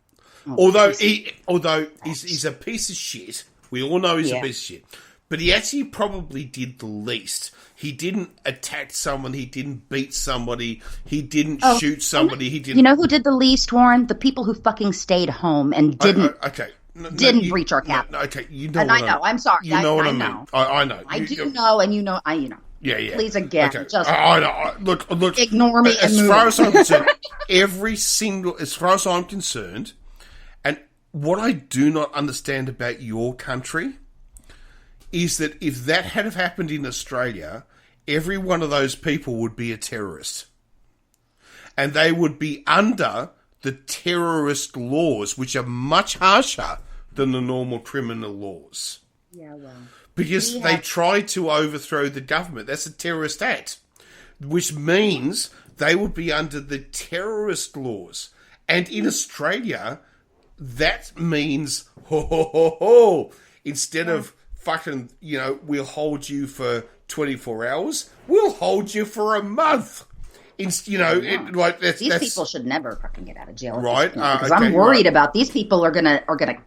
Although he's a piece of shit. We all know he's a piece of shit. But he actually probably did the least. He didn't attack someone. He didn't beat somebody. He didn't shoot somebody. He didn't. You know who did the least, Warren? The people who fucking stayed home and didn't. Didn't breach our capital. Okay, you know. And what I know. I'm sorry. You know what I mean. Know. I know. I do know, and you know. Yeah. Please again, just I know. Look. Ignore me. As far as I'm concerned, as far as I'm concerned, and what I do not understand about your country is that if that had have happened in Australia, every one of those people would be a terrorist. And they would be under the terrorist laws, which are much harsher than the normal criminal laws. Yeah, well. Because they tried to overthrow the government. That's a terrorist act, which means they would be under the terrorist laws. And in Australia, that means, instead of fucking, we'll hold you for 24 hours, we'll hold you for a month. These people should never fucking get out of jail, right? Because I'm worried about these people are gonna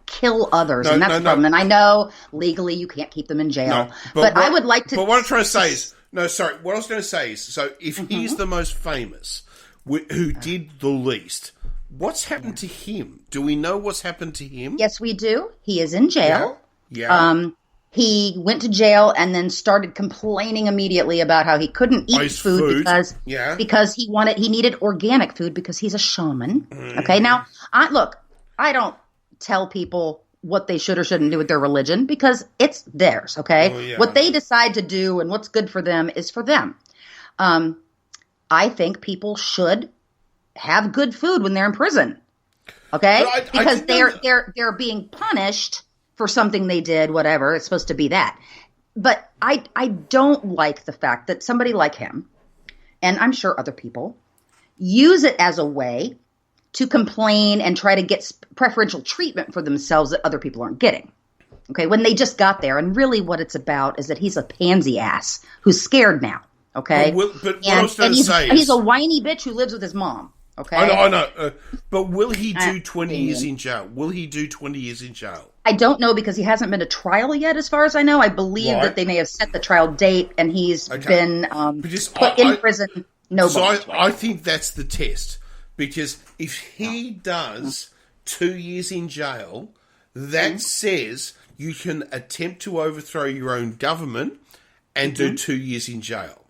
kill others, and that's the problem. And I know legally you can't keep them in jail, but I would like to. But what I'm trying to say is, what I was going to say is, so if he's the most famous, who did the least, what's happened to him? Do we know what's happened to him? Yes, we do. He is in jail. Yeah. He went to jail and then started complaining immediately about how he couldn't eat food because he needed organic food because he's a shaman. Okay, now I don't tell people what they should or shouldn't do with their religion because it's theirs. Okay, what they decide to do and what's good for them is for them. I think people should have good food when they're in prison. Okay, because they're being punished for something they did, whatever. It's supposed to be that. But I don't like the fact that somebody like him, and I'm sure other people, use it as a way to complain and try to get preferential treatment for themselves that other people aren't getting. Okay, when they just got there. And really what it's about is that he's a pansy ass who's scared now. Okay? But what I was going to say is, he's a whiny bitch who lives with his mom. Okay? I know. But will he do 20 years in jail? Will he do 20 years in jail? I don't know because he hasn't been to trial yet, as far as I know. I believe that they may have set the trial date and he's been put in prison. I think that's the test. Because if he does 2 years in jail, that says you can attempt to overthrow your own government and do 2 years in jail.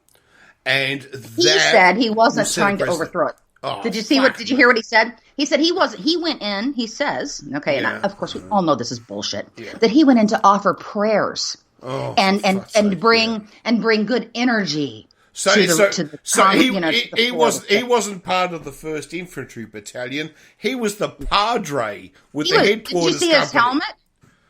And he said he wasn't trying to overthrow it. Oh, did you hear what he said? He said he went in, he says, and of course we all know this is bullshit, that he went in to offer prayers and bring good energy. He wasn't part of the 1st Infantry Battalion. He was the padre with the headquarters. Did you see his helmet?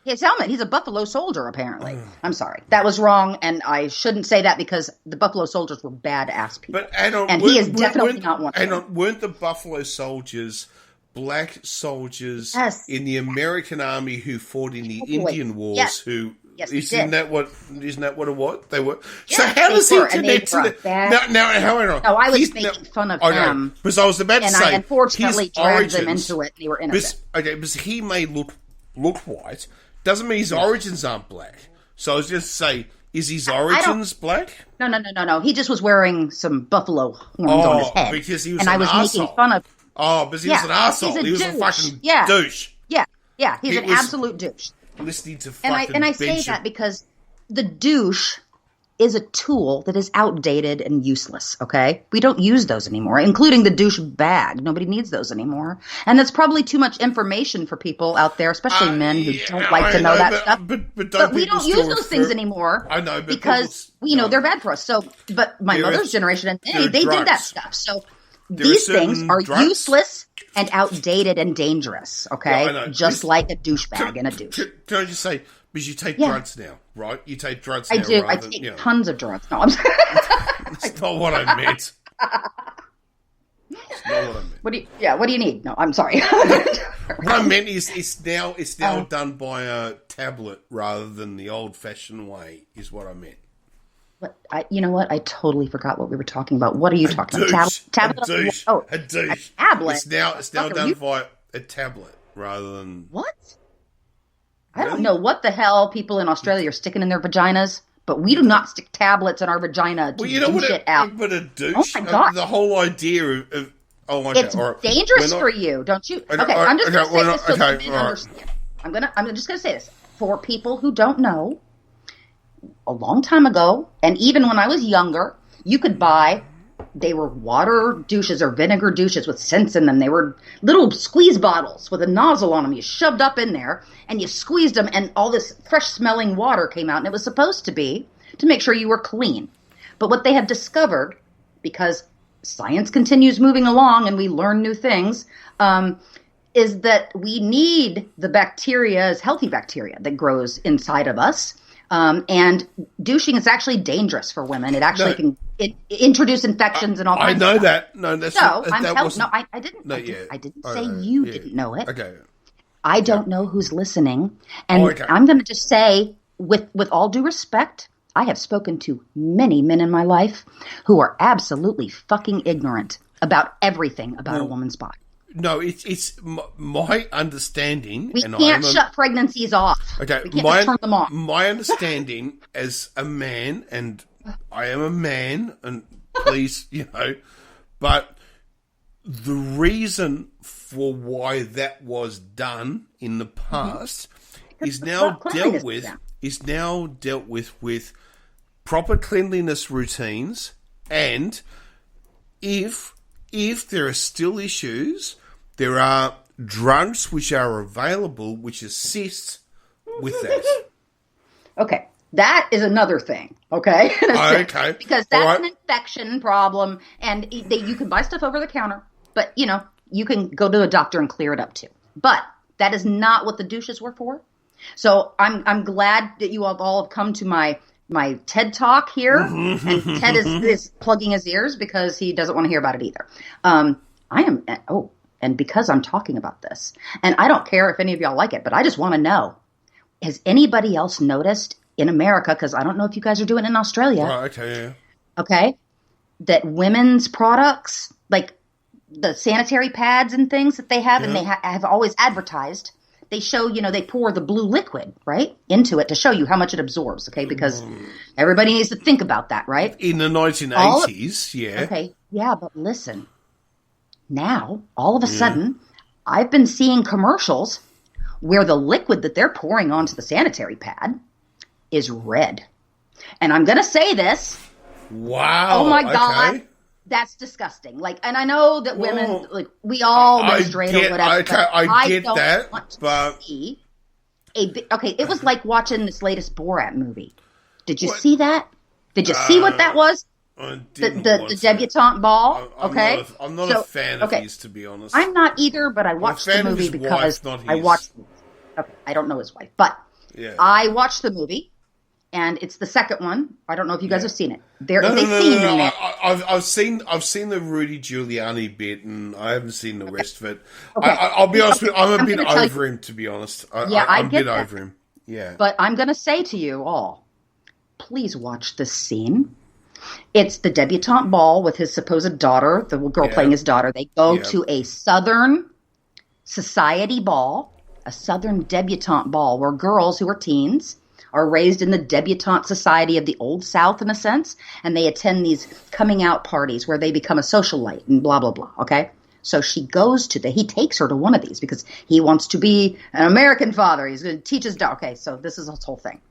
His helmet. He's a Buffalo Soldier, apparently. I'm sorry. That was wrong, and I shouldn't say that because the Buffalo Soldiers were badass people. And he is definitely not one of them. Weren't the Buffalo Soldiers black soldiers in the American Army who fought in the Indian Wars? Yes, isn't that what it was? They were. So how does he connect to that? No, I was making fun of them. Because I was about to say, I unfortunately dragged them into it, and they were innocent. Because he may look white. Doesn't mean his origins aren't black. So I was just say, is his origins black? No. He just was wearing some buffalo horns on his head. Because he was and I was making fun of. Oh, because he was an arsehole. He was a fucking douche. Yeah. He's an absolute douche. Listening to fucking and I say that because the douche is a tool that is outdated and useless, okay? We don't use those anymore, including the douche bag. Nobody needs those anymore. And that's probably too much information for people out there, especially men who don't like to know that stuff. But we don't use those things anymore. I know, but because, they're bad for us. So, but my mother's generation, they did that stuff. So these things are useless and outdated and dangerous, okay? Just like a douchebag and a douche. Can I just say, because you take drugs now, right? You take drugs now. I do. I take tons of drugs. No, I'm sorry. That's not what I meant. That's not what I meant. What do you need? No, I'm sorry. What I meant is it's now done by a tablet rather than the old-fashioned way, is what I meant. You know what? I totally forgot what we were talking about. What are you talking about? Tablet? A douche. A tablet? It's now done via a tablet rather than... What? I don't know what the hell people in Australia are sticking in their vaginas, but we do not stick tablets in our vagina to shit out. But a douche? Oh my God. The whole idea of... it's dangerous for you, don't you? I'm just going to say this so that men understand. I'm just going to say this. For people who don't know, a long time ago, and even when I was younger, you could buy... They were water douches or vinegar douches with scents in them. They were little squeeze bottles with a nozzle on them. You shoved up in there and you squeezed them and all this fresh smelling water came out. And it was supposed to be to make sure you were clean. But what they have discovered, because science continues moving along and we learn new things, is that we need the bacteria as healthy bacteria that grows inside of us. And douching is actually dangerous for women. It actually can introduce infections and all kinds of stuff. I know that. No, that's I didn't. I didn't say you didn't know it. Okay. I don't know who's listening. And Oh, okay. I'm going to just say, with all due respect, I have spoken to many men in my life who are absolutely fucking ignorant about everything about a woman's body. No, it's my understanding. We can't shut pregnancies off. Okay, we can't just turn them off. My understanding as a man, and I am a man, and please, but the reason for why that was done in the past is now dealt with with proper cleanliness routines, and if there are still issues, there are drugs which are available which assist with that. Okay, that is another thing. Okay, okay, because that's an infection problem, and you can buy stuff over the counter, but you can go to a doctor and clear it up too. But that is not what the douches were for. So I'm glad that you all have come to my TED Talk here, and Ted is plugging his ears because he doesn't want to hear about it either. And because I'm talking about this, and I don't care if any of y'all like it, but I just want to know, has anybody else noticed in America, because I don't know if you guys are doing it in Australia. Right, okay, yeah. Okay, that women's products, like the sanitary pads and things that they have, and they have always advertised, they show, they pour the blue liquid, right, into it to show you how much it absorbs, okay, because everybody needs to think about that, right? In the 1980s, yeah. Okay, yeah, but listen, now, all of a sudden, I've been seeing commercials where the liquid that they're pouring onto the sanitary pad is red. And I'm going to say this. Wow. Oh, my God. Okay. That's disgusting. and I know that women, we all menstruate or whatever. Okay, I get that, but see okay, it was like watching this latest Borat movie. Did you see that? Did you see what that was? The debutante ball. I'm not a fan of his, to be honest. I'm not either, but I watched the movie because I watched. Okay, I don't know his wife, but I watched the movie. And it's the second one. I don't know if you guys have seen it. There's a scene in there. I've seen the Rudy Giuliani bit, and I haven't seen the rest of it. Okay. I'll be honest with you, I'm a bit over him, to be honest. I'm a bit over him. Yeah. But I'm going to say to you all, please watch this scene. It's the debutante ball with his supposed daughter, the girl playing his daughter. They go to a Southern society ball, a Southern debutante ball, where girls who are teens are raised in the debutante society of the Old South, in a sense, and they attend these coming out parties where they become a socialite and blah, blah, blah, okay? So he takes her to one of these because he wants to be an American father. He's going to teach his daughter. Okay, so this is his whole thing.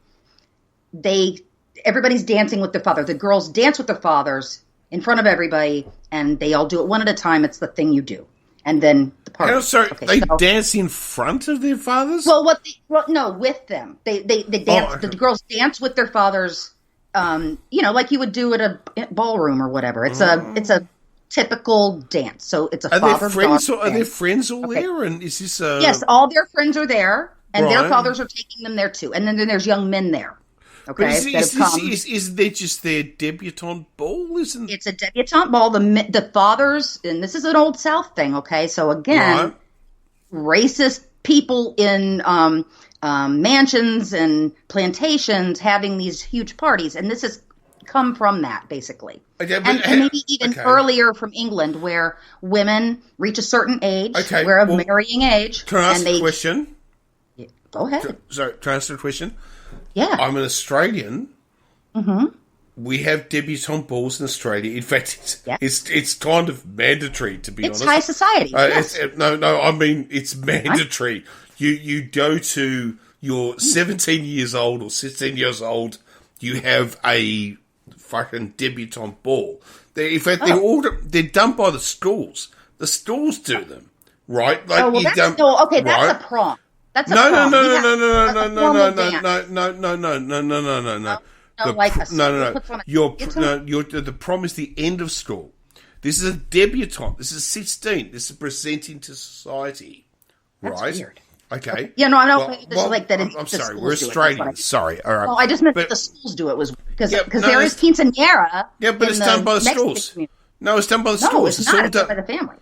Everybody's dancing with their father. The girls dance with their fathers in front of everybody, and they all do it one at a time. It's the thing you do. And then the party. They dance in front of their fathers? Well, no, with them. They dance. The girls dance with their fathers. Like you would do at a ballroom or whatever. It's a typical dance. So it's a father-daughter. Are their friends all there? And is this Yes, all their friends are there, and their fathers are taking them there too. And then there's young men there. Okay, is there just their debutante ball? It's a debutante ball. The fathers, and this is an Old South thing. Okay, so again, racist people in mansions and plantations having these huge parties, and this has come from that basically, and maybe even earlier from England, where women reach a certain age, marrying age. Can I ask a question? Yeah, go ahead. Sorry, can I ask a question? Yeah. I'm an Australian. We have debutante balls in Australia. In fact, it's kind of mandatory, to be honest. It's high society. I mean, it's mandatory. You go to, you're 17 years old or 16 years old, you have a fucking debutante ball. They're done by the schools. The schools do them, right? Like that's a prom. That's no. The prom is the end of school. This is a debutante. This is 16. This is presenting to society, right? That's weird. Okay. Yeah, no, I don't like that. I'm sorry, we're Australians. Sorry, all right. Well, I just meant that the schools do it because there is quinceañera. Yeah, but it's done by the schools. No, it's done by the schools. It's not. It's done by the family.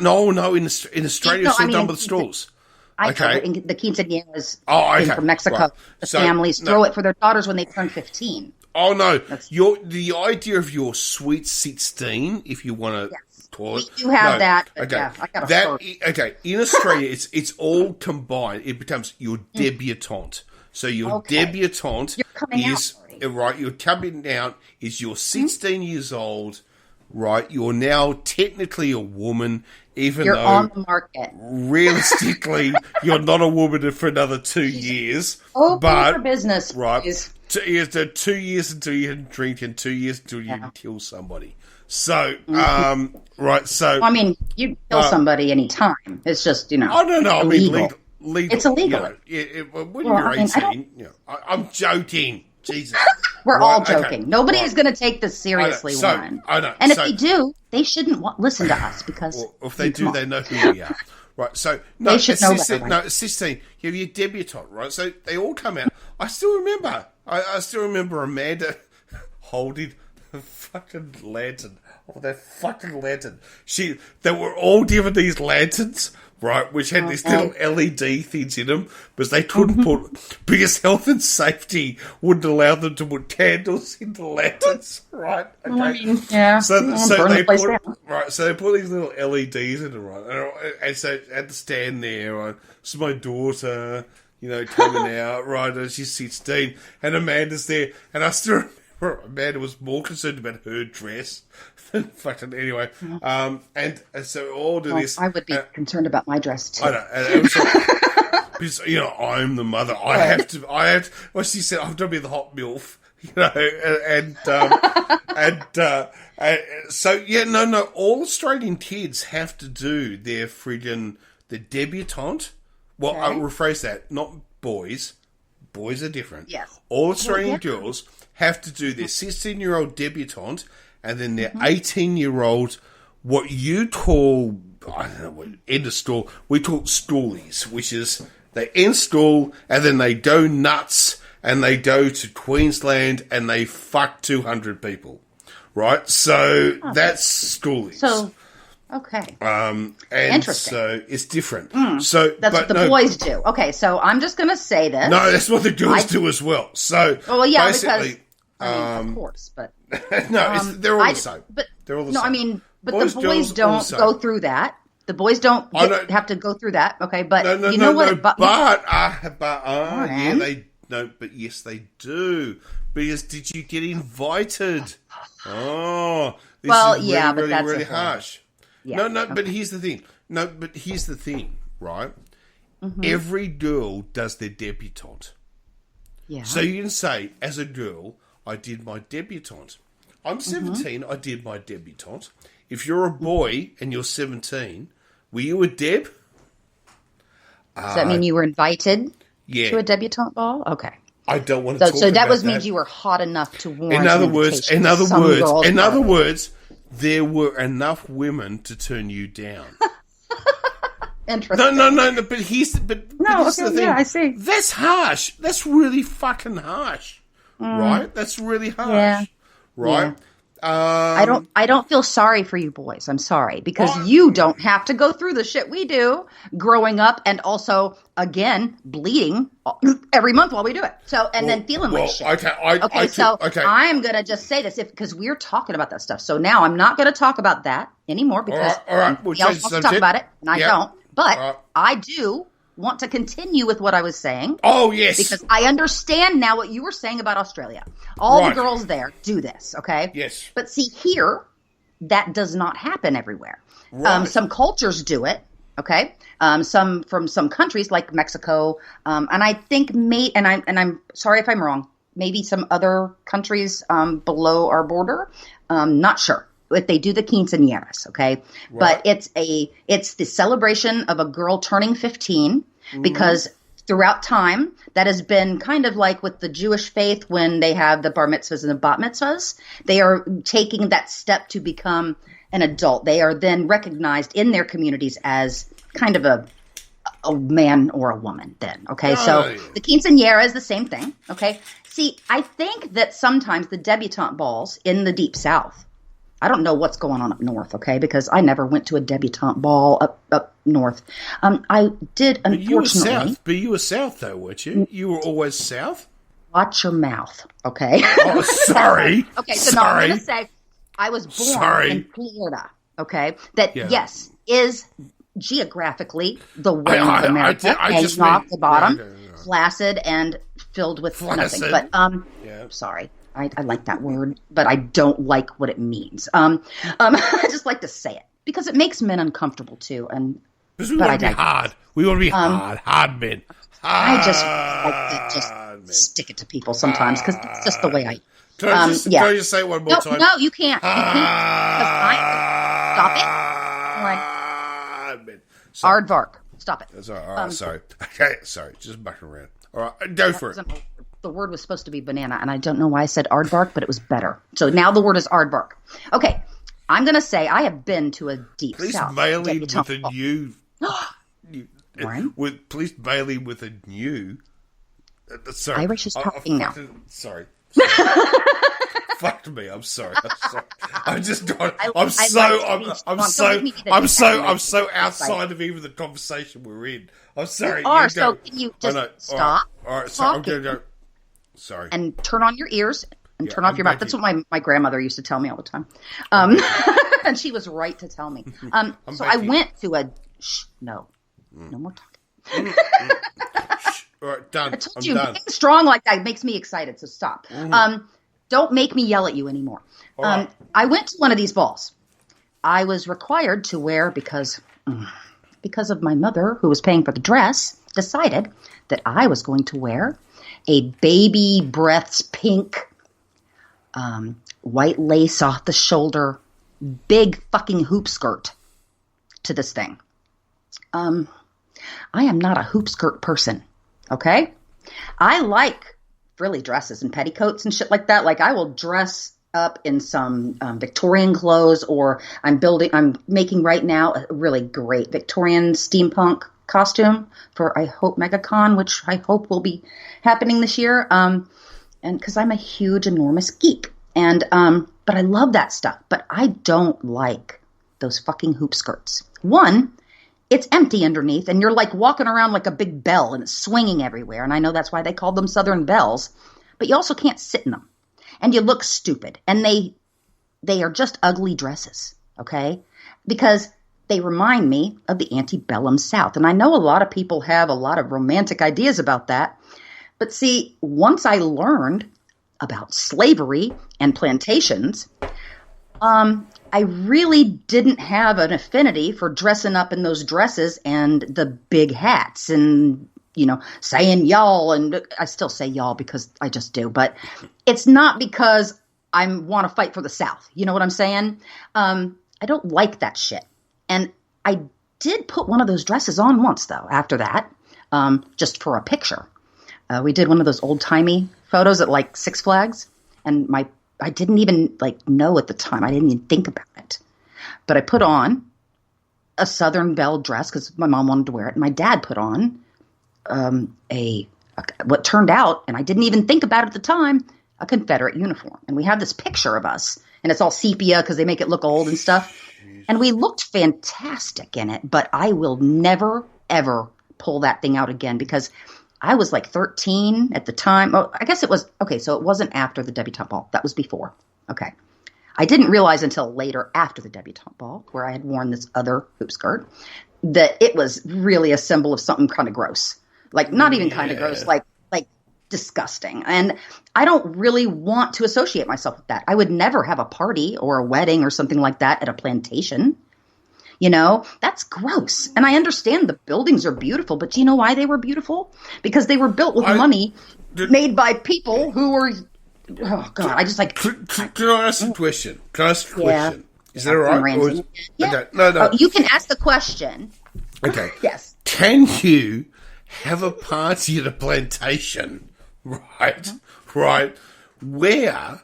No. In Australia, it's all done by the schools. The quinceañeras came from Mexico. Right. The families throw it for their daughters when they turn 15. Oh, no. The idea of your sweet 16, if you want to call it. We do have that. Okay. Yeah, I got a okay. In Australia, it's all combined. It becomes your debutante. So your debutante is, right, your coming out is you're 16 years old, right? You're now technically a woman, even though you're on the market. Realistically, you're not a woman for another 2 years. Open for business, right? Please. 2 years until you drink, and 2 years until you kill somebody. So, right. So, I mean, you can kill somebody anytime. It's just, I don't know. Illegal. I mean, legal. It's illegal. When you're 18, I'm joking. Jesus. We're all joking. Okay. Nobody is going to take this seriously, Warren. I know. And if they do, they shouldn't listen to us because... if they do, they know who we are. Right, so... No, they should know better, right? No, it's 16. You have your debutante, right? So they all come out. I still remember. I still remember Amanda holding the fucking lantern. Oh, that fucking lantern. They were all given these lanterns, right, which had these little LED things in them, because they couldn't because health and safety wouldn't allow them to put candles in the lanterns, right? Okay. Well, I mean, yeah. So they put these little LEDs in it, right? And so I had to stand there, right? This is my daughter, coming out, right? And she's 16, and Amanda's there, and I still remember Amanda was more concerned about her dress. Fucking anyway, and so all do this. I would be concerned about my dress too. I know, and it was because I'm the mother. I have to. Well, she said I'm going to be the hot milf, so no. All Australian kids have to do their the debutante. Well, I'll rephrase that. Not boys. Boys are different. Yes. All Australian girls have to do their 16-year-old debutante. And then their 18-year-old, what you call, I don't know, end of stool, we call stoolies, which is they end stool and then they go nuts and they go to Queensland and they fuck 200 people, right? So that's stoolies. So, okay. And interesting. So it's different. So that's what the boys do. Okay, so I'm just going to say this. No, that's what the girls do as well. So basically, because of course, but. No, they're all the same. But they're all the same. I mean, but the boys don't go through that. The boys don't have to go through that. Okay, but you know what? But yes, they do. Because did you get invited? Oh, this is really, that's really harsh. Yeah, but here's the thing. Right? Mm-hmm. Every girl does their debutante. Yeah. So you can say, as a girl, I did my debutante. I'm 17, I did my debutante. If you're a boy and you're 17, were you a deb? Does that mean you were invited to a debutante ball? Okay. I don't want to talk about that. So that means you were hot enough to warrant in other words, there were enough women to turn you down. Interesting. No. But here's the thing. Yeah, I see. That's harsh. That's really fucking harsh. Right? That's really harsh. Yeah. Right? Yeah. I don't feel sorry for you boys. I'm sorry. Because you don't have to go through the shit we do growing up and also, again, bleeding every month while we do it. So, and then feeling like shit. Okay. I'm going to just say this because we're talking about that stuff. So now I'm not going to talk about that anymore because all right. somebody else wants to talk about it and I don't. But I do want to continue with what I was saying. Oh, yes. Because I understand now what you were saying about Australia. All the girls there do this, okay? Yes. But see, here, that does not happen everywhere. Right. Some cultures do it, okay? Some from some countries like Mexico, and I think I'm sorry if I'm wrong, maybe some other countries below our border. Not sure. If they do the quinceañeras, okay? Right. But it's the celebration of a girl turning 15 because throughout time, that has been kind of like with the Jewish faith when they have the bar mitzvahs and the bat mitzvahs. They are taking that step to become an adult. They are then recognized in their communities as kind of a man or a woman then, okay? So the quinceañera is the same thing, okay? See, I think that sometimes the debutante balls in the Deep South I don't know what's going on up north, okay? Because I never went to a debutante ball up north. I did, unfortunately. But you were south, though, weren't you? You were always south? Watch your mouth, okay? Oh, sorry. Okay, so no, I'm going to say I was born in Florida, okay? That, yes, is geographically the way of America, hanging off the bottom, flaccid and filled with nothing. But, sorry. I like that word, but I don't like what it means. I just like to say it because it makes men uncomfortable too. And because we want to be hard. We want to be hard men. I just like to just stick it to people sometimes because it's just the way I. Can I just say it one more time? No, you can't. You can't. Stop it. Aardvark. Stop it. Sorry. Okay, sorry. Just mucking around. All right, go for it. The word was supposed to be banana, and I don't know why I said aardvark, but it was better. So now the word is aardvark. Okay, I'm going to say I have been to a deep south. Please mail in with a new... Warren? Please mail in with a new... Sorry. Irish is talking now. Sorry. Fuck me. I'm sorry. I'm just not... I'm so outside of even the conversation we're in. I'm sorry. You are, so can you just stop? All right, sorry. I'm going to go... Sorry. And turn on your ears and turn off your mouth. That's what my grandmother used to tell me all the time. And she was right to tell me. So I went to a... No more talking. All right, done. I told you, being strong like that makes me excited, so stop. Don't make me yell at you anymore. Right. I went to one of these balls. I was required to wear, because of my mother, who was paying for the dress, decided that I was going to wear a baby breaths pink, white lace off the shoulder, big fucking hoop skirt to this thing. I am not a hoop skirt person, okay? I like frilly dresses and petticoats and shit like that. Like, I will dress up in some Victorian clothes, or I'm making right now a really great Victorian steampunk costume for, I hope, MegaCon, which I hope will be happening this year. And because I'm a huge, enormous geek. And, but I love that stuff. But I don't like those fucking hoop skirts. One, it's empty underneath, and you're like walking around like a big bell, and it's swinging everywhere. And I know that's why they called them Southern bells. But you also can't sit in them. And you look stupid. And they are just ugly dresses, okay? Because they remind me of the antebellum South. And I know a lot of people have a lot of romantic ideas about that. But see, once I learned about slavery and plantations, I really didn't have an affinity for dressing up in those dresses and the big hats and, saying y'all. And I still say y'all because I just do. But it's not because I want to fight for the South. You know what I'm saying? I don't like that shit. And I did put one of those dresses on once, though, after that, just for a picture. We did one of those old-timey photos at, like, Six Flags. And I didn't even, know at the time. I didn't even think about it. But I put on a Southern Belle dress because my mom wanted to wear it. And my dad put on what turned out, and I didn't even think about it at the time, a Confederate uniform. And we have this picture of us. And it's all sepia because they make it look old and stuff. And we looked fantastic in it, but I will never, ever pull that thing out again because I was like 13 at the time. Oh, I guess it was, okay, so it wasn't after the debutante ball. That was before. Okay. I didn't realize until later after the debutante ball, where I had worn this other hoop skirt, that it was really a symbol of something kind of gross. Like, not even kind of gross, like disgusting. And I don't really want to associate myself with that. I would never have a party or a wedding or something like that at a plantation. That's gross. And I understand the buildings are beautiful, but do you know why they were beautiful? Because they were built with money made by people who were, oh God, I just like. Can I ask a question? Is that all right? Yeah. Okay. No. Oh, you can ask the question. Okay. Yes. Can you have a party at a plantation, right, where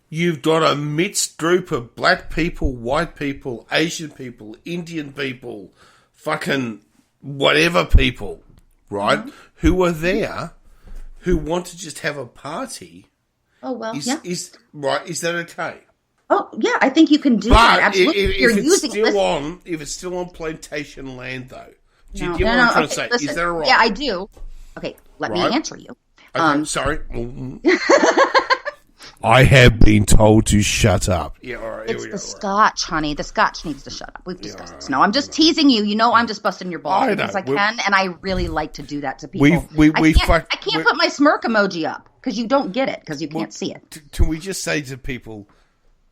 you've got a mixed group of black people, white people, Asian people, Indian people, fucking whatever people, right, who are there, who want to just have a party? Oh, well, is that okay? Oh, yeah, I think you can do that. Absolutely. If it's still on plantation land, though. Do you get what I'm trying to say? Listen, is that all right? Yeah, I do. Okay, let me answer you. Okay, sorry. I have been told to shut up. Yeah, all right. It's the scotch, honey. The scotch needs to shut up. We've discussed this. No, I'm just teasing you. You know I'm just busting your balls because I can, and I really like to do that to people. I can't put my smirk emoji up because you don't get it because you can't see it. Can we just say to people,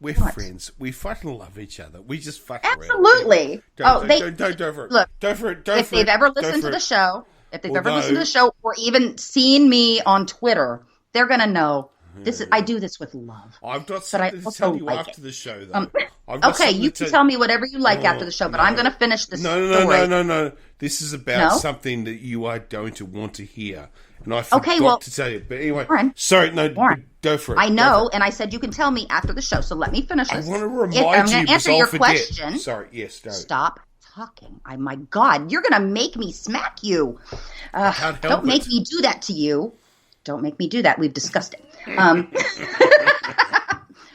we're friends. We fucking love each other. We just fuck around. Absolutely. Don't for it. Look, don't for it. If they've ever listened to the show, or even seen me on Twitter, they're going to know. I do this with love. I've got something to tell you after the show, though. Okay, you can tell me whatever you like after the show, but I'm going to finish this story. No. This is about something that you are going to want to hear. And I forgot to tell you. But anyway, Warren, sorry, go for it. I know, and I said you can tell me after the show, so let me finish this. I want to remind I'm going to answer your question. Sorry, yes, go. Stop talking. My God, you're going to make me smack you. Don't make me do that to you. Don't make me do that. We've discussed it.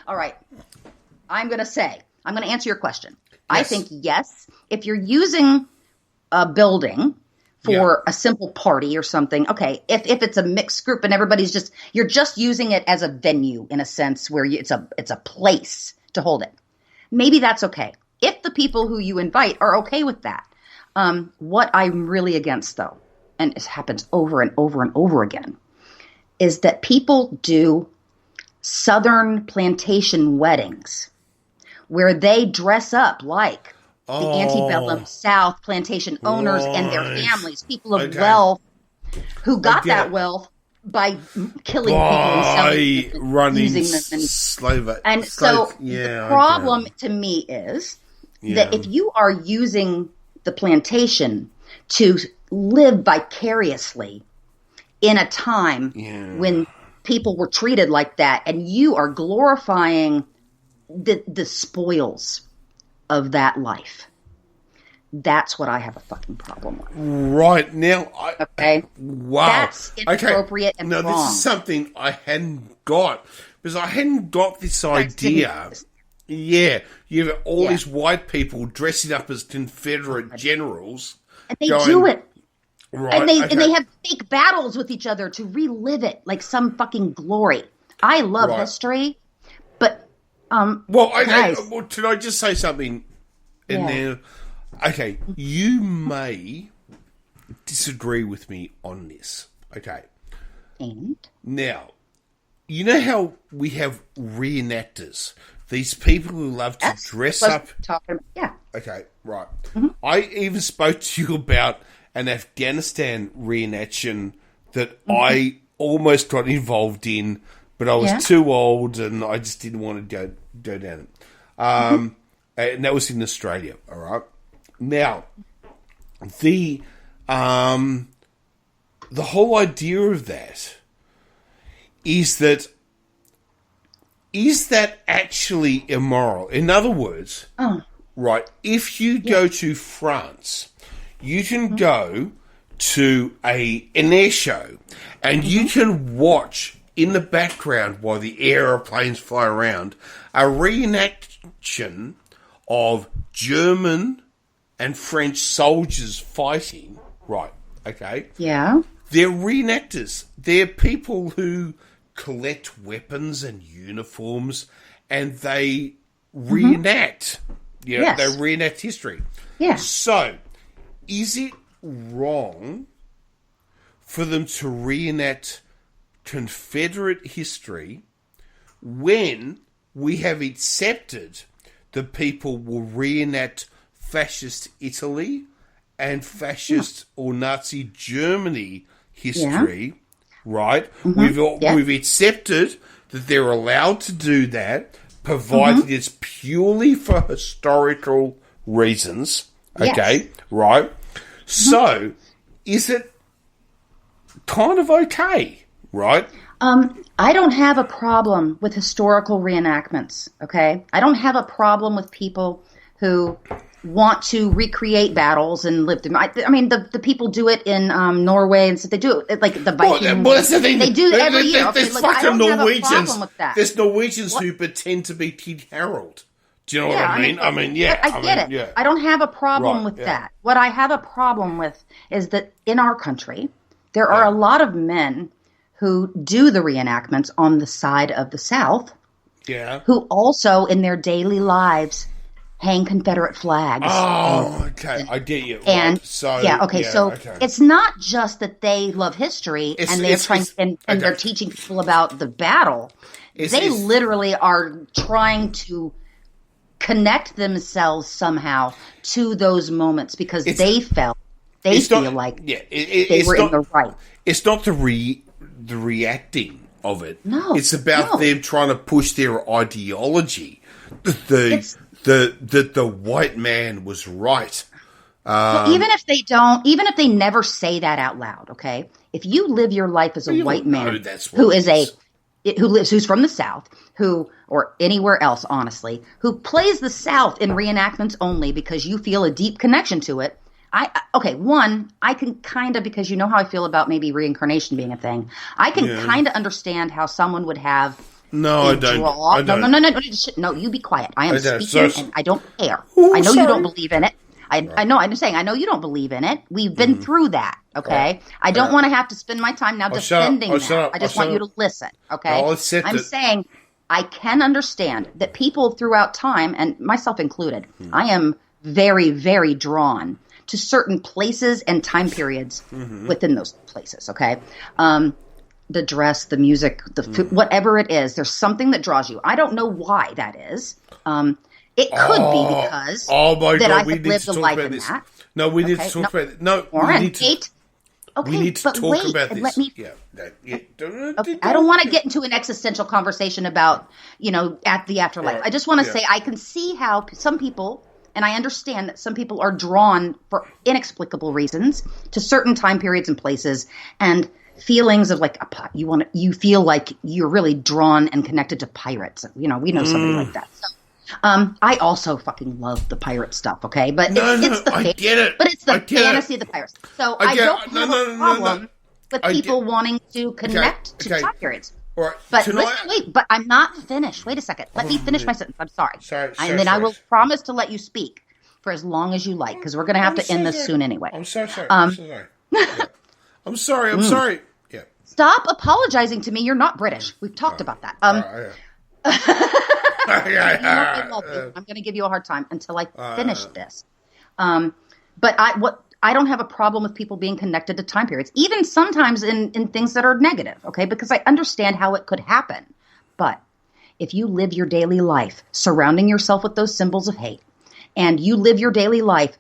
All right. I'm going to answer your question. Yes. I think, yes, if you're using a building for a simple party or something, okay, if it's a mixed group and you're just using it as a venue in a sense where it's a place to hold it, maybe that's okay. If the people who you invite are okay with that. What I'm really against, though, and it happens over and over and over again, is that people do Southern plantation weddings where they dress up like the antebellum South plantation owners and their families, people of wealth who got that wealth by killing people and selling them, using them. And so the problem to me is that if you are using the plantation to live vicariously in a time when people were treated like that, and you are glorifying the spoils of that life, that's what I have a fucking problem with. Right now, wow, that's inappropriate and wrong. This is something I hadn't got because I hadn't got this idea. Yeah, you have all these white people dressing up as Confederate generals, and they do it. Right, and they have fake battles with each other to relive it like some fucking glory. I love history, but guys, can I just say something? And then, okay, you may disagree with me on this. Okay, and now you know how we have reenactors, these people who love to dress up. Okay, right. Mm-hmm. I even spoke to you about an Afghanistan reenaction that I almost got involved in, but I was too old and I just didn't want to go down it. And that was in Australia, all right? Now, the whole idea of that is that actually immoral? In other words, right, if you go to France, you can go to an air show and you can watch in the background while the aeroplanes fly around a reenaction of German and French soldiers fighting. Right, okay? Yeah. They're reenactors. They're people who collect weapons and uniforms and they reenact. They reenact history. Yeah. So, is it wrong for them to reenact Confederate history when we have accepted that people will reenact fascist Italy and fascist or Nazi Germany history, right? We've accepted that they're allowed to do that, provided it's purely for historical reasons. Okay, right? So, is it kind of okay, right? I don't have a problem with historical reenactments, okay? I don't have a problem with people who want to recreate battles and live them. I mean, the people do it in Norway, and so they do it like the Vikings. Well, that's the thing. They do it every year. There's Okay, fucking I don't Norwegians. have a problem with that. There's Norwegians who pretend to be King Harold. Do you know what I mean? I get it. Yeah. I don't have a problem with that. What I have a problem with is that in our country, there are a lot of men who do the reenactments on the side of the South. Yeah. Who also in their daily lives hang Confederate flags. Oh, okay. I get you. And so it's not just that they love history and they're they're teaching people about the battle. They literally are trying to connect themselves somehow to those moments because they feel like they were in the right. It's not the reacting of it. No, it's about them trying to push their ideology. That the white man was right. Well, even if they never say that out loud, okay? If you live your life as a white man who's from the South, or anywhere else, honestly, who plays the South in reenactments only because you feel a deep connection to it. I can kind of, because you know how I feel about maybe reincarnation being a thing. I can kind of understand how someone would have. No, I don't. No, you be quiet. I am speaking and I don't care. Ooh, I know you don't believe in it. I know. I'm just saying. I know you don't believe in it. We've been through that. Okay. I don't want to have to spend my time now defending that. I just want you to listen. Okay. I'm saying I can understand that people throughout time, and myself included, I am very, very drawn to certain places and time periods within those places. Okay. The dress, the music, the food, whatever it is, there's something that draws you. I don't know why that is. It could be because that I have lived a life in that. No, we need to talk about it. No, Warren, we need to talk about this. Let me. I don't want to get into an existential conversation about, at the afterlife. I just want to say I can see how some people, and I understand that some people are drawn for inexplicable reasons to certain time periods and places, and feelings of like you feel like you're really drawn and connected to pirates. We know somebody like that. So, I also fucking love the pirate stuff. Okay, but I get it. But it's the fantasy of the pirates. So I don't have a problem with people wanting to connect to time periods. Right. But but I'm not finished. Wait a second. Let me finish my sentence. I'm sorry. And then I will promise to let you speak for as long as you like, because we're going to have to end this soon anyway. I'm so sorry. I'm sorry. I'm sorry. Yeah. Stop apologizing to me. You're not British. We've talked about that. I love you. I'm going to give you a hard time until I finish this. But I don't have a problem with people being connected to time periods, even sometimes in things that are negative, okay? Because I understand how it could happen. But if you live your daily life surrounding yourself with those symbols of hate, and you live your daily life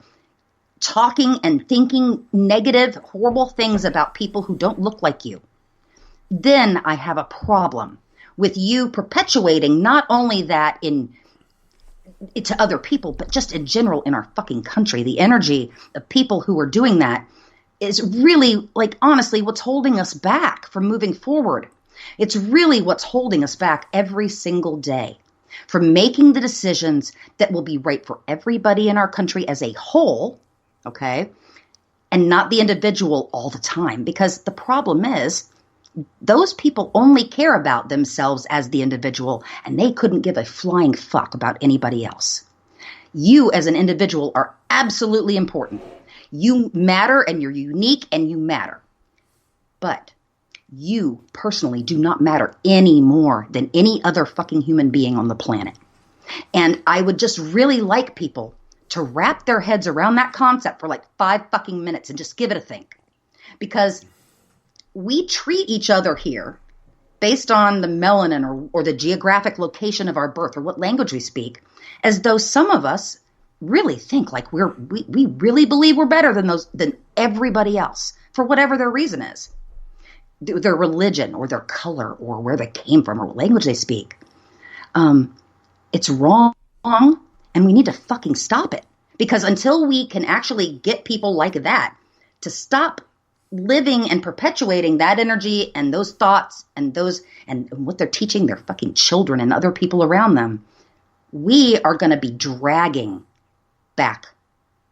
talking and thinking negative, horrible things about people who don't look like you, then I have a problem with you perpetuating not only that to other people, but just in general in our fucking country. The energy of people who are doing that is really, like, honestly, what's holding us back from moving forward. It's really what's holding us back every single day from making the decisions that will be right for everybody in our country as a whole, okay, and not the individual all the time. Because the problem is, those people only care about themselves as the individual, and they couldn't give a flying fuck about anybody else. You as an individual are absolutely important. You matter, and you're unique, and you matter. But you personally do not matter any more than any other fucking human being on the planet. And I would just really like people to wrap their heads around that concept for like 5 fucking minutes and just give it a think. Because we treat each other here based on the melanin or the geographic location of our birth or what language we speak, as though some of us really think like we really believe we're better than everybody else for whatever their reason is. Their religion or their color or where they came from or what language they speak. It's wrong, and we need to fucking stop it. Because until we can actually get people like that to stop living and perpetuating that energy and those thoughts and what they're teaching their fucking children and other people around them, we are going to be dragging back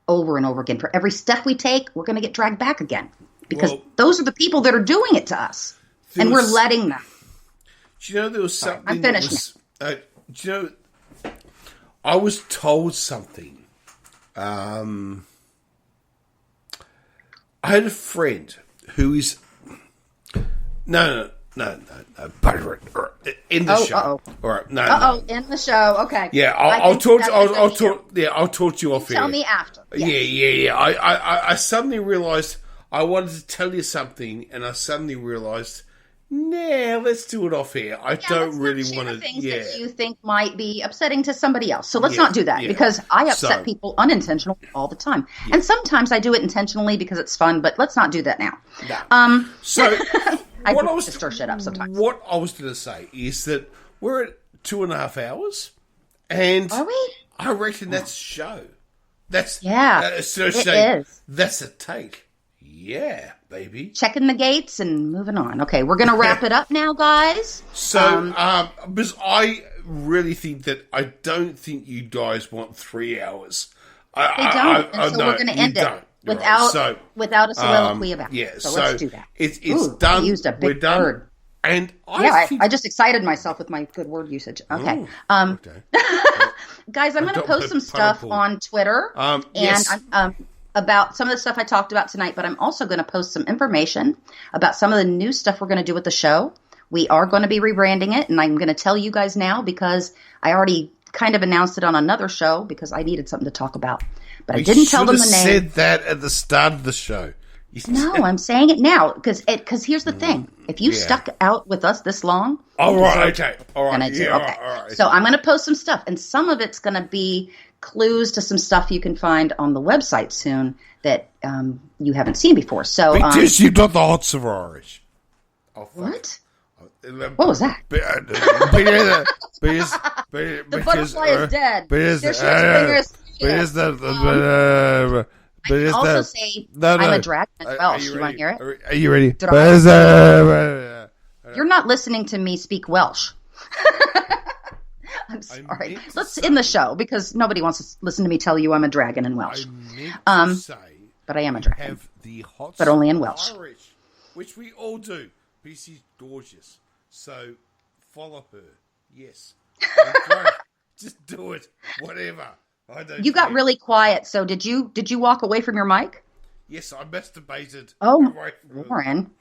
over and over again. For every step we take, we're going to get dragged back again because those are the people that are doing it to us, and we're letting them. Do you know there was something? I'm finished. Do you know? I was told something. I had a friend who is no. In the show. All right. No. In the show. Okay. Yeah, I'll talk to you off here. Tell me after. Yes. Yeah. I suddenly realised I wanted to tell you something, and I suddenly realised, nah, let's do it off here. I don't really want to. Things that you think might be upsetting to somebody else. So let's not do that because I upset people unintentionally all the time, and sometimes I do it intentionally because it's fun. But let's not do that now. No. So. I stir shit up sometimes. What I was going to say is that we're at 2.5 hours, and are we? I reckon that's a show. That's it is. That's a take. Yeah, baby. Checking the gates and moving on. Okay, we're going to wrap it up now, guys. So, because I really think that I don't think you guys want 3 hours. They don't, so we're going to end it. Without a soliloquy about it. Yeah, so let's do that. It's done. I used a big word. And I just excited myself with my good word usage. Okay. Ooh, guys, I'm going to post some stuff on Twitter about some of the stuff I talked about tonight, but I'm also going to post some information about some of the new stuff we're going to do with the show. We are going to be rebranding it, and I'm going to tell you guys now because I already kind of announced it on another show because I needed something to talk about. But I didn't tell them the name. You said that at the start of the show. No, I'm saying it now because here's the thing: if you stuck out with us this long, all right. So I'm going to post some stuff, and some of it's going to be clues to some stuff you can find on the website soon that you haven't seen before. So because you've got the hot Irish. What? What was that? The butterfly is dead. I can also say I'm a dragon as well. You want to hear it? Are you ready? You're not listening to me speak Welsh. I'm sorry. Let's end the show because nobody wants to listen to me tell you I'm a dragon in Welsh. But I am a dragon. But only in Welsh. Irish, which we all do because she's gorgeous. So follow her. Yes. Just do it. Whatever. You got really quiet. So did you walk away from your mic? Yes, I masturbated. Oh, Warren.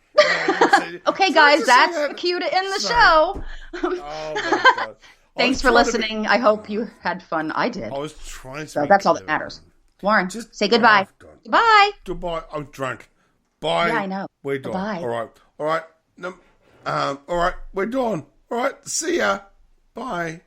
Okay, guys, that's the cue to end the show. Oh my God. Thanks for listening. I hope you had fun. I did. I was trying to. So that's all that matters. Warren, just say goodbye. Goodbye. Goodbye. I'm drunk. Bye. Yeah, I know. We're done. Bye. All right. No, all right. We're done. All right. See ya. Bye.